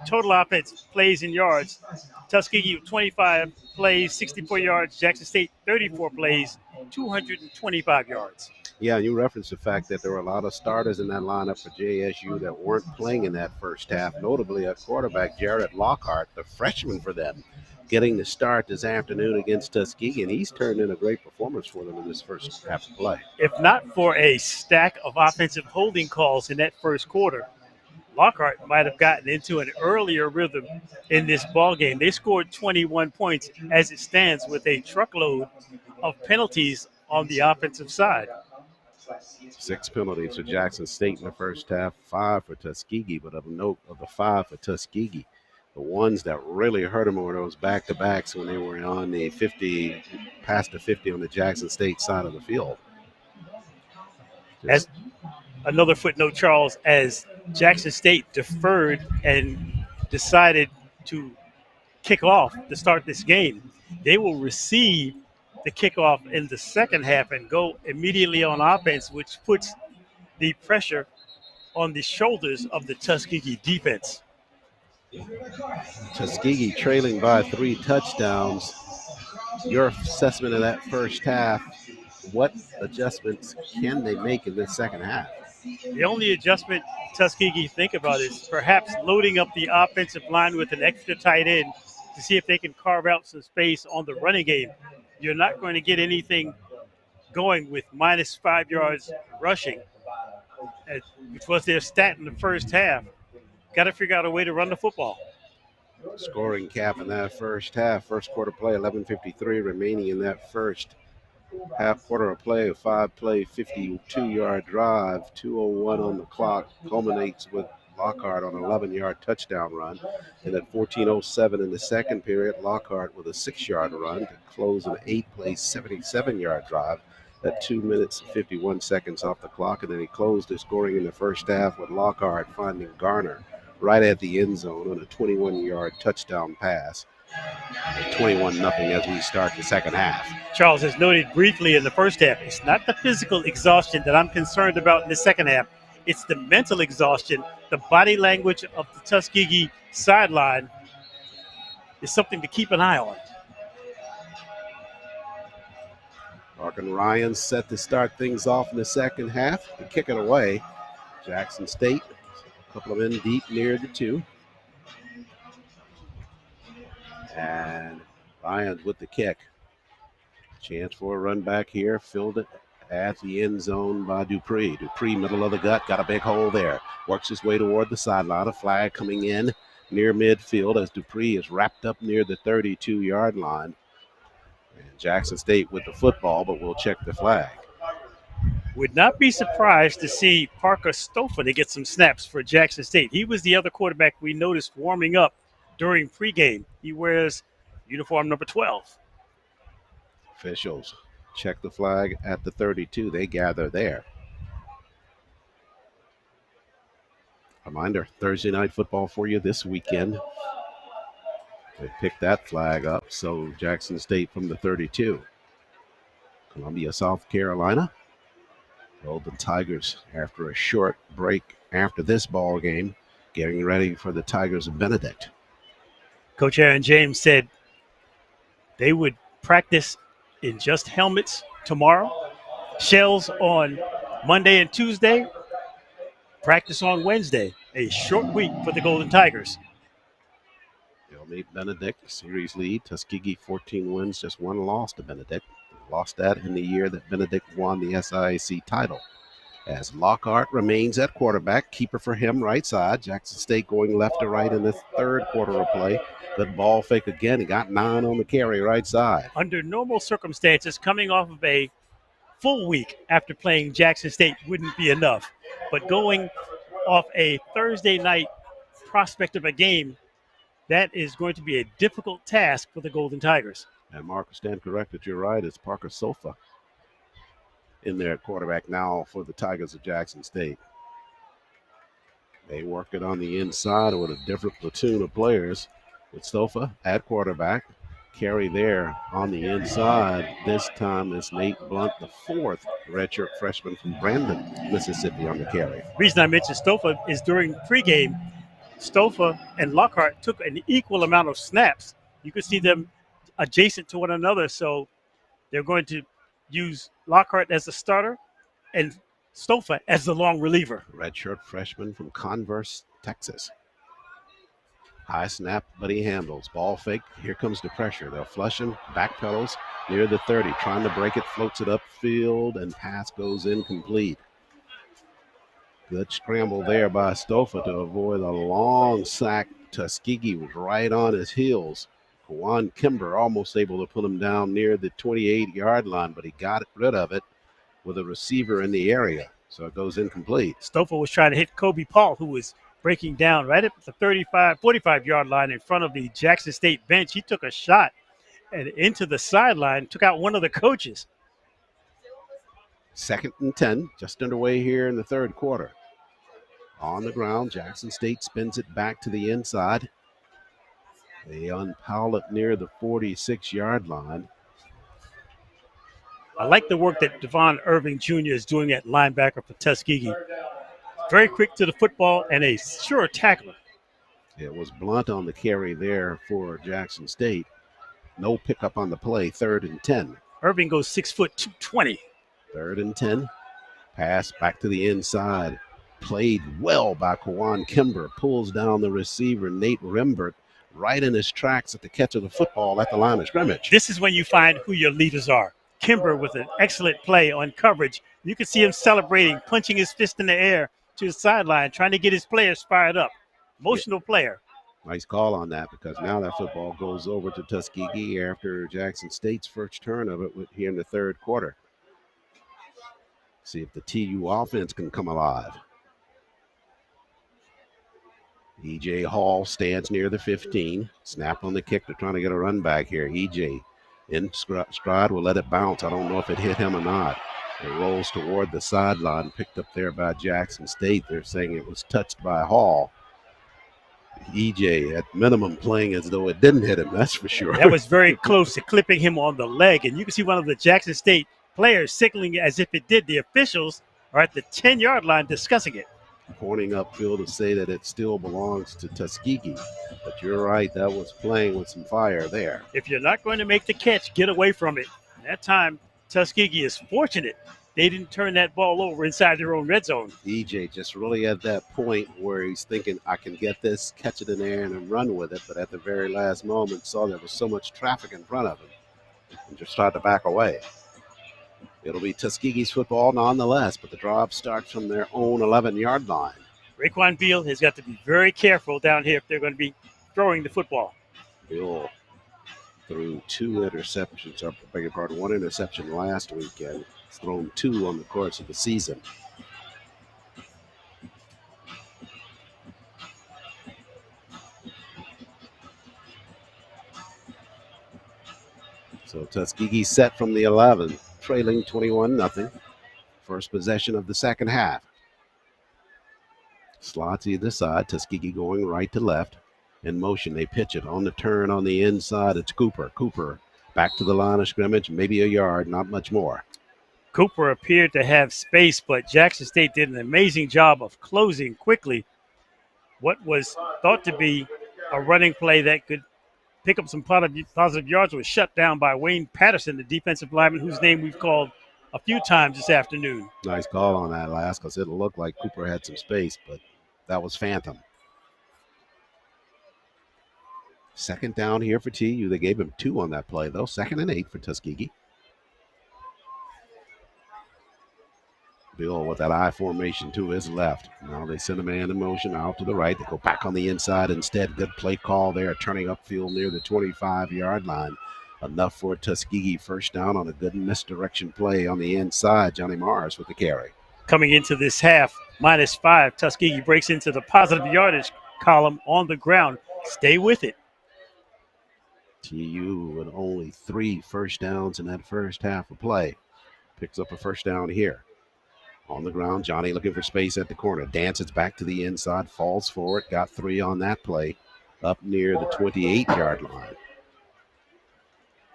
total offense plays in yards. Tuskegee 25 plays, 64 yards. Jackson State 34 plays, 225 yards. Yeah, you referenced the fact that there were a lot of starters in that lineup for JSU that weren't playing in that first half, notably a quarterback, Jared Lockhart, the freshman for them, getting the start this afternoon against Tuskegee, and he's turned in a great performance for them in this first half of play. If not for a stack of offensive holding calls in that first quarter, Lockhart might have gotten into an earlier rhythm in this ball game. They scored 21 points as it stands with a truckload of penalties on the offensive side. 6 penalties for Jackson State in the first half, 5 for Tuskegee. But of note, of the 5 for Tuskegee, the ones that really hurt them were those back-to-backs when they were on the 50, past the 50 on the Jackson State side of the field. As another footnote, Charles, as Jackson State deferred and decided to kick off to start this game, they will receive the kickoff in the second half and go immediately on offense, which puts the pressure on the shoulders of the Tuskegee defense. Tuskegee trailing by 3 touchdowns. Your assessment of that first half, what adjustments can they make in the second half? The only adjustment Tuskegee think about is perhaps loading up the offensive line with an extra tight end to see if they can carve out some space on the running game. You're not going to get anything going with -5 yards rushing, which was their stat in the first half. Got to figure out a way to run the football. Scoring cap in that first half, first quarter play, 11:53 remaining in that first half quarter of play, a 5-play, 52-yard drive, 2:01 on the clock, culminates with Lockhart on an 11-yard touchdown run. And at 14:07 in the second period, Lockhart with a 6-yard run to close an 8-play, 77-yard drive at 2 minutes and 51 seconds off the clock. And then he closed his scoring in the first half with Lockhart finding Garner right at the end zone on a 21-yard touchdown pass. 21-0 as we start the second half. Charles has noted briefly in the first half, it's not the physical exhaustion that I'm concerned about in the second half. It's the mental exhaustion. The body language of the Tuskegee sideline is something to keep an eye on. Larkin Ryan set to start things off in the second half to kick it away. Jackson State, a couple of men deep near the 2. And Lyons with the kick. Chance for a run back here. Filled it at the end zone by Dupree. Dupree, middle of the gut, got a big hole there. Works his way toward the sideline. A flag coming in near midfield as Dupree is wrapped up near the 32-yard line. And Jackson State with the football, but we'll check the flag. Would not be surprised to see Parker Stouffer to get some snaps for Jackson State. He was the other quarterback we noticed warming up during pregame. He wears uniform number 12. Officials check the flag at the 32. They gather there. Reminder, Thursday night football for you this weekend. They picked that flag up, so Jackson State from the 32. Columbia, South Carolina. Golden Tigers, after a short break after this ball game, getting ready for the Tigers of Benedict. Coach Aaron James said they would practice in just helmets tomorrow, shells on Monday and Tuesday, practice on Wednesday. A short week for the Golden Tigers. They'll meet Benedict, series lead. Tuskegee 14 wins, just one loss to Benedict. Lost that in the year that Benedict won the SIAC title. As Lockhart remains at quarterback, keeper for him, right side. Jackson State going left to right in the third quarter of play. Good ball fake again. He got 9 on the carry, right side. Under normal circumstances, coming off of a full week after playing Jackson State wouldn't be enough. But going off a Thursday night prospect of a game, that is going to be a difficult task for the Golden Tigers. And Mark, stand corrected. You're right. It's Parker Sofa in there at quarterback now for the Tigers of Jackson State. They work it on the inside with a different platoon of players with Sofa at quarterback. Carry there on the inside. This time it's Nate Blunt, the fourth redshirt freshman from Brandon, Mississippi, on the carry. The reason I mentioned Stofa is during pregame, Stofa and Lockhart took an equal amount of snaps. You could see them adjacent to one another, so they're going to use Lockhart as the starter and Stofa as the long reliever. Redshirt freshman from Converse, Texas. High snap, but he handles. Ball fake. Here comes the pressure. They'll flush him. Back pedals near the 30. Trying to break it. Floats it upfield, and pass goes incomplete. Good scramble there by Stofa to avoid a long sack. Tuskegee was right on his heels. Kawan Kimber almost able to put him down near the 28-yard line, but he got rid of it with a receiver in the area. So it goes incomplete. Stofa was trying to hit Kobe Paul, who was breaking down right at the 45-yard line in front of the Jackson State bench. He took a shot and into the sideline, took out one of the coaches. 2nd and 10, just underway here in the third quarter. On the ground, Jackson State spins it back to the inside. They unpowel it near the 46-yard line. I like the work that Devon Irving Jr. is doing at linebacker for Tuskegee. Very quick to the football and a sure tackler. It was Blunt on the carry there for Jackson State. No pickup on the play, 3rd and 10. Irving goes 6 foot 220. 3rd and 10. Pass back to the inside. Played well by Kawan Kimber. Pulls down the receiver, Nate Rembert, right in his tracks at the catch of the football at the line of scrimmage. This is when you find who your leaders are. Kimber with an excellent play on coverage. You can see him celebrating, punching his fist in the air to the sideline, trying to get his players fired up. Emotional player. Nice call on that, because now that football goes over to Tuskegee after Jackson State's first turn of it here in the third quarter. See if the TU offense can come alive. E.J. Hall stands near the 15. Snap on the kick. They're trying to get a run back here. E.J. in stride will let it bounce. I don't know if it hit him or not. It rolls toward the sideline, picked up there by Jackson State. They're saying it was touched by Hall. EJ at minimum playing as though it didn't hit him, that's for sure. That was very close to clipping him on the leg. And you can see one of the Jackson State players signaling as if it did. The officials are at the 10-yard line discussing it. Pointing upfield to say that it still belongs to Tuskegee. But you're right, that was playing with some fire there. If you're not going to make the catch, get away from it. That time, Tuskegee is fortunate they didn't turn that ball over inside their own red zone. EJ just really at that point where he's thinking, I can get this, catch it in the air, and run with it. But at the very last moment, saw there was so much traffic in front of him and just tried to back away. It'll be Tuskegee's football nonetheless, but the drive starts from their own 11-yard line. Raekwon Beal has got to be very careful down here if they're going to be throwing the football. Beal threw 2 interceptions, or beg your pardon, 1 interception last weekend. He's thrown 2 on the course of the season. So Tuskegee set from the 11, trailing 21-0. First possession of the second half. Slots either side. Tuskegee going right to left. In motion, they pitch it on the turn on the inside. It's Cooper. Cooper back to the line of scrimmage, maybe a yard, not much more. Cooper appeared to have space, but Jackson State did an amazing job of closing quickly what was thought to be a running play that could pick up some positive yards. Was shut down by Wayne Patterson, the defensive lineman whose name we've called a few times this afternoon. Nice call on that last, because it looked like Cooper had some space, but that was phantom. Second down here for TU. They gave him 2 on that play, though. 2nd and 8 for Tuskegee. Bill with that I formation to his left. Now they send a man in motion out to the right. They go back on the inside instead. Good play call there, turning upfield near the 25-yard line. Enough for a Tuskegee first down on a good misdirection play on the inside. Johnny Mars with the carry. Coming into this half, -5. Tuskegee breaks into the positive yardage column on the ground. Stay with it. TU with only 3 first downs in that first half of play. Picks up a first down here. On the ground, Johnny looking for space at the corner. Dances back to the inside, falls for it. Got 3 on that play up near the 28-yard line.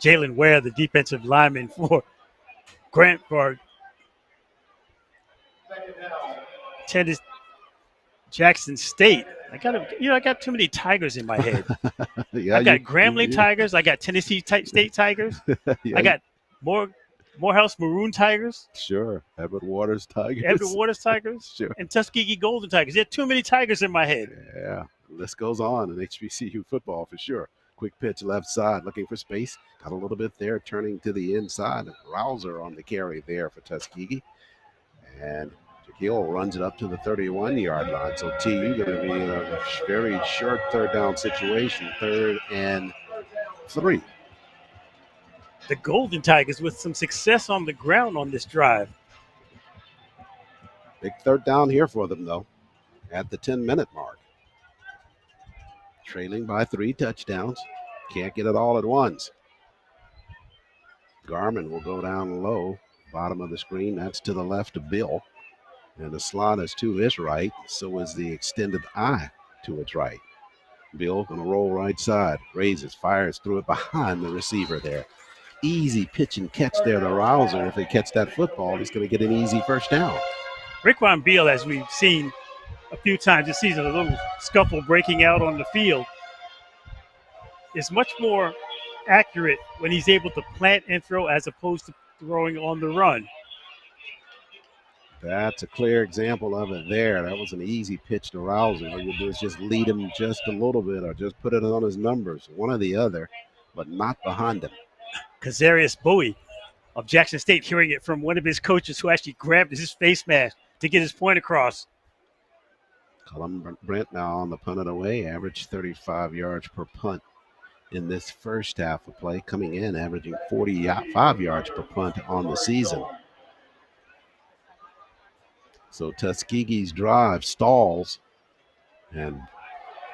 Jalen Ware, the defensive lineman for Jackson State. I got too many Tigers in my head. Yeah, I got Grambling Tigers. I got Tennessee State Tigers. Yeah, I got Morehouse Maroon Tigers. Sure. Edward Waters Tigers. Edward Waters Tigers. Sure. And Tuskegee Golden Tigers. There are too many Tigers in my head. Yeah, the list goes on in HBCU football for sure. Quick pitch left side, looking for space. Got a little bit there, turning to the inside. Rouser on the carry there for Tuskegee. And Jaquil runs it up to the 31-yard line. So TU going to be in a very short third down situation, 3rd and 3. The Golden Tigers with some success on the ground on this drive. Big third down here for them, though, at the 10-minute mark. Trailing by 3 touchdowns. Can't get it all at once. Garmin will go down low, bottom of the screen. That's to the left of Bill. And the slot is to his right. So is the extended I to its right. Bill going to roll right side. Raises, fires through it behind the receiver there. Easy pitch and catch there to Rouser. If they catch that football, he's going to get an easy first down. Rickwan Beal, as we've seen a few times this season, a little scuffle breaking out on the field, is much more accurate when he's able to plant and throw as opposed to throwing on the run. That's a clear example of it there. That was an easy pitch to Rouser. All you do is just lead him just a little bit or just put it on his numbers, one or the other, but not behind him. Kazarius Bowie of Jackson State hearing it from one of his coaches who actually grabbed his face mask to get his point across. Colin Brent now on the punt it away, average 35 yards per punt in this first half of play, coming in averaging 45 yards per punt on the season. So Tuskegee's drive stalls, and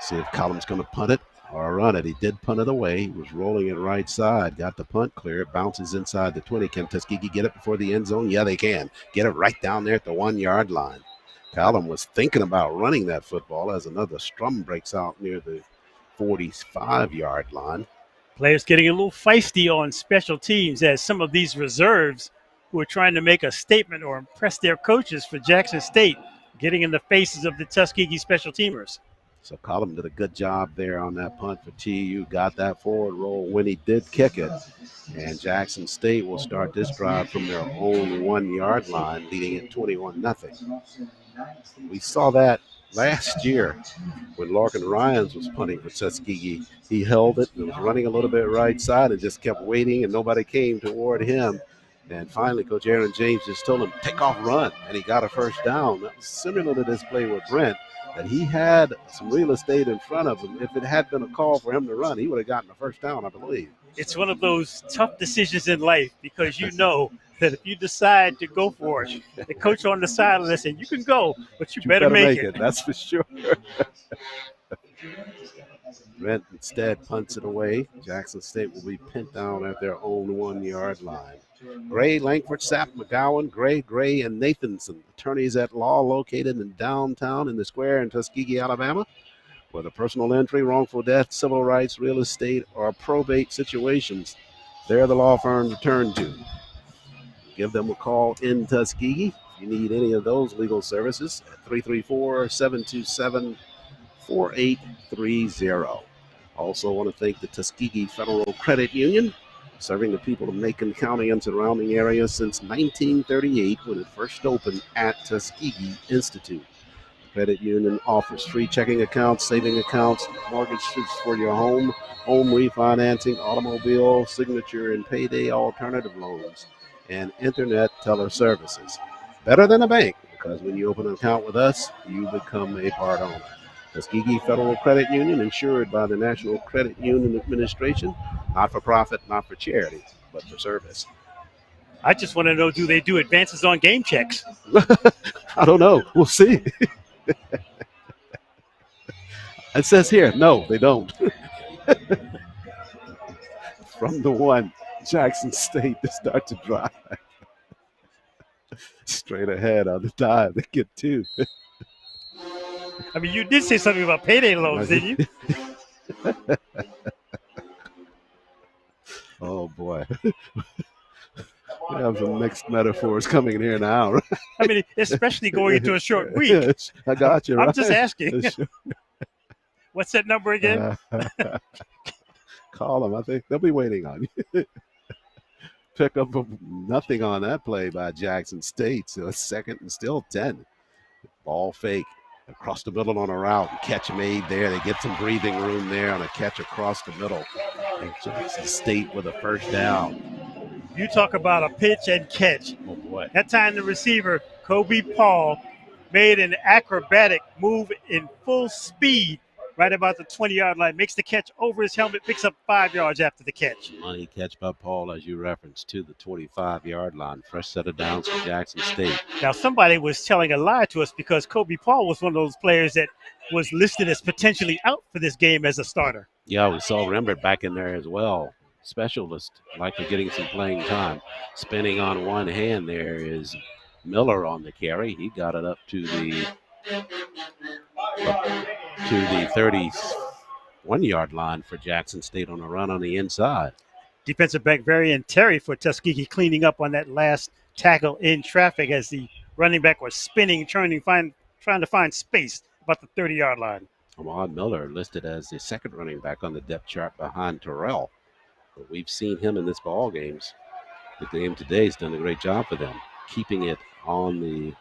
see if Colum's going to punt it or run it. He did punt it away. He was rolling it right side, got the punt clear. It bounces inside the 20. Can Tuskegee get it before the end zone? Yeah, they can. Get it right down there at the 1-yard line. Colum was thinking about running that football as another strum breaks out near the 45-yard line. Players getting a little feisty on special teams as some of these reserves who are trying to make a statement or impress their coaches for Jackson State getting in the faces of the Tuskegee special teamers. So Colum did a good job there on that punt for TU, got that forward roll when he did kick it. And Jackson State will start this drive from their own 1-yard line, leading at 21-0. We saw that last year when Larkin Ryans was punting for Tuskegee. He held it and was running a little bit right side and just kept waiting, and nobody came toward him. And finally, Coach Aaron James just told him, take off, run, and he got a first down. That was similar to this play with Brent, that he had some real estate in front of him. If it had been a call for him to run, he would have gotten a first down, I believe. It's one of those tough decisions in life because you know that if you decide to go for it, the coach on the sideline said, you can go, but you better make it. That's for sure. Brent instead punts it away. Jackson State will be pinned down at their own 1-yard line. Gray, Langford, Sapp, McGowan, Gray, and Nathanson, attorneys at law located in downtown in the square in Tuskegee, Alabama. Whether personal injury, wrongful death, civil rights, real estate, or probate situations, they're the law firm to turn to. Give them a call in Tuskegee if you need any of those legal services at 334-727-4830. Also want to thank the Tuskegee Federal Credit Union, serving the people of Macon County and surrounding areas since 1938 when it first opened at Tuskegee Institute. Credit Union offers free checking accounts, saving accounts, mortgages for your home refinancing, automobile, signature, and payday alternative loans, and internet teller services. Better than a bank, because when you open an account with us, you become a part owner. Tuskegee Federal Credit Union, insured by the National Credit Union Administration, not for profit, not for charity, but for service. I just want to know, do they do advances on game checks? I don't know. We'll see. It says here, no, they don't. From the 1, Jackson State to start to drive. Straight ahead on the dive, they get 2. I mean, you did say something about payday loans, didn't you? Oh, boy. We have some mixed metaphors coming here now. Right? I mean, especially going into a short week. I got you, right? I'm just asking. Sure. What's that number again? Call them. I think they'll be waiting on you. Pick up nothing on that play by Jackson State. So it's 2nd and still 10. Ball fake across the middle on a route. Catch made there. They get some breathing room there on a catch across the middle. And Jackson State with a first down. You talk about a pitch and catch. Oh, boy. That time the receiver, Kobe Paul, made an acrobatic move in full speed right about the 20-yard line, makes the catch over his helmet, picks up 5 yards after the catch. Money catch by Paul, as you referenced, to the 25-yard line. Fresh set of downs for Jackson State. Now, somebody was telling a lie to us because Kobe Paul was one of those players that was listed as potentially out for this game as a starter. Yeah, we saw Rembert back in there as well. Specialist, likely getting some playing time. Spinning on one hand there is Miller on the carry. He got it up to the 31-yard line for Jackson State on a run on the inside. Defensive back Varian Terry for Tuskegee cleaning up on that last tackle in traffic as the running back was spinning, trying to find space about the 30-yard line. Ahmad Miller listed as the second running back on the depth chart behind Terrell. But we've seen him in this ball games. The game today has done a great job for them, keeping it on the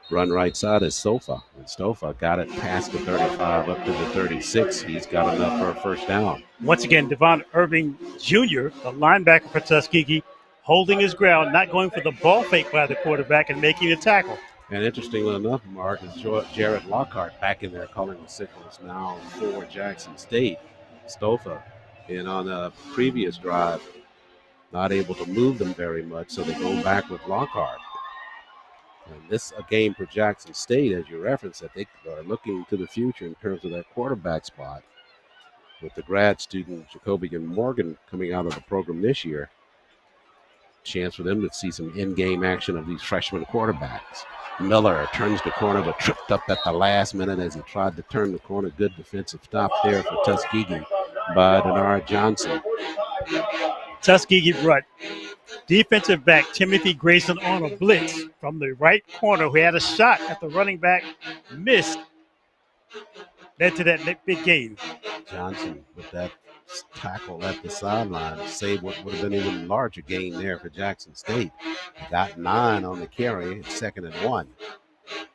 run right side is Stofa. And Stofa got it past the 35 up to the 36. He's got enough for a first down. Once again, Devon Irving Jr., the linebacker for Tuskegee, holding his ground, not going for the ball fake by the quarterback and making a tackle. And interestingly enough, Mark, is Jared Lockhart back in there calling the signals now for Jackson State. Stofa, and on a previous drive, not able to move them very much, so they go back with Lockhart. And this a game for Jackson State, as you referenced, that they are looking to the future in terms of that quarterback spot. With the grad student Jacoby and Morgan coming out of the program this year, chance for them to see some in-game action of these freshman quarterbacks. Miller turns the corner but tripped up at the last minute as he tried to turn the corner. Good defensive stop there for Tuskegee by Denard Johnson. Tuskegee brought defensive back Timothy Grayson on a blitz from the right corner who had a shot at the running back, missed, led to that big gain. Johnson with that tackle at the sideline saved what would have been even larger gain there for Jackson State. Got 9 on the carry, 2nd and 1.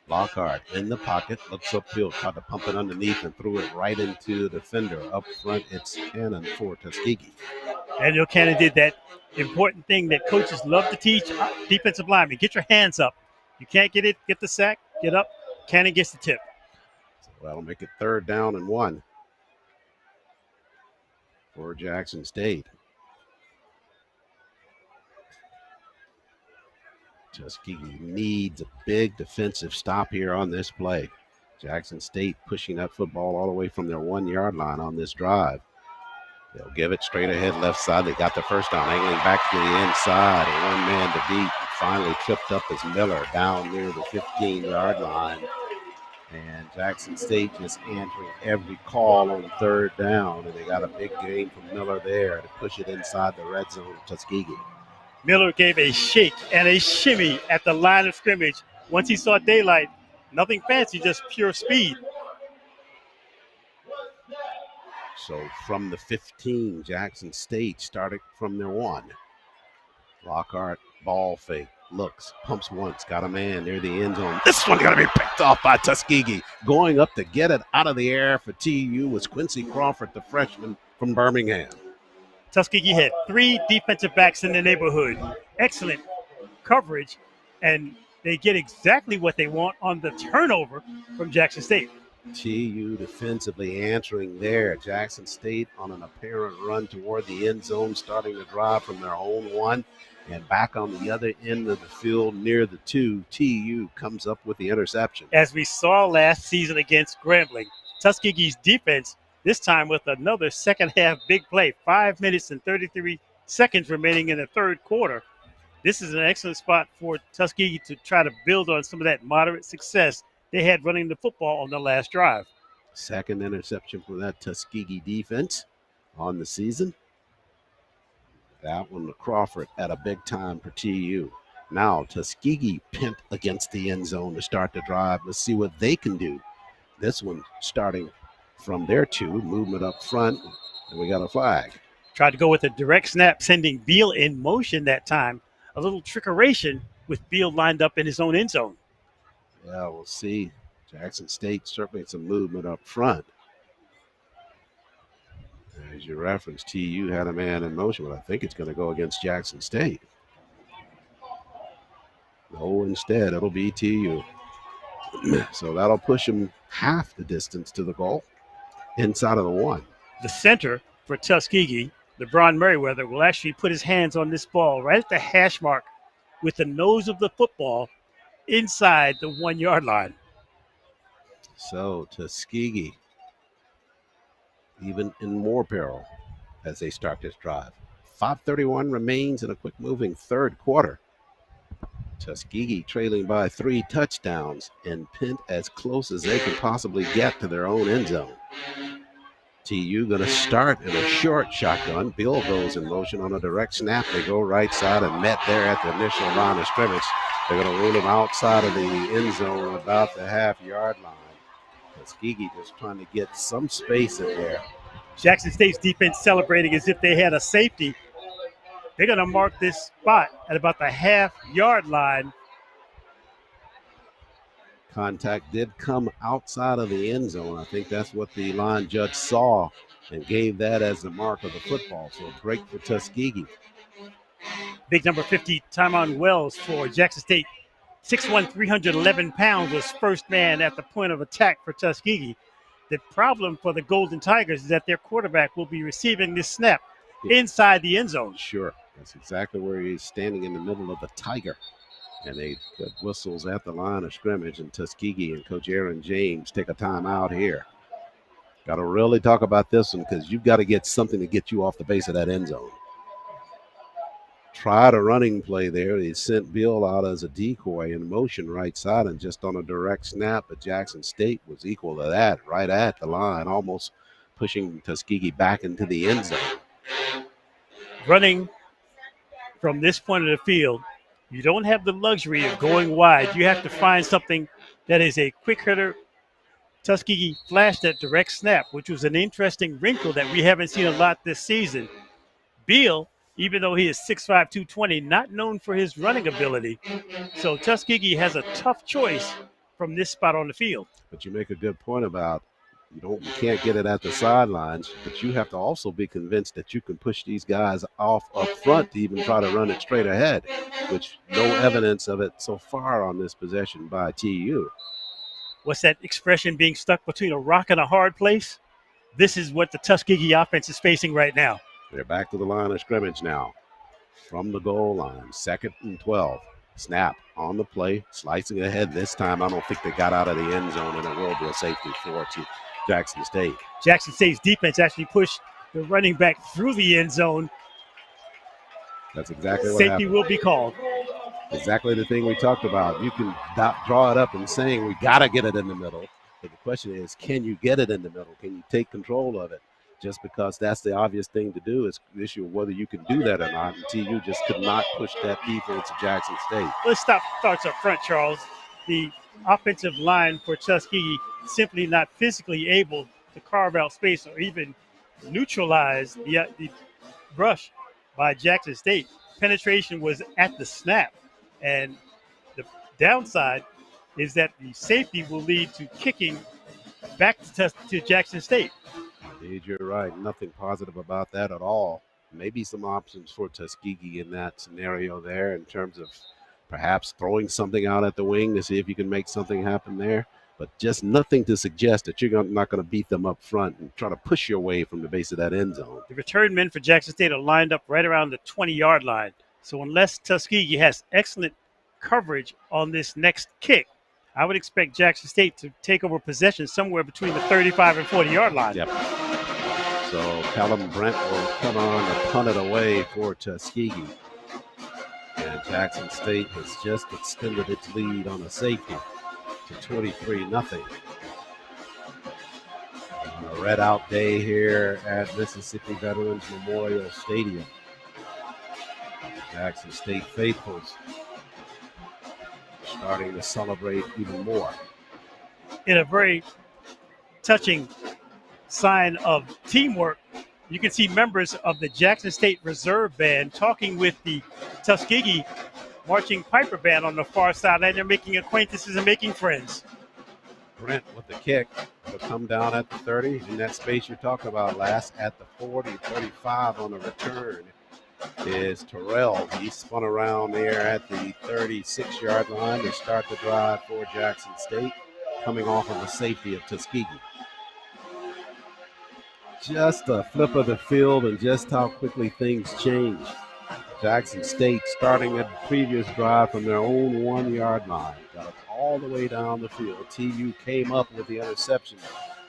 Lockhart in the pocket, looks upfield, tried to pump it underneath and threw it right into the defender. Up front, it's Cannon for Tuskegee. Daniel Cannon did that important thing that coaches love to teach defensive linemen. Get your hands up. You can't get it, get the sack, get up. Cannon gets the tip. So that'll make it 3rd down and 1 for Jackson State. Tuskegee needs a big defensive stop here on this play. Jackson State pushing that football all the way from their 1-yard line on this drive. They'll give it straight ahead left side. They got the first down, angling back to the inside. A one man to beat. Finally tripped up as Miller down near the 15-yard line. And Jackson State just answering every call on third down. And they got a big gain from Miller there to push it inside the red zone of Tuskegee. Miller gave a shake and a shimmy at the line of scrimmage. Once he saw daylight, nothing fancy, just pure speed. So from the 15, Jackson State started from their 1. Lockhart, ball fake, looks, pumps once, got a man near the end zone. This one going to be picked off by Tuskegee. Going up to get it out of the air for TU was Quincy Crawford, the freshman from Birmingham. Tuskegee had 3 defensive backs in the neighborhood. Excellent coverage, and they get exactly what they want on the turnover from Jackson State. TU defensively answering there. Jackson State on an apparent run toward the end zone, starting to drive from their own 1. And back on the other end of the field near the 2, TU comes up with the interception. As we saw last season against Grambling, Tuskegee's defense, this time with another second half big play, 5 minutes and 33 seconds remaining in the third quarter. This is an excellent spot for Tuskegee to try to build on some of that moderate success they had running the football on the last drive. Second interception for that Tuskegee defense on the season. That one to Crawford at a big time for TU. Now Tuskegee pent against the end zone to start the drive. Let's see what they can do. This one starting from their 2, movement up front, and we got a flag. Tried to go with a direct snap, sending Beal in motion that time. A little trickeration with Beal lined up in his own end zone. Yeah, we'll see. Jackson State certainly some movement up front. As you referenced, TU had a man in motion, but I think it's going to go against Jackson State. No, instead, it'll be TU. So that'll push them half the distance to the goal inside of the 1. The center for Tuskegee, LeBron Merriweather, will actually put his hands on this ball right at the hash mark with the nose of the football inside the 1-yard line. So Tuskegee even in more peril as they start this drive. 5:31 remains in a quick-moving third quarter. Tuskegee trailing by 3 touchdowns and pinned as close as they could possibly get to their own end zone. TU going to start in a short shotgun. Bill goes in motion on a direct snap. They go right side and met there at the initial line of scrimmage. They're going to rule him outside of the end zone about the half-yard line. Tuskegee just trying to get some space in there. Jackson State's defense celebrating as if they had a safety. They're going to mark this spot at about the half-yard line. Contact did come outside of the end zone. I think that's what the line judge saw and gave that as the mark of the football. So a break for Tuskegee. Big number 50, Tymon Wells for Jackson State. 6'1", 311 pounds, was first man at the point of attack for Tuskegee. The problem for the Golden Tigers is that their quarterback will be receiving this snap inside the end zone. Sure. That's exactly where he's standing in the middle of the Tiger. And they got whistles at the line of scrimmage, and Tuskegee and Coach Aaron James take a timeout here. Got to really talk about this one because you've got to get something to get you off the base of that end zone. Tried a running play there. They sent Bill out as a decoy in motion right side and just on a direct snap, but Jackson State was equal to that, right at the line, almost pushing Tuskegee back into the end zone. Running from this point of the field, you don't have the luxury of going wide. You have to find something that is a quick hitter. Tuskegee flashed that direct snap, which was an interesting wrinkle that we haven't seen a lot this season. Beal, even though he is 6'5", 220, not known for his running ability. So Tuskegee has a tough choice from this spot on the field. But you make a good point about you can't get it at the sidelines, but you have to also be convinced that you can push these guys off up front to even try to run it straight ahead, which no evidence of it so far on this possession by TU. What's that expression, being stuck between a rock and a hard place? This is what the Tuskegee offense is facing right now. They're back to the line of scrimmage now from the goal line. 2nd and 12. Snap on the play, slicing ahead. This time, I don't think they got out of the end zone, and it will be a safety for Jackson State. Jackson State's defense actually pushed the running back through the end zone. That's exactly what Safety happened. will be called. Exactly the thing we talked about. You can draw it up and saying we got to get it in the middle. But the question is, can you get it in the middle? Can you take control of it? Just because that's the obvious thing to do, is the issue of whether you can do that or not. And TU just could not push that defense of Jackson State. Let's starts up front, Charles. The offensive line for Tuskegee simply not physically able to carve out space or even neutralize the rush by Jackson State. Penetration was at the snap, and the downside is that the safety will lead to kicking back to Jackson State. Indeed, you're right. Nothing positive about that at all. Maybe some options for Tuskegee in that scenario there, in terms of perhaps throwing something out at the wing to see if you can make something happen there. But just nothing to suggest that you're not going to beat them up front and try to push your way from the base of that end zone. The return men for Jackson State are lined up right around the 20-yard line. So unless Tuskegee has excellent coverage on this next kick, I would expect Jackson State to take over possession somewhere between the 35 and 40-yard line. Yep. So Callum Brent will come on and punt it away for Tuskegee. And Jackson State has just extended its lead on a safety to 23-0. On a red-out day here at Mississippi Veterans Memorial Stadium. Jackson State faithfuls starting to celebrate even more. In a very touching sign of teamwork, you can see members of the Jackson State Reserve Band talking with the Tuskegee Marching Piper Band on the far sideline. They're making acquaintances and making friends. Brent with the kick will come down at the 30. In that space you're talking about, last at the 40, 35 on the return is Terrell. He spun around there at the 36-yard line to start the drive for Jackson State, coming off of a safety of Tuskegee. Just a flip of the field and just how quickly things change. Jackson State starting at the previous drive from their own 1-yard line. Got it all the way down the field. TU came up with the interception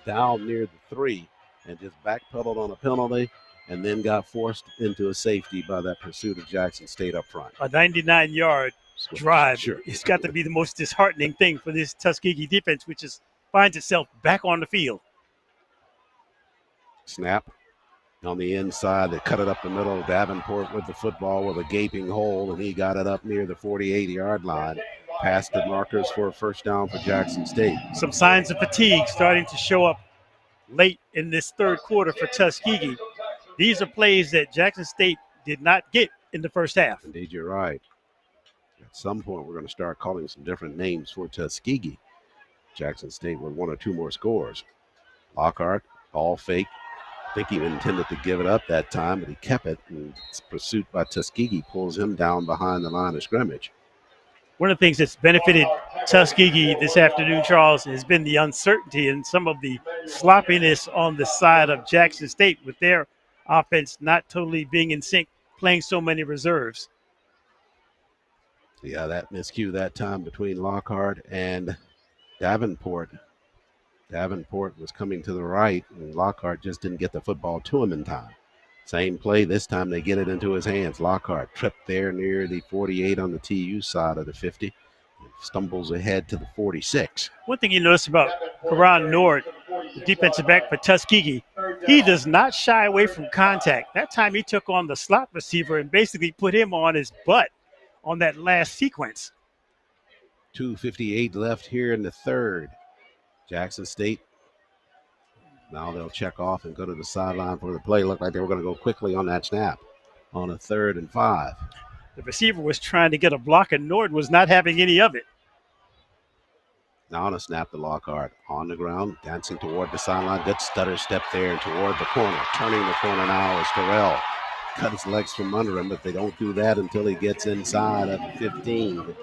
down near the 3 and just backpedaled on a penalty and then got forced into a safety by that pursuit of Jackson State up front. A 99-yard drive. Sure. It's got to be the most disheartening thing for this Tuskegee defense, which finds itself back on the field. Snap on the inside. They cut it up the middle. Davenport with the football with a gaping hole, and he got it up near the 48-yard line. Past the markers for a first down for Jackson State. Some signs of fatigue starting to show up late in this third quarter for Tuskegee. These are plays that Jackson State did not get in the first half. Indeed, you're right. At some point, we're going to start calling some different names for Tuskegee. Jackson State with 1 or 2 more scores. Lockhart, all fake. I think he intended to give it up that time, but he kept it. And pursuit by Tuskegee pulls him down behind the line of scrimmage. One of the things that's benefited Tuskegee this afternoon, Charles, has been the uncertainty and some of the sloppiness on the side of Jackson State with their offense not totally being in sync, playing so many reserves. Yeah, that miscue that time between Lockhart and Davenport. Davenport was coming to the right, and Lockhart just didn't get the football to him in time. Same play, this time they get it into his hands. Lockhart tripped there near the 48 on the TU side of the 50. And stumbles ahead to the 46. One thing you notice about Karan Nord, the defensive back for Tuskegee, he does not shy away from contact. That time he took on the slot receiver and basically put him on his butt on that last sequence. 2:58 left here in the third. Jackson State, now they'll check off and go to the sideline for the play. Looked like they were going to go quickly on that snap on a 3rd and 5. The receiver was trying to get a block, and Nord was not having any of it. Now on a snap to Lockhart. On the ground, dancing toward the sideline. Good stutter step there toward the corner. Turning the corner now is Terrell. Cut his legs from under him, but they don't do that until he gets inside of the 15,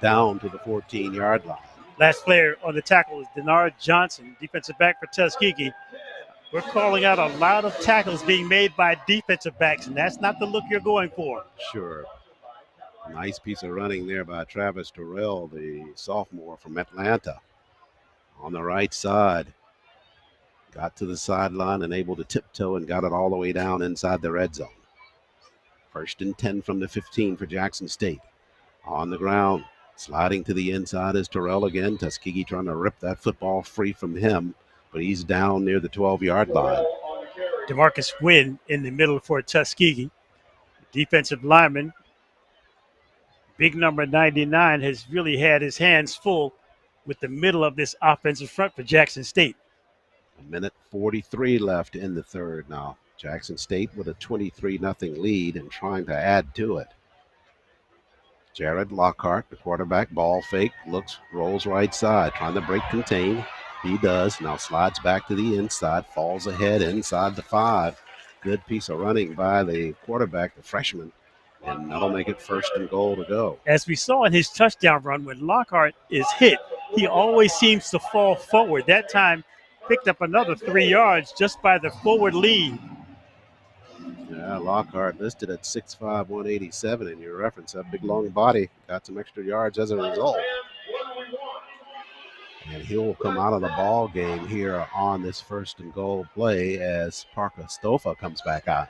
down to the 14-yard line. Last player on the tackle is Denard Johnson, defensive back for Tuskegee. We're calling out a lot of tackles being made by defensive backs, and that's not the look you're going for. Sure. Nice piece of running there by Travis Terrell, the sophomore from Atlanta. On the right side. Got to the sideline and able to tiptoe and got it all the way down inside the red zone. 1st and 10 from the 15 for Jackson State. On the ground, sliding to the inside is Terrell again. Tuskegee trying to rip that football free from him, but he's down near the 12-yard line. DeMarcus Wynn in the middle for Tuskegee. Defensive lineman, big number 99, has really had his hands full with the middle of this offensive front for Jackson State. 1:43 left in the third now. Jackson State with a 23-0 lead and trying to add to it. Jared Lockhart, the quarterback, ball fake, looks, rolls right side, trying to break contain. He does. Now slides back to the inside, falls ahead inside the 5. Good piece of running by the quarterback, the freshman, and that'll make it 1st and goal to go. As we saw in his touchdown run, when Lockhart is hit, he always seems to fall forward. That time, picked up another 3 yards just by the forward lead. Yeah, Lockhart listed at 6'5", 187, and you reference that big long body. Got some extra yards as a result. And he'll come out of the ball game here on this 1st and goal play as Parker Stofa comes back out.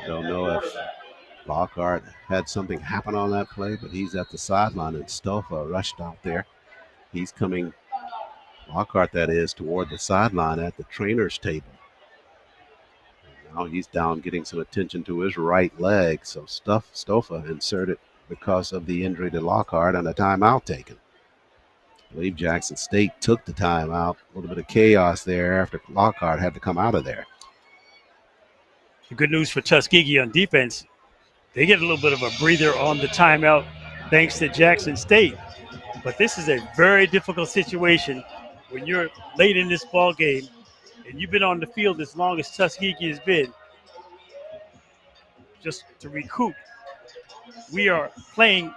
Don't know if Lockhart had something happen on that play, but he's at the sideline, and Stofa rushed out there. He's coming, Lockhart that is, toward the sideline at the trainer's table. And now he's down getting some attention to his right leg, so Stofa inserted because of the injury to Lockhart and a timeout taken. I believe Jackson State took the timeout. A little bit of chaos there after Lockhart had to come out of there. The good news for Tuskegee on defense, they get a little bit of a breather on the timeout thanks to Jackson State. But this is a very difficult situation when you're late in this ball game and you've been on the field as long as Tuskegee has been. Just to recoup, we are playing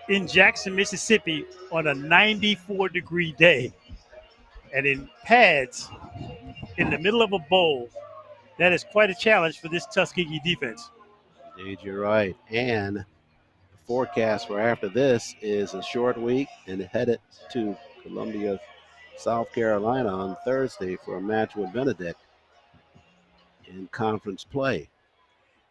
in Jackson, Mississippi on a 94-degree day. And in pads, in the middle of a bowl, that is quite a challenge for this Tuskegee defense. Indeed, you're right. And the forecast for after this is a short week and headed to Columbia, South Carolina on Thursday for a match with Benedict in conference play.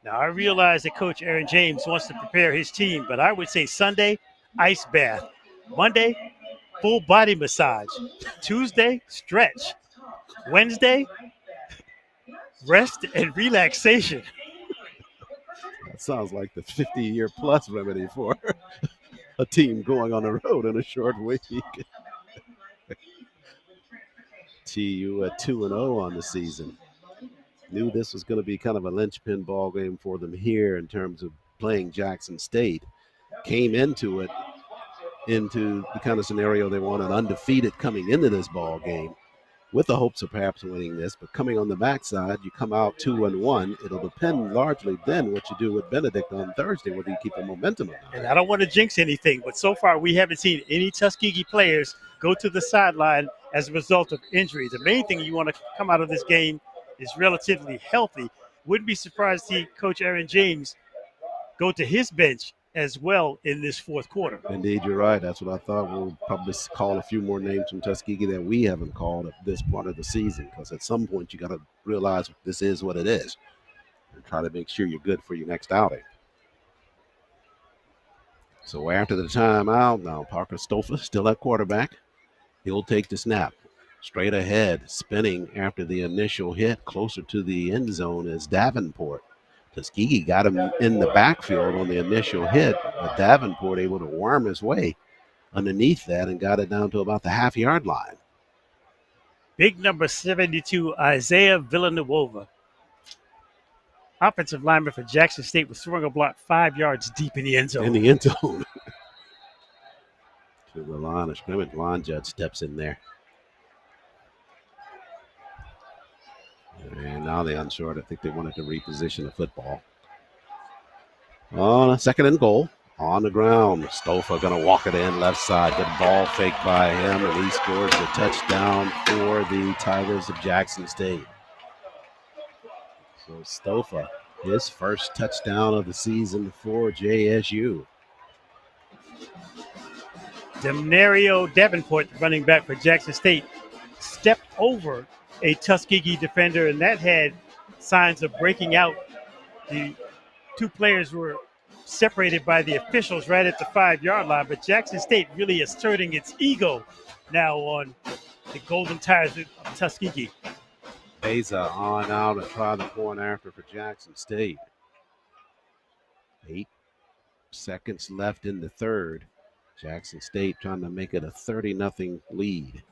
Now, I realize that Coach Aaron James wants to prepare his team, but I would say Sunday, ice bath. Monday, full body massage. Tuesday, stretch. Wednesday, rest and relaxation. That sounds like the 50-year-plus remedy for a team going on the road in a short week. TU at 2-0 on the season. Knew this was going to be kind of a linchpin ball game for them here in terms of playing Jackson State. Came into it, into the kind of scenario they wanted, undefeated coming into this ball game, with the hopes of perhaps winning this. But coming on the backside, you come out 2-1. It'll depend largely then what you do with Benedict on Thursday, whether you keep the momentum or not. And I don't want to jinx anything, but so far we haven't seen any Tuskegee players go to the sideline as a result of injury. The main thing you want to come out of this game is relatively healthy. Wouldn't be surprised to see Coach Aaron James go to his bench as well in this fourth quarter. Indeed, you're right. That's what I thought. We'll probably call a few more names from Tuskegee that we haven't called at this part of the season, because at some point you got to realize this is what it is and try to make sure you're good for your next outing. So after the timeout, now Parker Stofa still at quarterback. He'll take the snap. Straight ahead, spinning after the initial hit, closer to the end zone is Davenport. Tuskegee got him in the backfield on the initial hit, but Davenport able to worm his way underneath that and got it down to about the half-yard line. Big number 72, Isaiah Villanueva. Offensive lineman for Jackson State was throwing a block 5 yards deep in the end zone. In the end zone. To the line of scrimmage, line judge steps in there. And now they unshort. I think they wanted to reposition the football. On a 2nd and goal, on the ground. Stofa going to walk it in left side. Good ball fake by him, and he scores the touchdown for the Tigers of Jackson State. So Stofa his first touchdown of the season for JSU. Demario Davenport, running back for Jackson State, stepped over a Tuskegee defender, and that had signs of breaking out. The two players were separated by the officials right at the 5-yard line, but Jackson State really asserting its ego now on the Golden Tigers of Tuskegee. Beza on out and try the point after for Jackson State. 8 seconds left in the third. Jackson State trying to make it a 30-0 lead.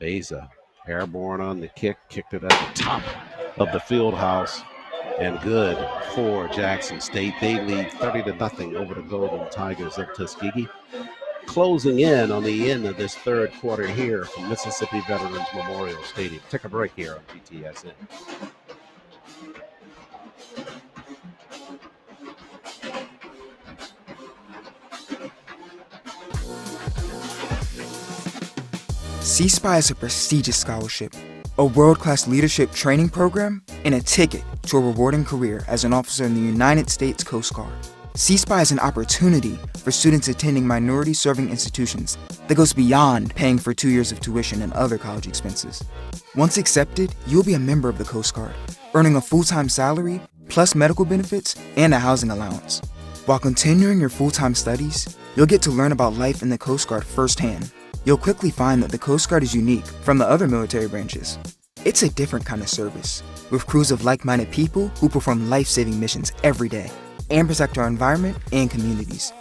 Beza airborne on the kick, kicked it at the top of the field house, and good for Jackson State. They lead 30-0 over the Golden Tigers of Tuskegee. Closing in on the end of this third quarter here from Mississippi Veterans Memorial Stadium. Take a break here on GTSN. C-SPY is a prestigious scholarship, a world-class leadership training program, and a ticket to a rewarding career as an officer in the United States Coast Guard. C-SPY is an opportunity for students attending minority-serving institutions that goes beyond paying for 2 years of tuition and other college expenses. Once accepted, you'll be a member of the Coast Guard, earning a full-time salary, plus medical benefits and a housing allowance. While continuing your full-time studies, you'll get to learn about life in the Coast Guard firsthand. You'll quickly find that the Coast Guard is unique from the other military branches. It's a different kind of service, with crews of like-minded people who perform life-saving missions every day and protect our environment and communities.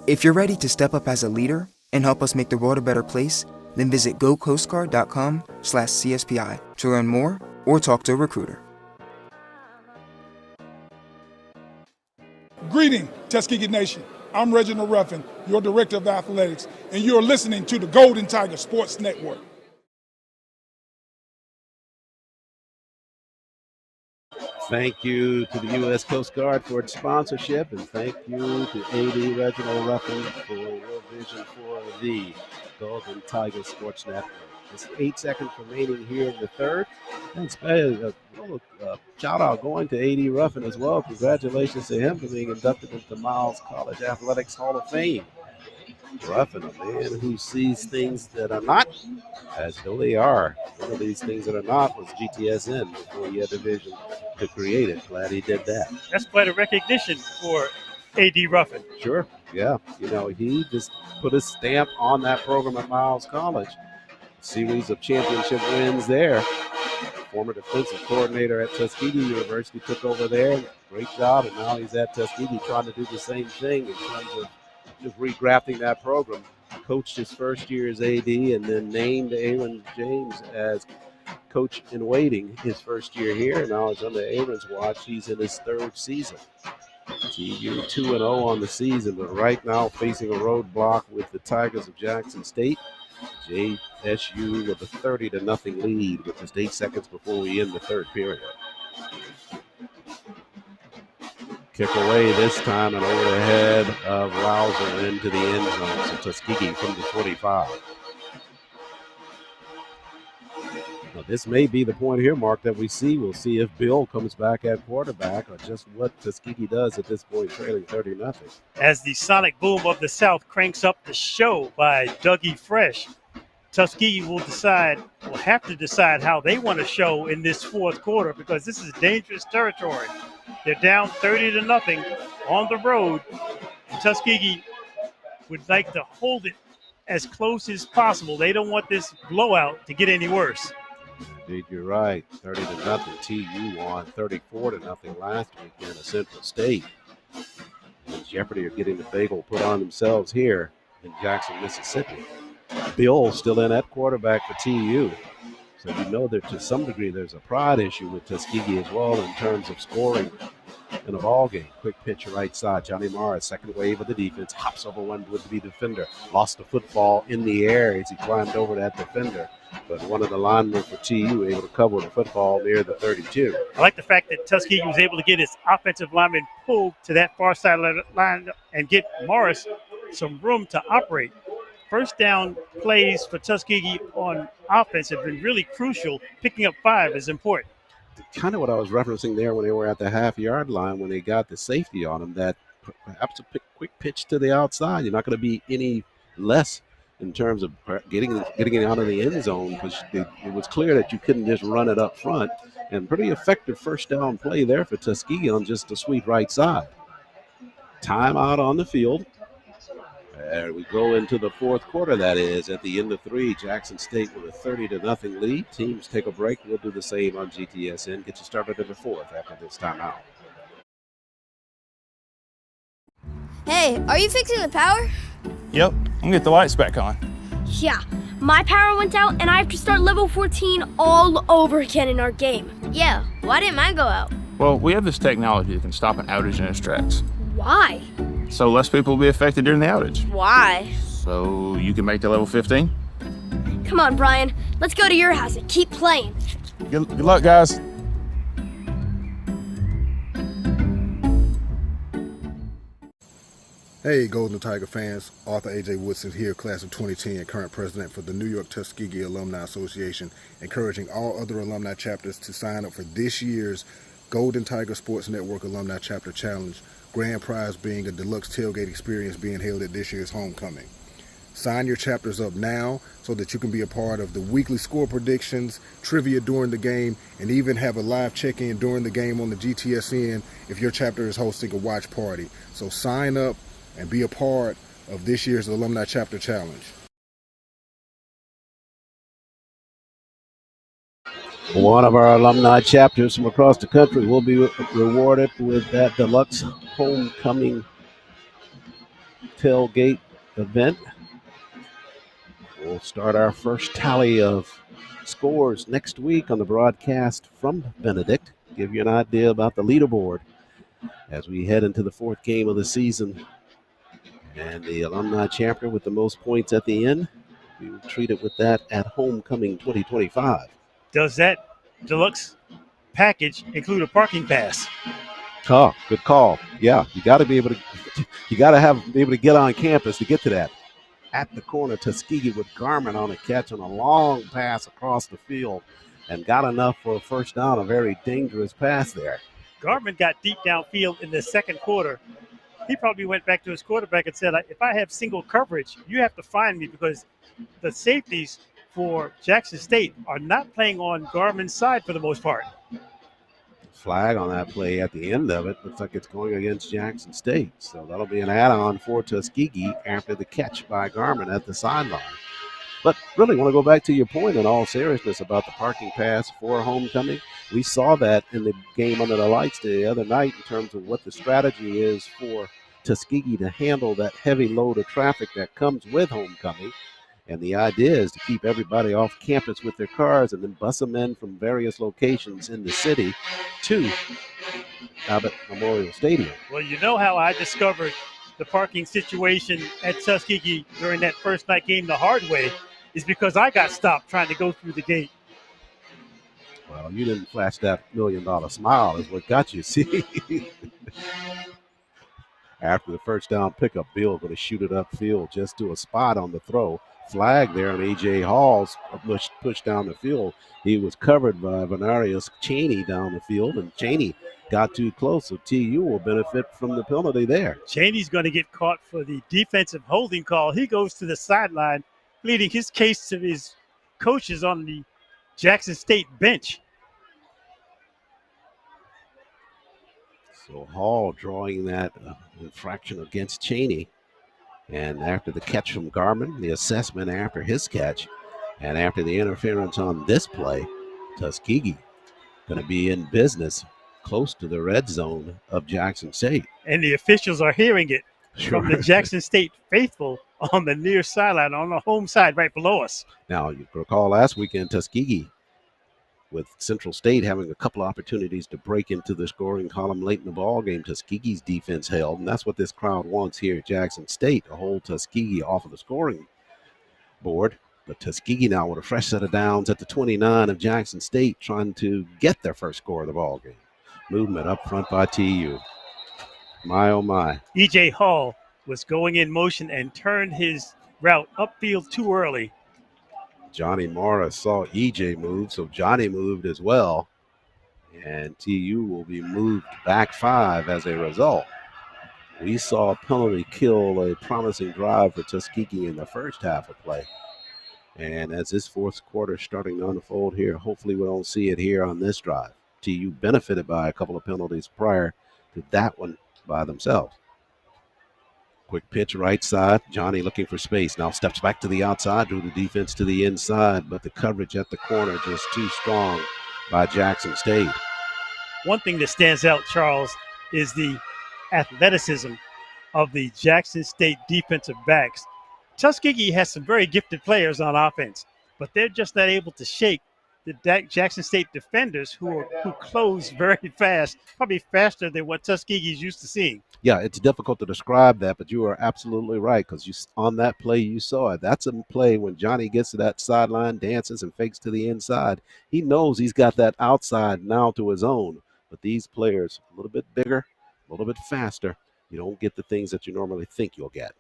If you're ready to step up as a leader and help us make the world a better place, then visit gocoastguard.com/CSPI to learn more or talk to a recruiter. Greeting, Tuskegee Nation. I'm Reginald Ruffin, your Director of Athletics, and you're listening to the Golden Tiger Sports Network. Thank you to the U.S. Coast Guard for its sponsorship, and thank you to A.D. Reginald Ruffin for your vision for the Golden Tiger Sports Network. There's 8 seconds remaining here in the third. And a shout out going to A.D. Ruffin as well. Congratulations to him for being inducted into Miles College Athletics Hall of Fame. Ruffin, a man who sees things that are not as though they are. One of these things that are not was GTSN before he had the vision to create it. Glad he did that. That's quite a recognition for A.D. Ruffin. Sure, yeah. You know, he just put a stamp on that program at Miles College. Series of championship wins there. Former defensive coordinator at Tuskegee University took over there. Great job, and now he's at Tuskegee trying to do the same thing in terms of just regrafting that program. Coached his first year as AD and then named Aaron James as coach in waiting his first year here. Now it's under Aaron's watch. He's in his third season. TU 2-0 on the season, but right now facing a roadblock with the Tigers of Jackson State. JSU with a 30-0 lead with just 8 seconds before we end the third period. Kick away this time and over the head of Louser into the end zone. So Tuskegee from the 25. Now this may be the point here, Mark, that we see. We'll see if Bill comes back at quarterback or just what Tuskegee does at this point, trailing 30-0. As the sonic boom of the South cranks up the show by Dougie Fresh, Tuskegee will have to decide how they want to show in this fourth quarter, because this is dangerous territory. They're down 30-0 on the road. Tuskegee would like to hold it as close as possible. They don't want this blowout to get any worse. Indeed, you're right. 30-0. TU won 34-0 last weekend at Central State. And Jeopardy are getting the bagel put on themselves here in Jackson, Mississippi. Bill still in at quarterback for TU. So you know that to some degree there's a pride issue with Tuskegee as well in terms of scoring in a ball game. Quick pitch right side. Johnny Morris, second wave of the defense, hops over one would-be defender. Lost the football in the air as he climbed over that defender. But one of the linemen for TU able to cover the football near the 32. I like the fact that Tuskegee was able to get his offensive lineman pulled to that far side line and get Morris some room to operate. First down plays for Tuskegee on offense have been really crucial. Picking up 5 is important. kind of what I was referencing there when they were at the half-yard line when they got the safety on them, that perhaps a quick pitch to the outside. You're not going to be any less in terms of getting it out of the end zone, because it was clear that you couldn't just run it up front. And pretty effective first down play there for Tuskegee on just the sweet right side. Timeout on the field. There we go into the fourth quarter, that is, at the end of 3. Jackson State with a 30-0 lead. Teams take a break. We'll do the same on GTSN. Get you started in the fourth after this timeout. Hey, are you fixing the power? Yep, I'm gonna get the lights back on. Yeah, my power went out and I have to start level 14 all over again in our game. Yeah, why didn't mine go out? Well, we have this technology that can stop an outage in its tracks. Why? So less people will be affected during the outage. Why? So you can make the level 15? Come on, Brian. Let's go to your house and keep playing. Good luck, guys. Hey, Golden Tiger fans. Arthur A.J. Woodson here, class of 2010, current president for the New York Tuskegee Alumni Association, encouraging all other alumni chapters to sign up for this year's Golden Tiger Sports Network Alumni Chapter Challenge, grand prize being a deluxe tailgate experience being held at this year's homecoming. Sign your chapters up now so that you can be a part of the weekly score predictions, trivia during the game, and even have a live check-in during the game on the GTSN if your chapter is hosting a watch party. So sign up and be a part of this year's Alumni Chapter Challenge. One of our alumni chapters from across the country will be rewarded with that deluxe homecoming tailgate event. We'll start our first tally of scores next week on the broadcast from Benedict. Give you an idea about the leaderboard as we head into the fourth game of the season. And the alumni chapter with the most points at the end, we will treat it with that at homecoming 2025. Does that deluxe package include a parking pass? Oh, good call. Yeah, you got to be able to. You got to be able to get on campus to get to that. At the corner, Tuskegee with Garmin on a catch on a long pass across the field, and got enough for a first down. A very dangerous pass there. Garmin got deep downfield in the second quarter. He probably went back to his quarterback and said, if I have single coverage, you have to find me, because the safeties for Jackson State are not playing on Garmin's side for the most part. Flag on that play at the end of it. Looks like it's going against Jackson State. So that'll be an add-on for Tuskegee after the catch by Garmin at the sideline. But really want to go back to your point in all seriousness about the parking pass for homecoming. We saw that in the game under the lights the other night in terms of what the strategy is for Tuskegee to handle that heavy load of traffic that comes with homecoming. And the idea is to keep everybody off campus with their cars and then bus them in from various locations in the city to Abbott Memorial Stadium. Well, you know how I discovered the parking situation at Tuskegee during that first night game the hard way is because I got stopped trying to go through the gate. Well, you didn't flash that $1 million smile is what got you. See? After the first down pickup, Bill going to shoot it upfield just to a spot on the throw. Flag there on A.J. Hall's pushed down the field. He was covered by Venarius Cheney down the field, and Cheney got too close, so TU will benefit from the penalty there. Cheney's going to get caught for the defensive holding call. He goes to the sideline, pleading his case to his coaches on the Jackson State bench. So Hall drawing that infraction against Cheney. And after the catch from Garmin, the assessment after his catch, and after the interference on this play, Tuskegee going to be in business close to the red zone of Jackson State. And the officials are hearing it from the Jackson State faithful on the near sideline, on the home side right below us. Now, you recall last weekend, Tuskegee, with Central State having a couple of opportunities to break into the scoring column late in the ball game, Tuskegee's defense held, and that's what this crowd wants here at Jackson State, to hold Tuskegee off of the scoring board. But Tuskegee now with a fresh set of downs at the 29 of Jackson State, trying to get their first score of the ball game. Movement up front by TU. My, oh my. E.J. Hall was going in motion and turned his route upfield too early. Johnny Morris saw EJ move, so Johnny moved as well. And TU will be moved back 5 as a result. We saw a penalty kill a promising drive for Tuskegee in the first half of play. And as this fourth quarter is starting to unfold here, hopefully we don't see it here on this drive. TU benefited by a couple of penalties prior to that one by themselves. Quick pitch right side. Johnny looking for space. Now steps back to the outside, drew the defense to the inside, but the coverage at the corner just too strong by Jackson State. One thing that stands out, Charles, is the athleticism of the Jackson State defensive backs. Tuskegee has some very gifted players on offense, but they're just not able to shake the Jackson State defenders who close very fast, probably faster than what Tuskegee's used to seeing. Yeah, it's difficult to describe that, but you are absolutely right, because on that play you saw it. That's a play when Johnny gets to that sideline, dances and fakes to the inside. He knows he's got that outside now to his own, but these players a little bit bigger, a little bit faster. You don't get the things that you normally think you'll get.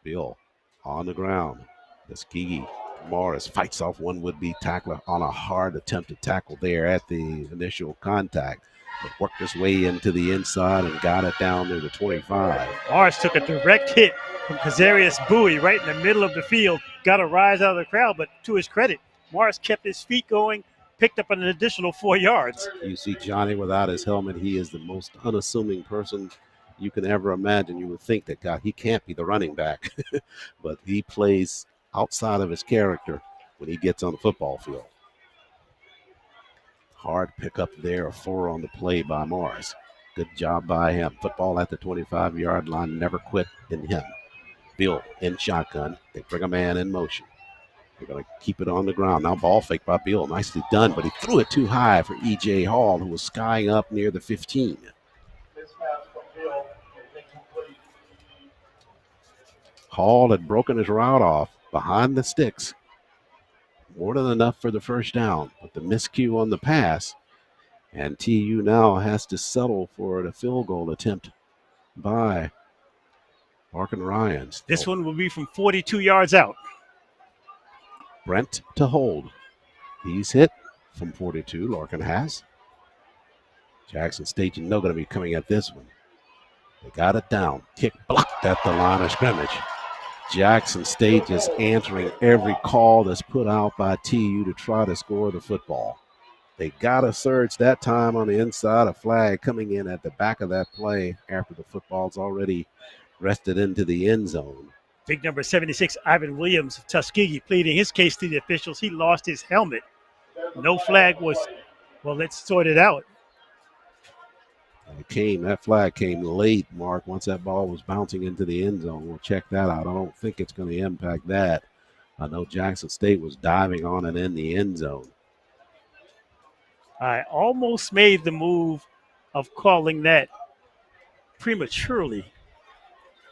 Bill on the ground. Tuskegee. Morris fights off one would-be tackler on a hard attempt to tackle there at the initial contact, but worked his way into the inside and got it down near the 25. Morris took a direct hit from Kazarius Bowie right in the middle of the field. Got a rise out of the crowd, but to his credit, Morris kept his feet going, picked up an additional 4 yards. You see Johnny without his helmet. He is the most unassuming person you can ever imagine. You would think that, God, he can't be the running back, but he plays outside of his character when he gets on the football field. Hard pickup there, a 4 on the play by Morris. Good job by him. Football at the 25-yard line, never quit in him. Bill in shotgun. They bring a man in motion. They're going to keep it on the ground. Now ball fake by Bill. Nicely done, but he threw it too high for E.J. Hall, who was skying up near the 15. Hall had broken his route off behind the sticks. More than enough for the first down, but the miscue on the pass. And TU now has to settle for a field goal attempt by Larkin Ryans. This one will be from 42 yards out. Brent to hold. He's hit from 42. Larkin has. Jackson State, you know, going to be coming at this one. They got it down. Kick blocked at the line of scrimmage. Jackson State just answering every call that's put out by TU to try to score the football. They got a surge that time on the inside, a flag coming in at the back of that play after the football's already rested into the end zone. Big number 76, Ivan Williams of Tuskegee, pleading his case to the officials. He lost his helmet. No flag was, well, let's sort it out. That flag came late, Mark, once that ball was bouncing into the end zone. We'll check that out. I don't think it's going to impact that. I know Jackson State was diving on it in the end zone. I almost made the move of calling that prematurely,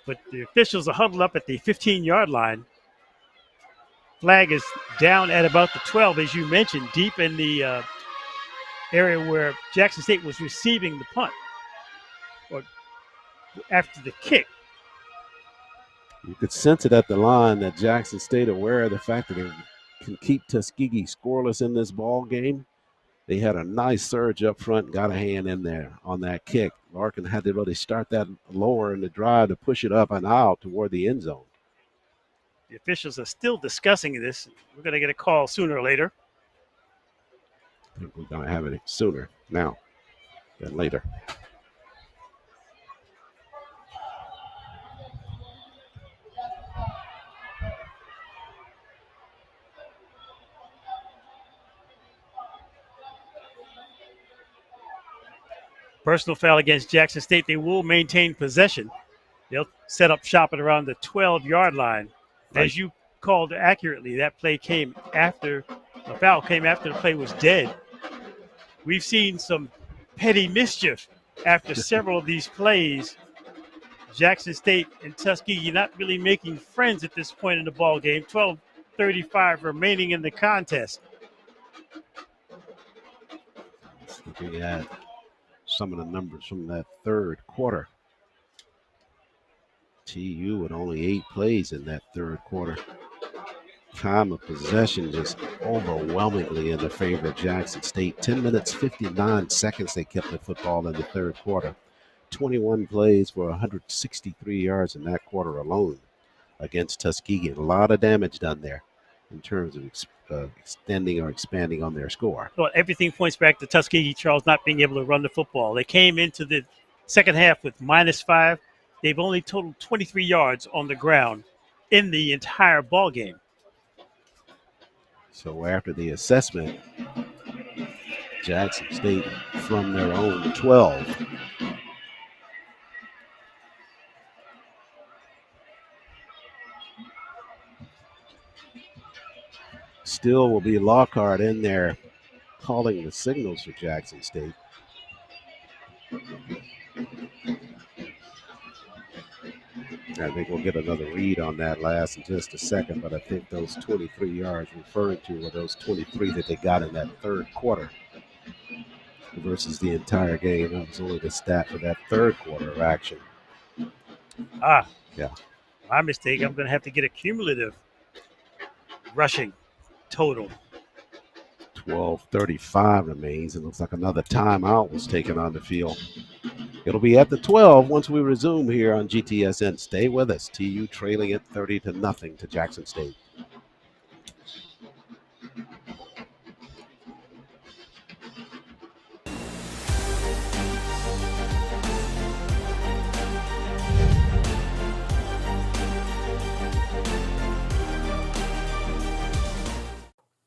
but the officials are huddled up at the 15-yard line. Flag is down at about the 12, as you mentioned, deep in the area where Jackson State was receiving the punt, or after the kick. You could sense it at the line that Jackson State, aware of the fact that they can keep Tuskegee scoreless in this ball game. They had a nice surge up front and got a hand in there on that kick. Larkin had to really start that lower in the drive to push it up and out toward the end zone. The officials are still discussing this. We're going to get a call sooner or later. I think we're going to have it sooner now than later. Personal foul against Jackson State. They will maintain possession. They'll set up shop at around the 12-yard line. Right. As you called accurately, that play came after, the foul came after the play was dead. We've seen some petty mischief after several of these plays. Jackson State and Tuskegee not really making friends at this point in the ball game. 12:35 remaining in the contest. Looking at some of the numbers from that third quarter. TU with only 8 plays in that third quarter. Time of possession just overwhelmingly in the favor of Jackson State. 10 minutes, 59 seconds they kept the football in the third quarter. 21 plays for 163 yards in that quarter alone against Tuskegee. A lot of damage done there in terms of extending or expanding on their score. Well, everything points back to Tuskegee, Charles, not being able to run the football. They came into the second half with -5. They've only totaled 23 yards on the ground in the entire ball game. So after the assessment, Jackson State from their own 12. Still will be Lockhart in there calling the signals for Jackson State. I think we'll get another read on that last in just a second, but I think those 23 yards referring to were those 23 that they got in that third quarter versus the entire game. That was only the stat for that third quarter of action. Yeah. My mistake. I'm going to have to get a cumulative rushing total. 12:35 remains. It looks like another timeout was taken on the field. It'll be at the 12 once we resume here on GTSN. Stay with us. TU trailing it 30-0 to Jackson State.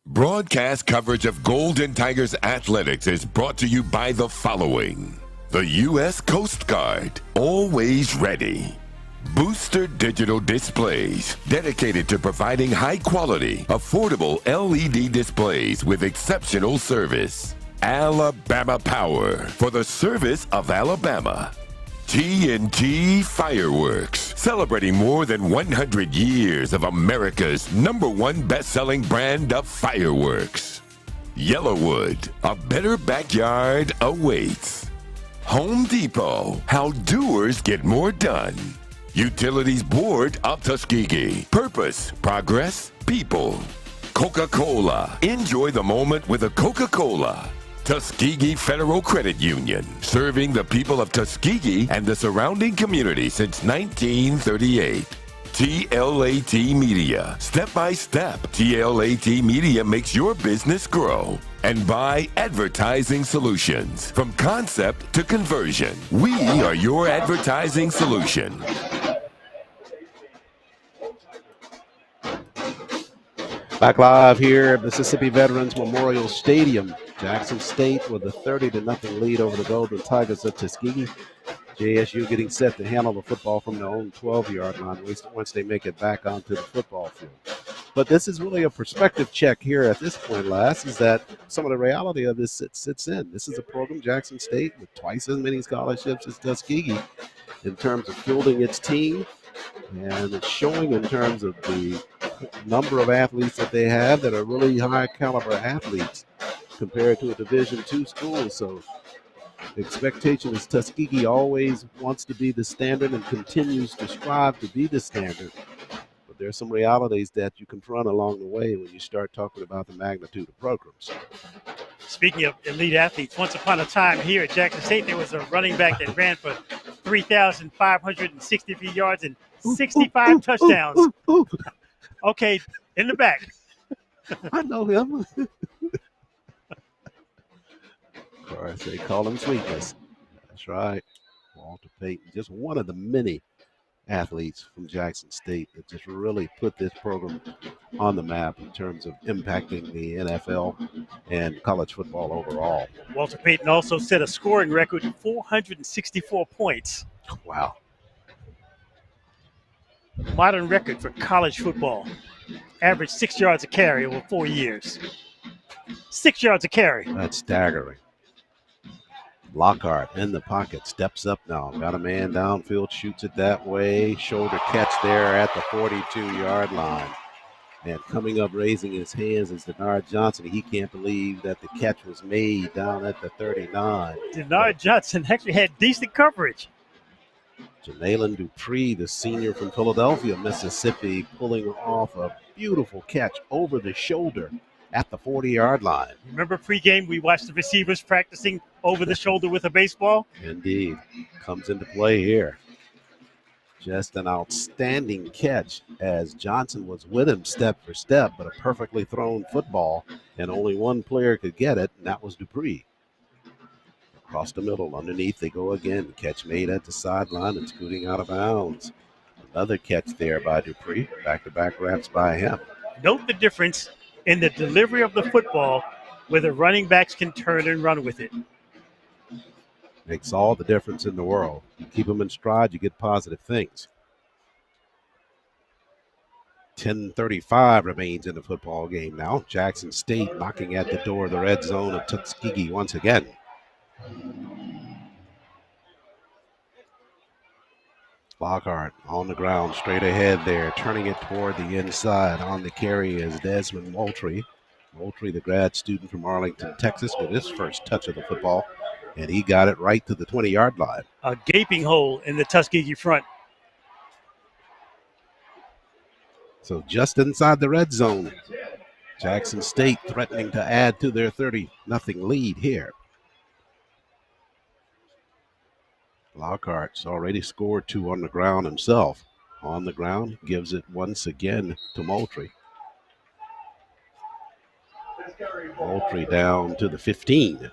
Broadcast coverage of Golden Tigers athletics is brought to you by the following. The U.S. Coast Guard, always ready. Booster Digital Displays, dedicated to providing high-quality, affordable LED displays with exceptional service. Alabama Power, for the service of Alabama. TNT Fireworks, celebrating more than 100 years of America's #1 best-selling brand of fireworks. Yellowwood, a better backyard awaits. Home Depot, how doers get more done. Utilities Board of Tuskegee, purpose, progress, people. Coca-Cola, enjoy the moment with a Coca-Cola. Tuskegee Federal Credit Union, serving the people of Tuskegee and the surrounding community since 1938. TLAT Media, step by step, TLAT Media makes your business grow. And by Advertising Solutions, from concept to conversion, we are your advertising solution. Back live here at Mississippi Veterans Memorial Stadium. Jackson State with a 30-0 lead over the Golden Tigers of Tuskegee. JSU getting set to handle the football from their own 12-yard line once they make it back onto the football field. But this is really a perspective check here at this point, Lass, is that some of the reality of this sits in. This is a program, Jackson State, with twice as many scholarships as Tuskegee in terms of fielding its team. And it's showing in terms of the number of athletes that they have that are really high caliber athletes compared to a Division II school. So the expectation is Tuskegee always wants to be the standard and continues to strive to be the standard. But there are some realities that you confront along the way when you start talking about the magnitude of programs. Speaking of elite athletes, once upon a time here at Jackson State, there was a running back that ran for 3,563 yards and 65 touchdowns. Okay, in the back. I know him. Of course, they call him Sweetness. That's right. Walter Payton, just one of the many athletes from Jackson State that just really put this program on the map in terms of impacting the NFL and college football overall. Walter Payton also set a scoring record of 464 points. Wow. Modern record for college football. Average 6 yards a carry over 4 years. 6 yards a carry. That's staggering. Lockhart in the pocket, steps up now. Got a man downfield, shoots it that way. Shoulder catch there at the 42-yard line. And coming up, raising his hands is Denard Johnson. He can't believe that the catch was made down at the 39. Denard Johnson actually had decent coverage. Jalen Dupree, the senior from Philadelphia, Mississippi, pulling off a beautiful catch over the shoulder at the 40-yard line. Remember pregame, we watched the receivers practicing over the shoulder with a baseball? Indeed. Comes into play here. Just an outstanding catch as Johnson was with him step for step, but a perfectly thrown football, and only one player could get it, and that was Dupree. Across the middle, underneath they go again. Catch made at the sideline and scooting out of bounds. Another catch there by Dupree. Back-to-back wraps by him. Note the difference in the delivery of the football where the running backs can turn and run with it. Makes all the difference in the world. You keep them in stride, you get positive things. 10:35 remains in the football game now. Jackson State knocking at the door of the red zone of Tuskegee once again. Lockhart on the ground, straight ahead there, turning it toward the inside. On the carry is Desmond Moultrie. Moultrie, the grad student from Arlington, Texas, with his first touch of the football, and he got it right to the 20-yard line. A gaping hole in the Tuskegee front. So just inside the red zone, Jackson State threatening to add to their 30-0 lead here. Lockhart's already scored 2 on the ground himself. On the ground, gives it once again to Moultrie. Moultrie down to the 15.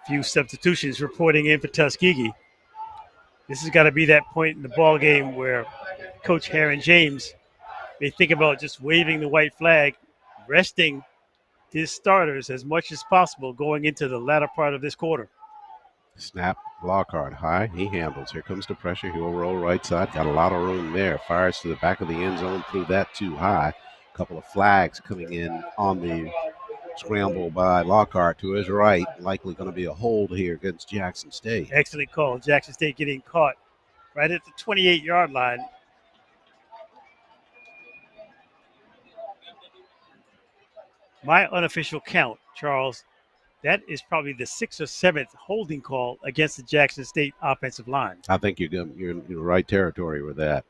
Few substitutions reporting in for Tuskegee. This has got to be that point in the ball game where Coach Aaron James may think about just waving the white flag, resting his starters as much as possible going into the latter part of this quarter. Snap, Lockhart high. He handles. Here comes the pressure. He'll roll right side. Got a lot of room there. Fires to the back of the end zone. Threw that too high. A couple of flags coming in on the scramble by Lockhart to his right. Likely going to be a hold here against Jackson State. Excellent call. Jackson State getting caught right at the 28-yard line. My unofficial count, Charles, that is probably the 6th or 7th holding call against the Jackson State offensive line. I think you're in the right territory with that.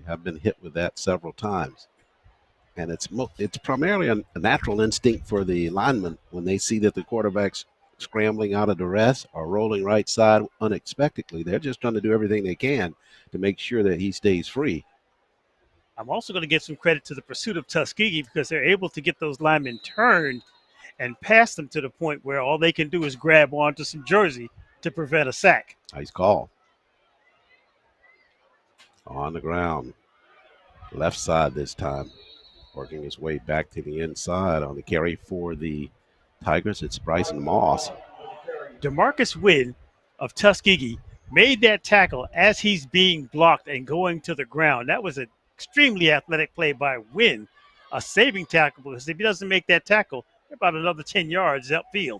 I've been hit with that several times. And it's primarily a natural instinct for the linemen when they see that the quarterback's scrambling out of duress or rolling right side unexpectedly. They're just trying to do everything they can to make sure that he stays free. I'm also going to give some credit to the pursuit of Tuskegee because they're able to get those linemen turned and pass them to the point where all they can do is grab onto some jersey to prevent a sack. Nice call. On the ground. Left side this time. Working his way back to the inside on the carry for the Tigers. It's Bryson Moss. DeMarcus Wynn of Tuskegee made that tackle as he's being blocked and going to the ground. That was an extremely athletic play by Wynn, a saving tackle, because if he doesn't make that tackle, about another 10 yards upfield.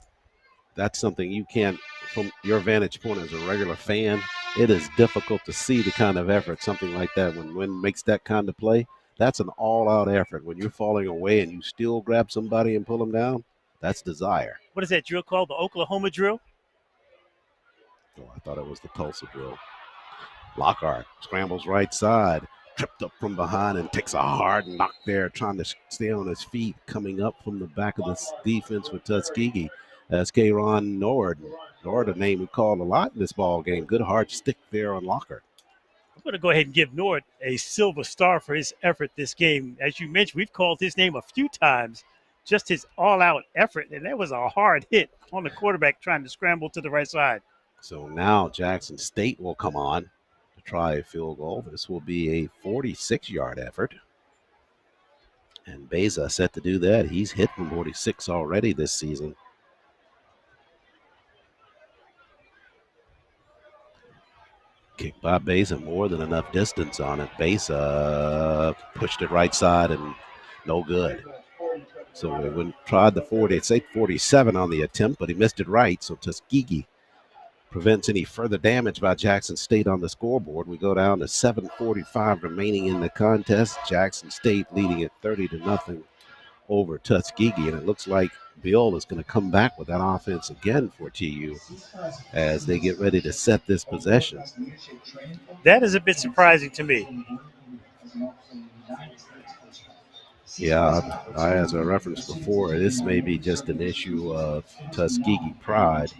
That's something you can't, from your vantage point as a regular fan, it is difficult to see the kind of effort, something like that. When Wynn makes that kind of play, that's an all-out effort. When you're falling away and you still grab somebody and pull them down, that's desire. What is that drill called? The Oklahoma drill? Oh, I thought it was the Tulsa drill. Lockhart scrambles right side, tripped up from behind and takes a hard knock there, trying to stay on his feet, coming up from the back of the defense for Tuskegee. That's K'Ron Nord. Nord, a name we called a lot in this ball game. Good hard stick there on Lockhart. I'm going to go ahead and give Nord a silver star for his effort this game. As you mentioned, we've called his name a few times, just his all-out effort, and that was a hard hit on the quarterback trying to scramble to the right side. So now Jackson State will come on to try a field goal. This will be a 46-yard effort. And Beza set to do that. He's hit from 46 already this season. Kick by Beza, more than enough distance on it. Beza pushed it right side and no good. So we tried the 40, it's 8:47 on the attempt, but he missed it right. So Tuskegee prevents any further damage by Jackson State on the scoreboard. We go down to 7:45 remaining in the contest. Jackson State leading it 30-0 over Tuskegee, and it looks like Bill is going to come back with that offense again for TU as they get ready to set this possession. That is a bit surprising to me. Yeah, as I referenced before, this may be just an issue of Tuskegee pride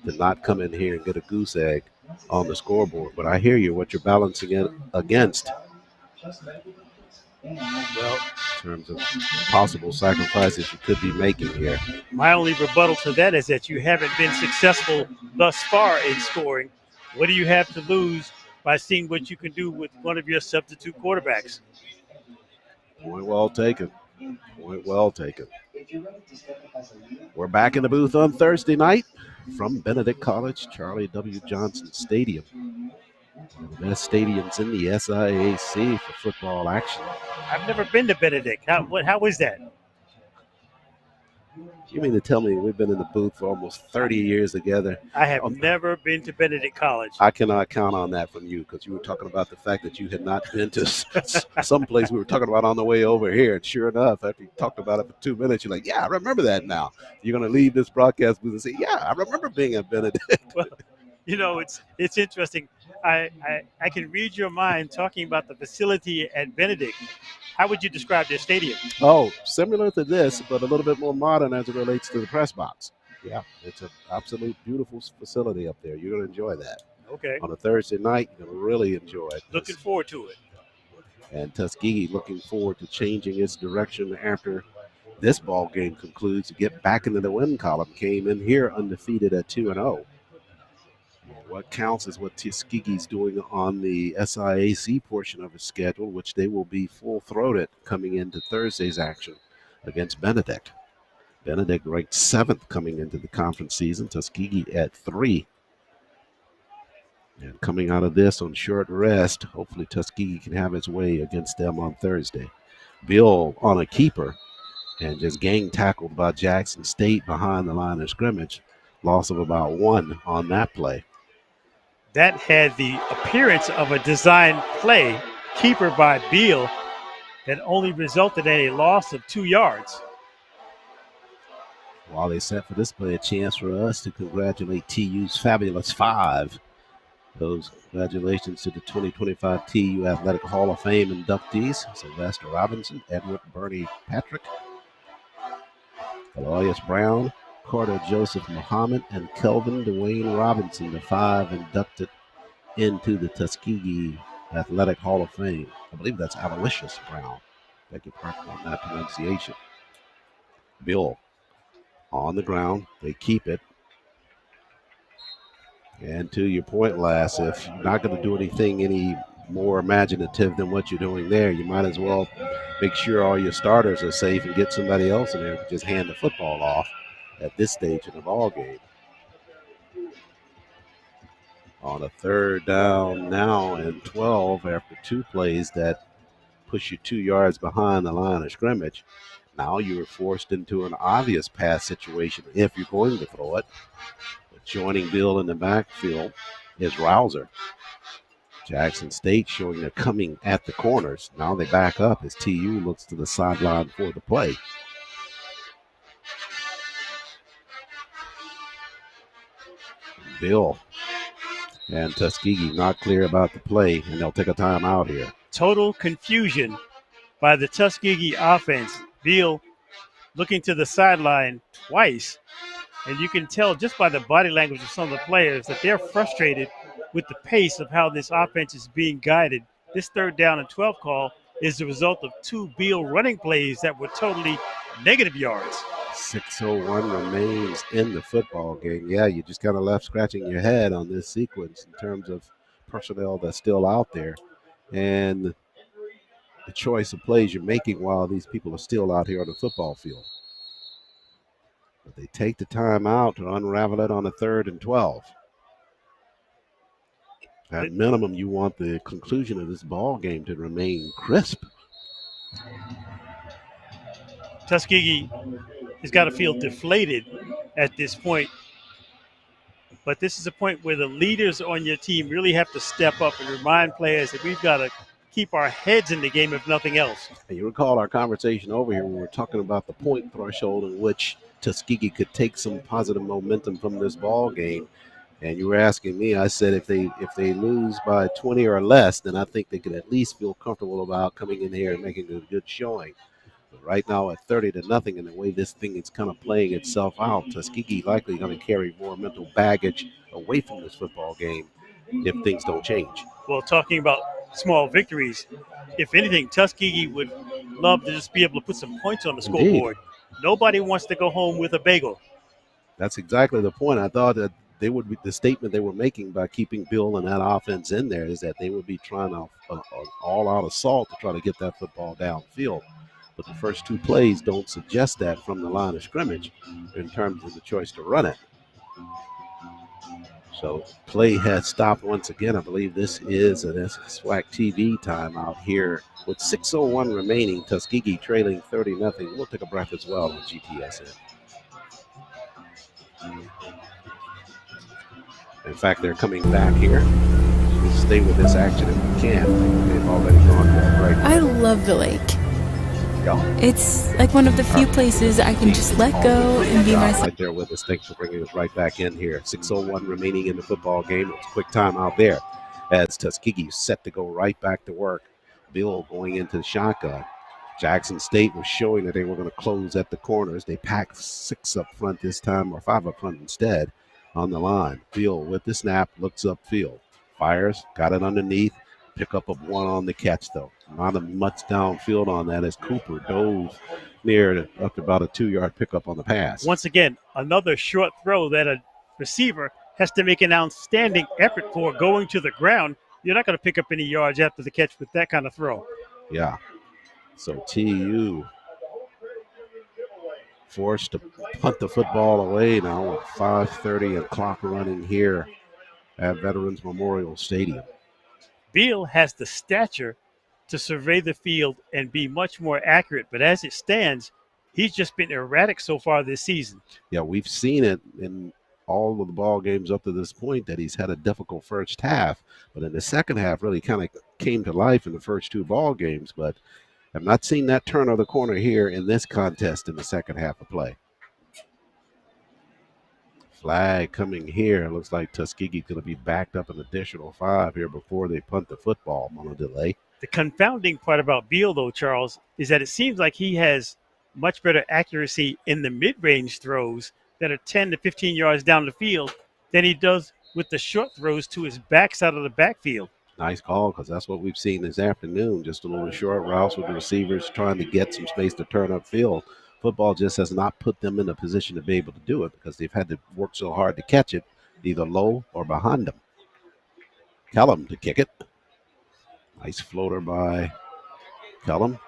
to not come in here and get a goose egg on the scoreboard. But I hear you, what you're balancing it against. Well, in terms of possible sacrifices you could be making here. My only rebuttal to that is that you haven't been successful thus far in scoring. What do you have to lose by seeing what you can do with one of your substitute quarterbacks? Point well taken. Point well taken. We're back in the booth on Thursday night from Benedict College, Charlie W. Johnson Stadium. One of the best stadiums in the SIAC for football action. I've never been to Benedict. How is that? You mean to tell me we've been in the booth for almost 30 years together? I have never been to Benedict College. I cannot count on that from you because you were talking about the fact that you had not been to some place we were talking about on the way over here. And sure enough, after you talked about it for 2 minutes, you're like, yeah, I remember that now. You're going to leave this broadcast booth and say, yeah, I remember being at Benedict. Well, it's interesting. I can read your mind talking about the facility at Benedict. How would you describe their stadium? Oh, similar to this, but a little bit more modern as it relates to the press box. Yeah, it's an absolute beautiful facility up there. You're going to enjoy that. Okay. On a Thursday night, you're going to really enjoy it. Looking forward to it. And Tuskegee looking forward to changing its direction after this ball game concludes to get back into the win column. Came in here undefeated at 2-0. What counts is what Tuskegee's doing on the SIAC portion of his schedule, which they will be full-throated coming into Thursday's action against Benedict. Benedict ranked 7th coming into the conference season, Tuskegee at 3. And coming out of this on short rest, hopefully Tuskegee can have its way against them on Thursday. Bill on a keeper and just gang tackled by Jackson State behind the line of scrimmage. Loss of about 1 on that play. That had the appearance of a design play, keeper by Beal, that only resulted in a loss of 2 yards. While they set for this play, a chance for us to congratulate TU's Fabulous 5. Those congratulations to the 2025 TU Athletic Hall of Fame inductees, Sylvester Robinson, Edward Bernie Patrick, Aloysius Brown, Carter Joseph Muhammad, and Kelvin Dwayne Robinson, the 5 inducted into the Tuskegee Athletic Hall of Fame. I believe that's Aloysius Brown. Beg your pardon on that pronunciation. Bill on the ground. They keep it. And to your point, Lass, if you're not going to do anything any more imaginative than what you're doing there, you might as well make sure all your starters are safe and get somebody else in there to just hand the football off at this stage in the ball game. On a 3rd down now and 12 after 2 plays that push you 2 yards behind the line of scrimmage. Now you're forced into an obvious pass situation if you're going to throw it. But joining Bill in the backfield is Rouser. Jackson State showing they're coming at the corners. Now they back up as TU looks to the sideline for the play. Bill and Tuskegee not clear about the play, and they'll take a timeout here. Total confusion by the Tuskegee offense. Beal looking to the sideline twice, and you can tell just by the body language of some of the players that they're frustrated with the pace of how this offense is being guided. This 3rd down and 12 call is the result of 2 Beal running plays that were totally negative yards. 6:01 remains in the football game. Yeah, you just kind of left scratching your head on this sequence in terms of personnel that's still out there and the choice of plays you're making while these people are still out here on the football field. But they take the time out to unravel it on a 3rd and 12. At minimum, you want the conclusion of this ball game to remain crisp. Tuskegee has got to feel deflated at this point. But this is a point where the leaders on your team really have to step up and remind players that we've got to keep our heads in the game if nothing else. And you recall our conversation over here when we were talking about the point threshold in which Tuskegee could take some positive momentum from this ball game. And you were asking me, I said if they lose by 20 or less, then I think they could at least feel comfortable about coming in here and making a good showing. But right now at 30-0, and the way this thing is kind of playing itself out, Tuskegee likely going to carry more mental baggage away from this football game if things don't change. Well, talking about small victories, if anything, Tuskegee would love to just be able to put some points on the scoreboard. Nobody wants to go home with a bagel. That's exactly the point. I thought that they would be, the statement they were making by keeping Bill and that offense in there is that they would be trying an all-out assault to try to get that football downfield. But the first two plays don't suggest that from the line of scrimmage in terms of the choice to run it. So play has stopped once again. I believe this is an SWAC TV timeout here with 6:01 remaining. Tuskegee trailing 30-0. We'll take a breath as well on GTSN. In fact, they're coming back here. We'll stay with this action if we can. They've already gone right. I love the lake. Yeah. It's like one of the few places I can just let go and be myself. Right there with us. Thanks for bringing us right back in here. 6:01 remaining in the football game. It's a quick time out there as Tuskegee set to go right back to work. Bill going into the shotgun. Jackson State was showing that they were going to close at the corners. They packed 6 up front this time, or 5 up front instead on the line. Bill with the snap, looks upfield. Fires, got it underneath. Pick up of 1 on the catch, though. Not much downfield on that as Cooper dove near up to about a 2-yard pickup on the pass. Once again, another short throw that a receiver has to make an outstanding effort for going to the ground. You're not going to pick up any yards after the catch with that kind of throw. Yeah. So TU forced to punt the football away now with 5:30 and clock running here at Veterans Memorial Stadium. Beal has the stature to survey the field and be much more accurate, but as it stands, he's just been erratic so far this season. Yeah, we've seen it in all of the ball games up to this point that he's had a difficult first half, but in the second half really kind of came to life in the first 2 ball games, but I've not seen that turn of the corner here in this contest in the second half of play. Flag coming here. Looks like Tuskegee's going to be backed up an additional 5 here before they punt the football on a delay. The confounding part about Beal, though, Charles, is that it seems like he has much better accuracy in the mid-range throws that are 10 to 15 yards down the field than he does with the short throws to his backside of the backfield. Nice call, because that's what we've seen this afternoon. Just a little short routes with the receivers trying to get some space to turn upfield. Football just has not put them in a position to be able to do it because they've had to work so hard to catch it, either low or behind them. Kellum to kick it. Nice floater by Kellum.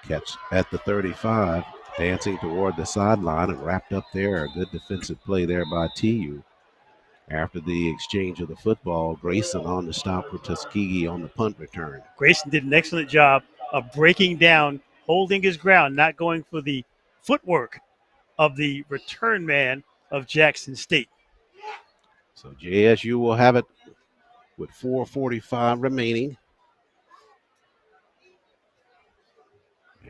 Catch at the 35, dancing toward the sideline and wrapped up there. A good defensive play there by TU. After the exchange of the football, Grayson on the stop for Tuskegee on the punt return. Grayson did an excellent job of breaking down, holding his ground, not going for the footwork of the return man of Jackson State. So JSU will have it with 4:45 remaining.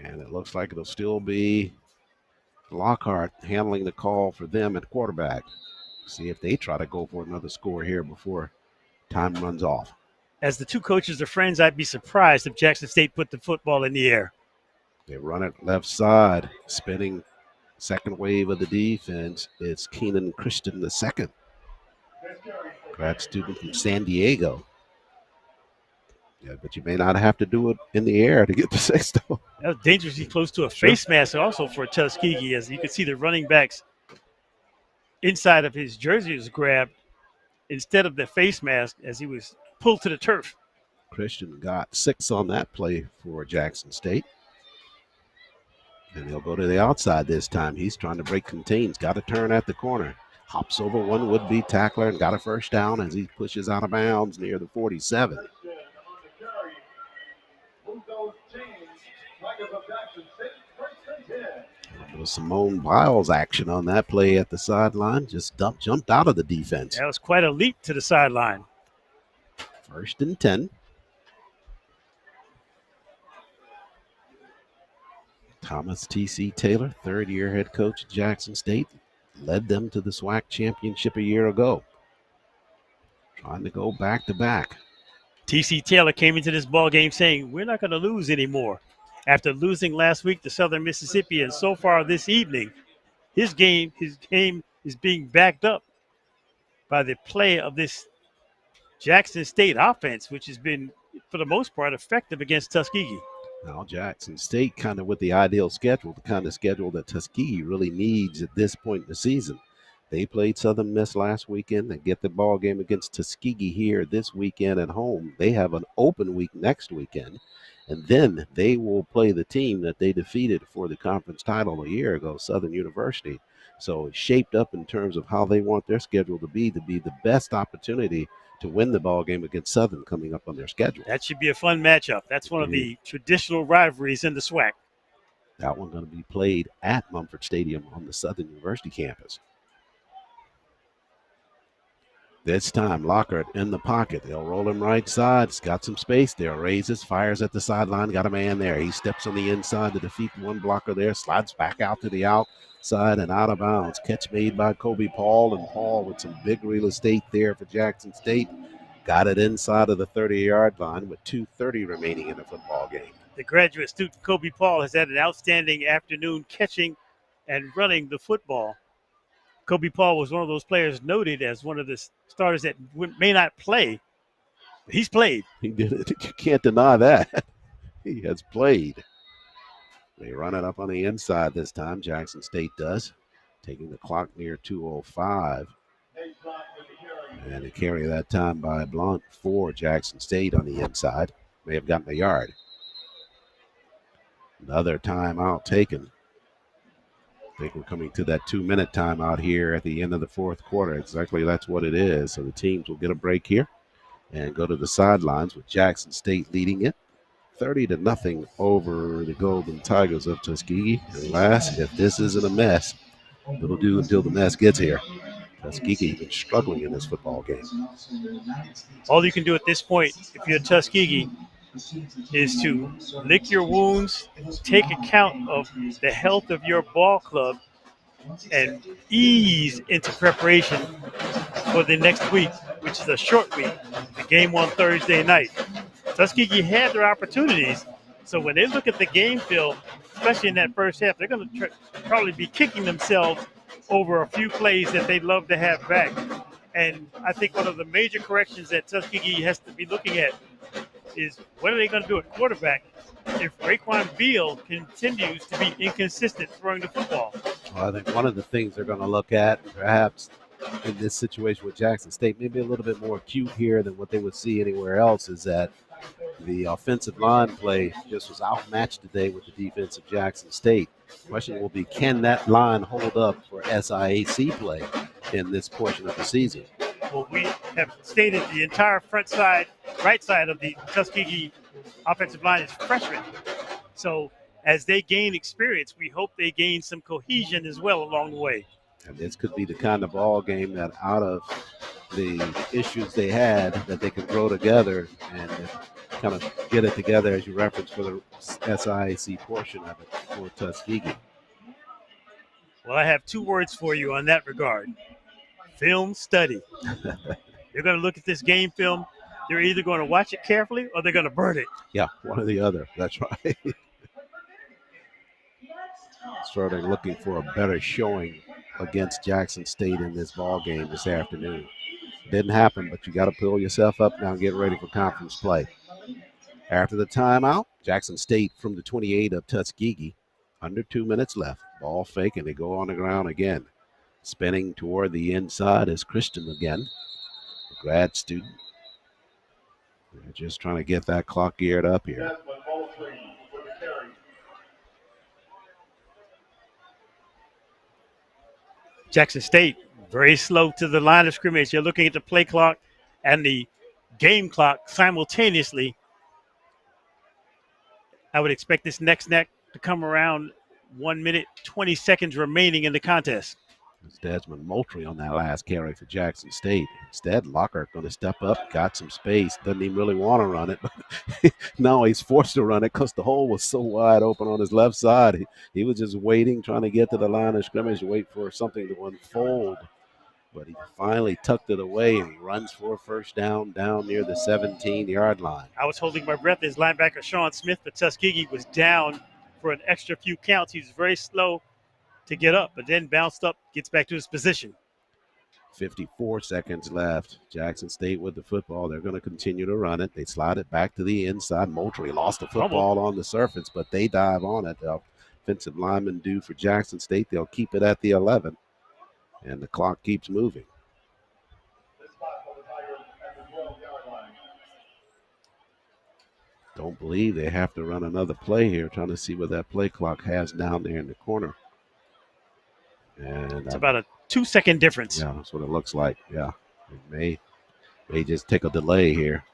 And it looks like it'll still be Lockhart handling the call for them at quarterback. See if they try to go for another score here before time runs off. As the two coaches are friends, I'd be surprised if Jackson State put the football in the air. They run it left side, spinning second wave of the defense. It's Keenan Christian II, grad student from San Diego. Yeah, but you may not have to do it in the air to get the 6, though. That was dangerously close to a face mask also for Tuskegee, as you can see the running backs inside of his jersey was grabbed instead of the face mask as he was pulled to the turf. Christian got 6 on that play for Jackson State. And he'll go to the outside this time. He's trying to break contains. Got a turn at the corner. Hops over one would-be tackler and got a first down as he pushes out of bounds near the 47. Simone Biles action on that play at the sideline. Just jumped out of the defense. That was quite a leap to the sideline. 1st and 10. Thomas T.C. Taylor, third-year head coach at Jackson State, led them to the SWAC championship a year ago. Trying to go back-to-back. T.C. Taylor came into this ball game saying, we're not going to lose anymore. After losing last week to Southern Mississippi, and so far this evening, his game is being backed up by the play of this Jackson State offense, which has been, for the most part, effective against Tuskegee. Now Jackson State kind of with the ideal schedule, the kind of schedule that Tuskegee really needs at this point in the season. They played Southern Miss last weekend. They get the ball game against Tuskegee here this weekend at home. They have an open week next weekend, and then they will play the team that they defeated for the conference title a year ago, Southern University. So it's shaped up in terms of how they want their schedule to be the best opportunity to win the ball game against Southern coming up on their schedule. That should be a fun matchup. That's one of the traditional rivalries in the SWAC. That one's going to be played at Mumford Stadium on the Southern University campus. This time, Lockhart in the pocket. They'll roll him right side. He's got some space there. Raises, fires at the sideline. Got a man there. He steps on the inside to defeat one blocker there. Slides back out to the outside and out of bounds. Catch made by Kobe Paul. And Paul with some big real estate there for Jackson State. Got it inside of the 30-yard line with 2:30 remaining in the football game. The graduate student Kobe Paul has had an outstanding afternoon catching and running the football. Kobe Paul was one of those players noted as one of the starters that may not play. He's played. He did it. You can't deny that. He has played. They run it up on the inside this time. Jackson State does. Taking the clock near 2:05. And they carry that time by Blunt for Jackson State on the inside. May have gotten a yard. Another timeout taken. I think we're coming to that 2-minute timeout here at the end of the fourth quarter. Exactly, that's what it is. So the teams will get a break here and go to the sidelines with Jackson State leading it 30-0 over the Golden Tigers of Tuskegee. And last, if this isn't a mess, it'll do until the mess gets here. Tuskegee been struggling in this football game. All you can do at this point, if you're Tuskegee, is to lick your wounds, take account of the health of your ball club, and ease into preparation for the next week, which is a short week, the game on Thursday night. Tuskegee had their opportunities, so when they look at the game film, especially in that first half, they're going to probably be kicking themselves over a few plays that they'd love to have back. And I think one of the major corrections that Tuskegee has to be looking at is what are they going to do at quarterback if Raekwon Beal continues to be inconsistent throwing the football? Well, I think one of the things they're going to look at, perhaps in this situation with Jackson State, maybe a little bit more acute here than what they would see anywhere else, is that the offensive line play just was outmatched today with the defense of Jackson State. The question will be, can that line hold up for SIAC play in this portion of the season? Well, we have stated the entire front side, right side of the Tuskegee offensive line is freshmen. So as they gain experience, we hope they gain some cohesion as well along the way. And this could be the kind of ball game that out of the issues they had, that they could grow together and kind of get it together, as you referenced, for the SIAC portion of it for Tuskegee. Well, I have two words for you on that regard. Film study. They're going to look at this game film. They're either going to watch it carefully or they're going to burn it. Yeah, one or the other. That's right. Starting looking for a better showing against Jackson State in this ball game this afternoon. Didn't happen, but you got to pull yourself up now and get ready for conference play. After the timeout, Jackson State from the 28 of Tuskegee. Under 2 minutes left. Ball fake, and they go on the ground again. Spinning toward the inside is Christian again, a grad student. They're just trying to get that clock geared up here. Jackson State, very slow to the line of scrimmage. You're looking at the play clock and the game clock simultaneously. I would expect this next neck to come around 1 minute, 20 seconds remaining in the contest. It's Desmond Moultrie on that last carry for Jackson State. Instead, Lockhart going to step up, got some space. Doesn't even really want to run it, but no, he's forced to run it because the hole was so wide open on his left side. He was just waiting, trying to get to the line of scrimmage, wait for something to unfold. But he finally tucked it away, and he runs for a first down near the 17-yard line. I was holding my breath as linebacker Sean Smith for Tuskegee was down for an extra few counts. He was very slow to get up, but then bounced up, gets back to his position. 54 seconds left. Jackson State with the football. They're going to continue to run it. They slide it back to the inside. Moultrie lost the football on the surface, but they dive on it. The offensive linemen do for Jackson State. They'll keep it at the 11, and the clock keeps moving. Don't believe they have to run another play here. Trying to see what that play clock has down there in the corner. And it's about a 2-second difference. Yeah, that's what it looks like. Yeah, it may just take a delay here.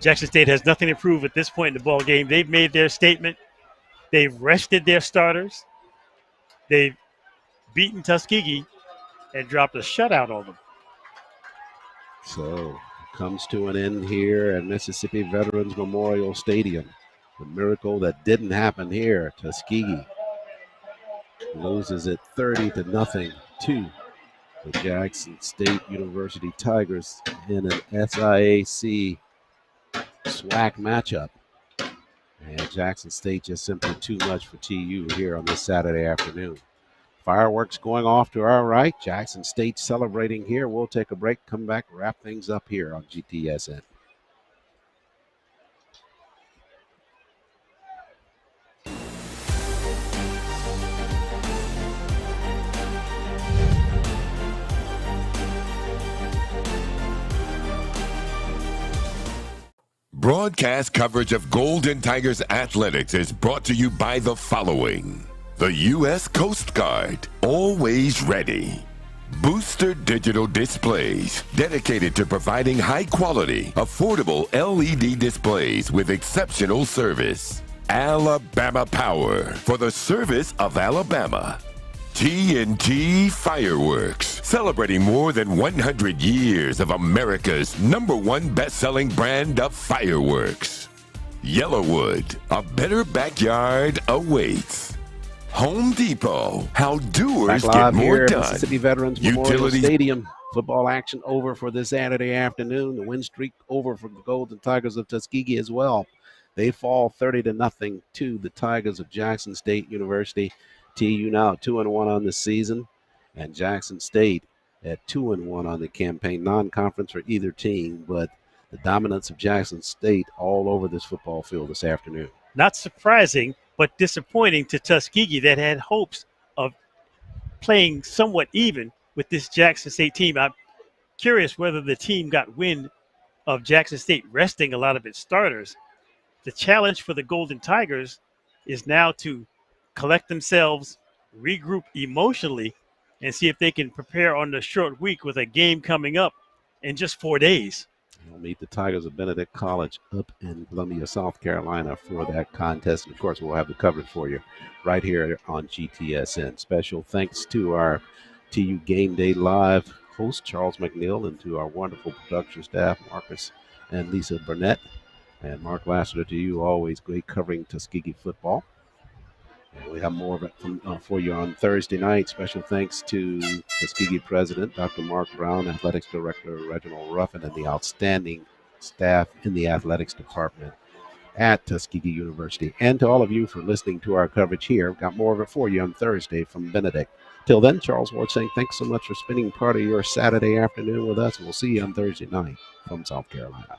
Jackson State has nothing to prove at this point in the ball game. They've made their statement. They've rested their starters. They've beaten Tuskegee and dropped a shutout on them. So comes to an end here at Mississippi Veterans Memorial Stadium. The miracle that didn't happen here. Tuskegee loses it 30-0 to the Jackson State University Tigers in an SIAC SWAC matchup. And Jackson State just simply too much for TU here on this Saturday afternoon. Fireworks going off to our right. Jackson State celebrating here. We'll take a break, come back, wrap things up here on GTSN. Broadcast coverage of Golden Tigers athletics is brought to you by the following. The U.S. Coast Guard, always ready. Booster digital displays, dedicated to providing high-quality, affordable LED displays with exceptional service. Alabama Power, for the service of Alabama. TNT Fireworks, celebrating more than 100 years of America's #1 best-selling brand of fireworks. Yellowwood, a better backyard awaits. Home Depot, how doers get more done. Mississippi Veterans Memorial Stadium. Football action over for this Saturday afternoon. The win streak over for the Golden Tigers of Tuskegee as well. They fall 30-0 to the Tigers of Jackson State University. TU now 2-1 on the season, and Jackson State at 2-1 on the campaign. Non-conference for either team, but the dominance of Jackson State all over this football field this afternoon. Not surprising, but disappointing to Tuskegee that had hopes of playing somewhat even with this Jackson State team. I'm curious whether the team got wind of Jackson State resting a lot of its starters. The challenge for the Golden Tigers is now to collect themselves, regroup emotionally, and see if they can prepare on the short week with a game coming up in just 4 days. We'll meet the Tigers of Benedict College up in Columbia, South Carolina for that contest. And, of course, we'll have the coverage for you right here on GTSN. Special thanks to our TU Game Day Live host, Charles McNeil, and to our wonderful production staff, Marcus and Lisa Burnett. And Mark Lassiter, to you, always great covering Tuskegee football. And we have more of it for you on Thursday night. Special thanks to Tuskegee President, Dr. Mark Brown, Athletics Director Reginald Ruffin, and the outstanding staff in the athletics department at Tuskegee University. And to all of you for listening to our coverage here. We've got more of it for you on Thursday from Benedict. Till then, Charles Ward saying thanks so much for spending part of your Saturday afternoon with us. We'll see you on Thursday night from South Carolina.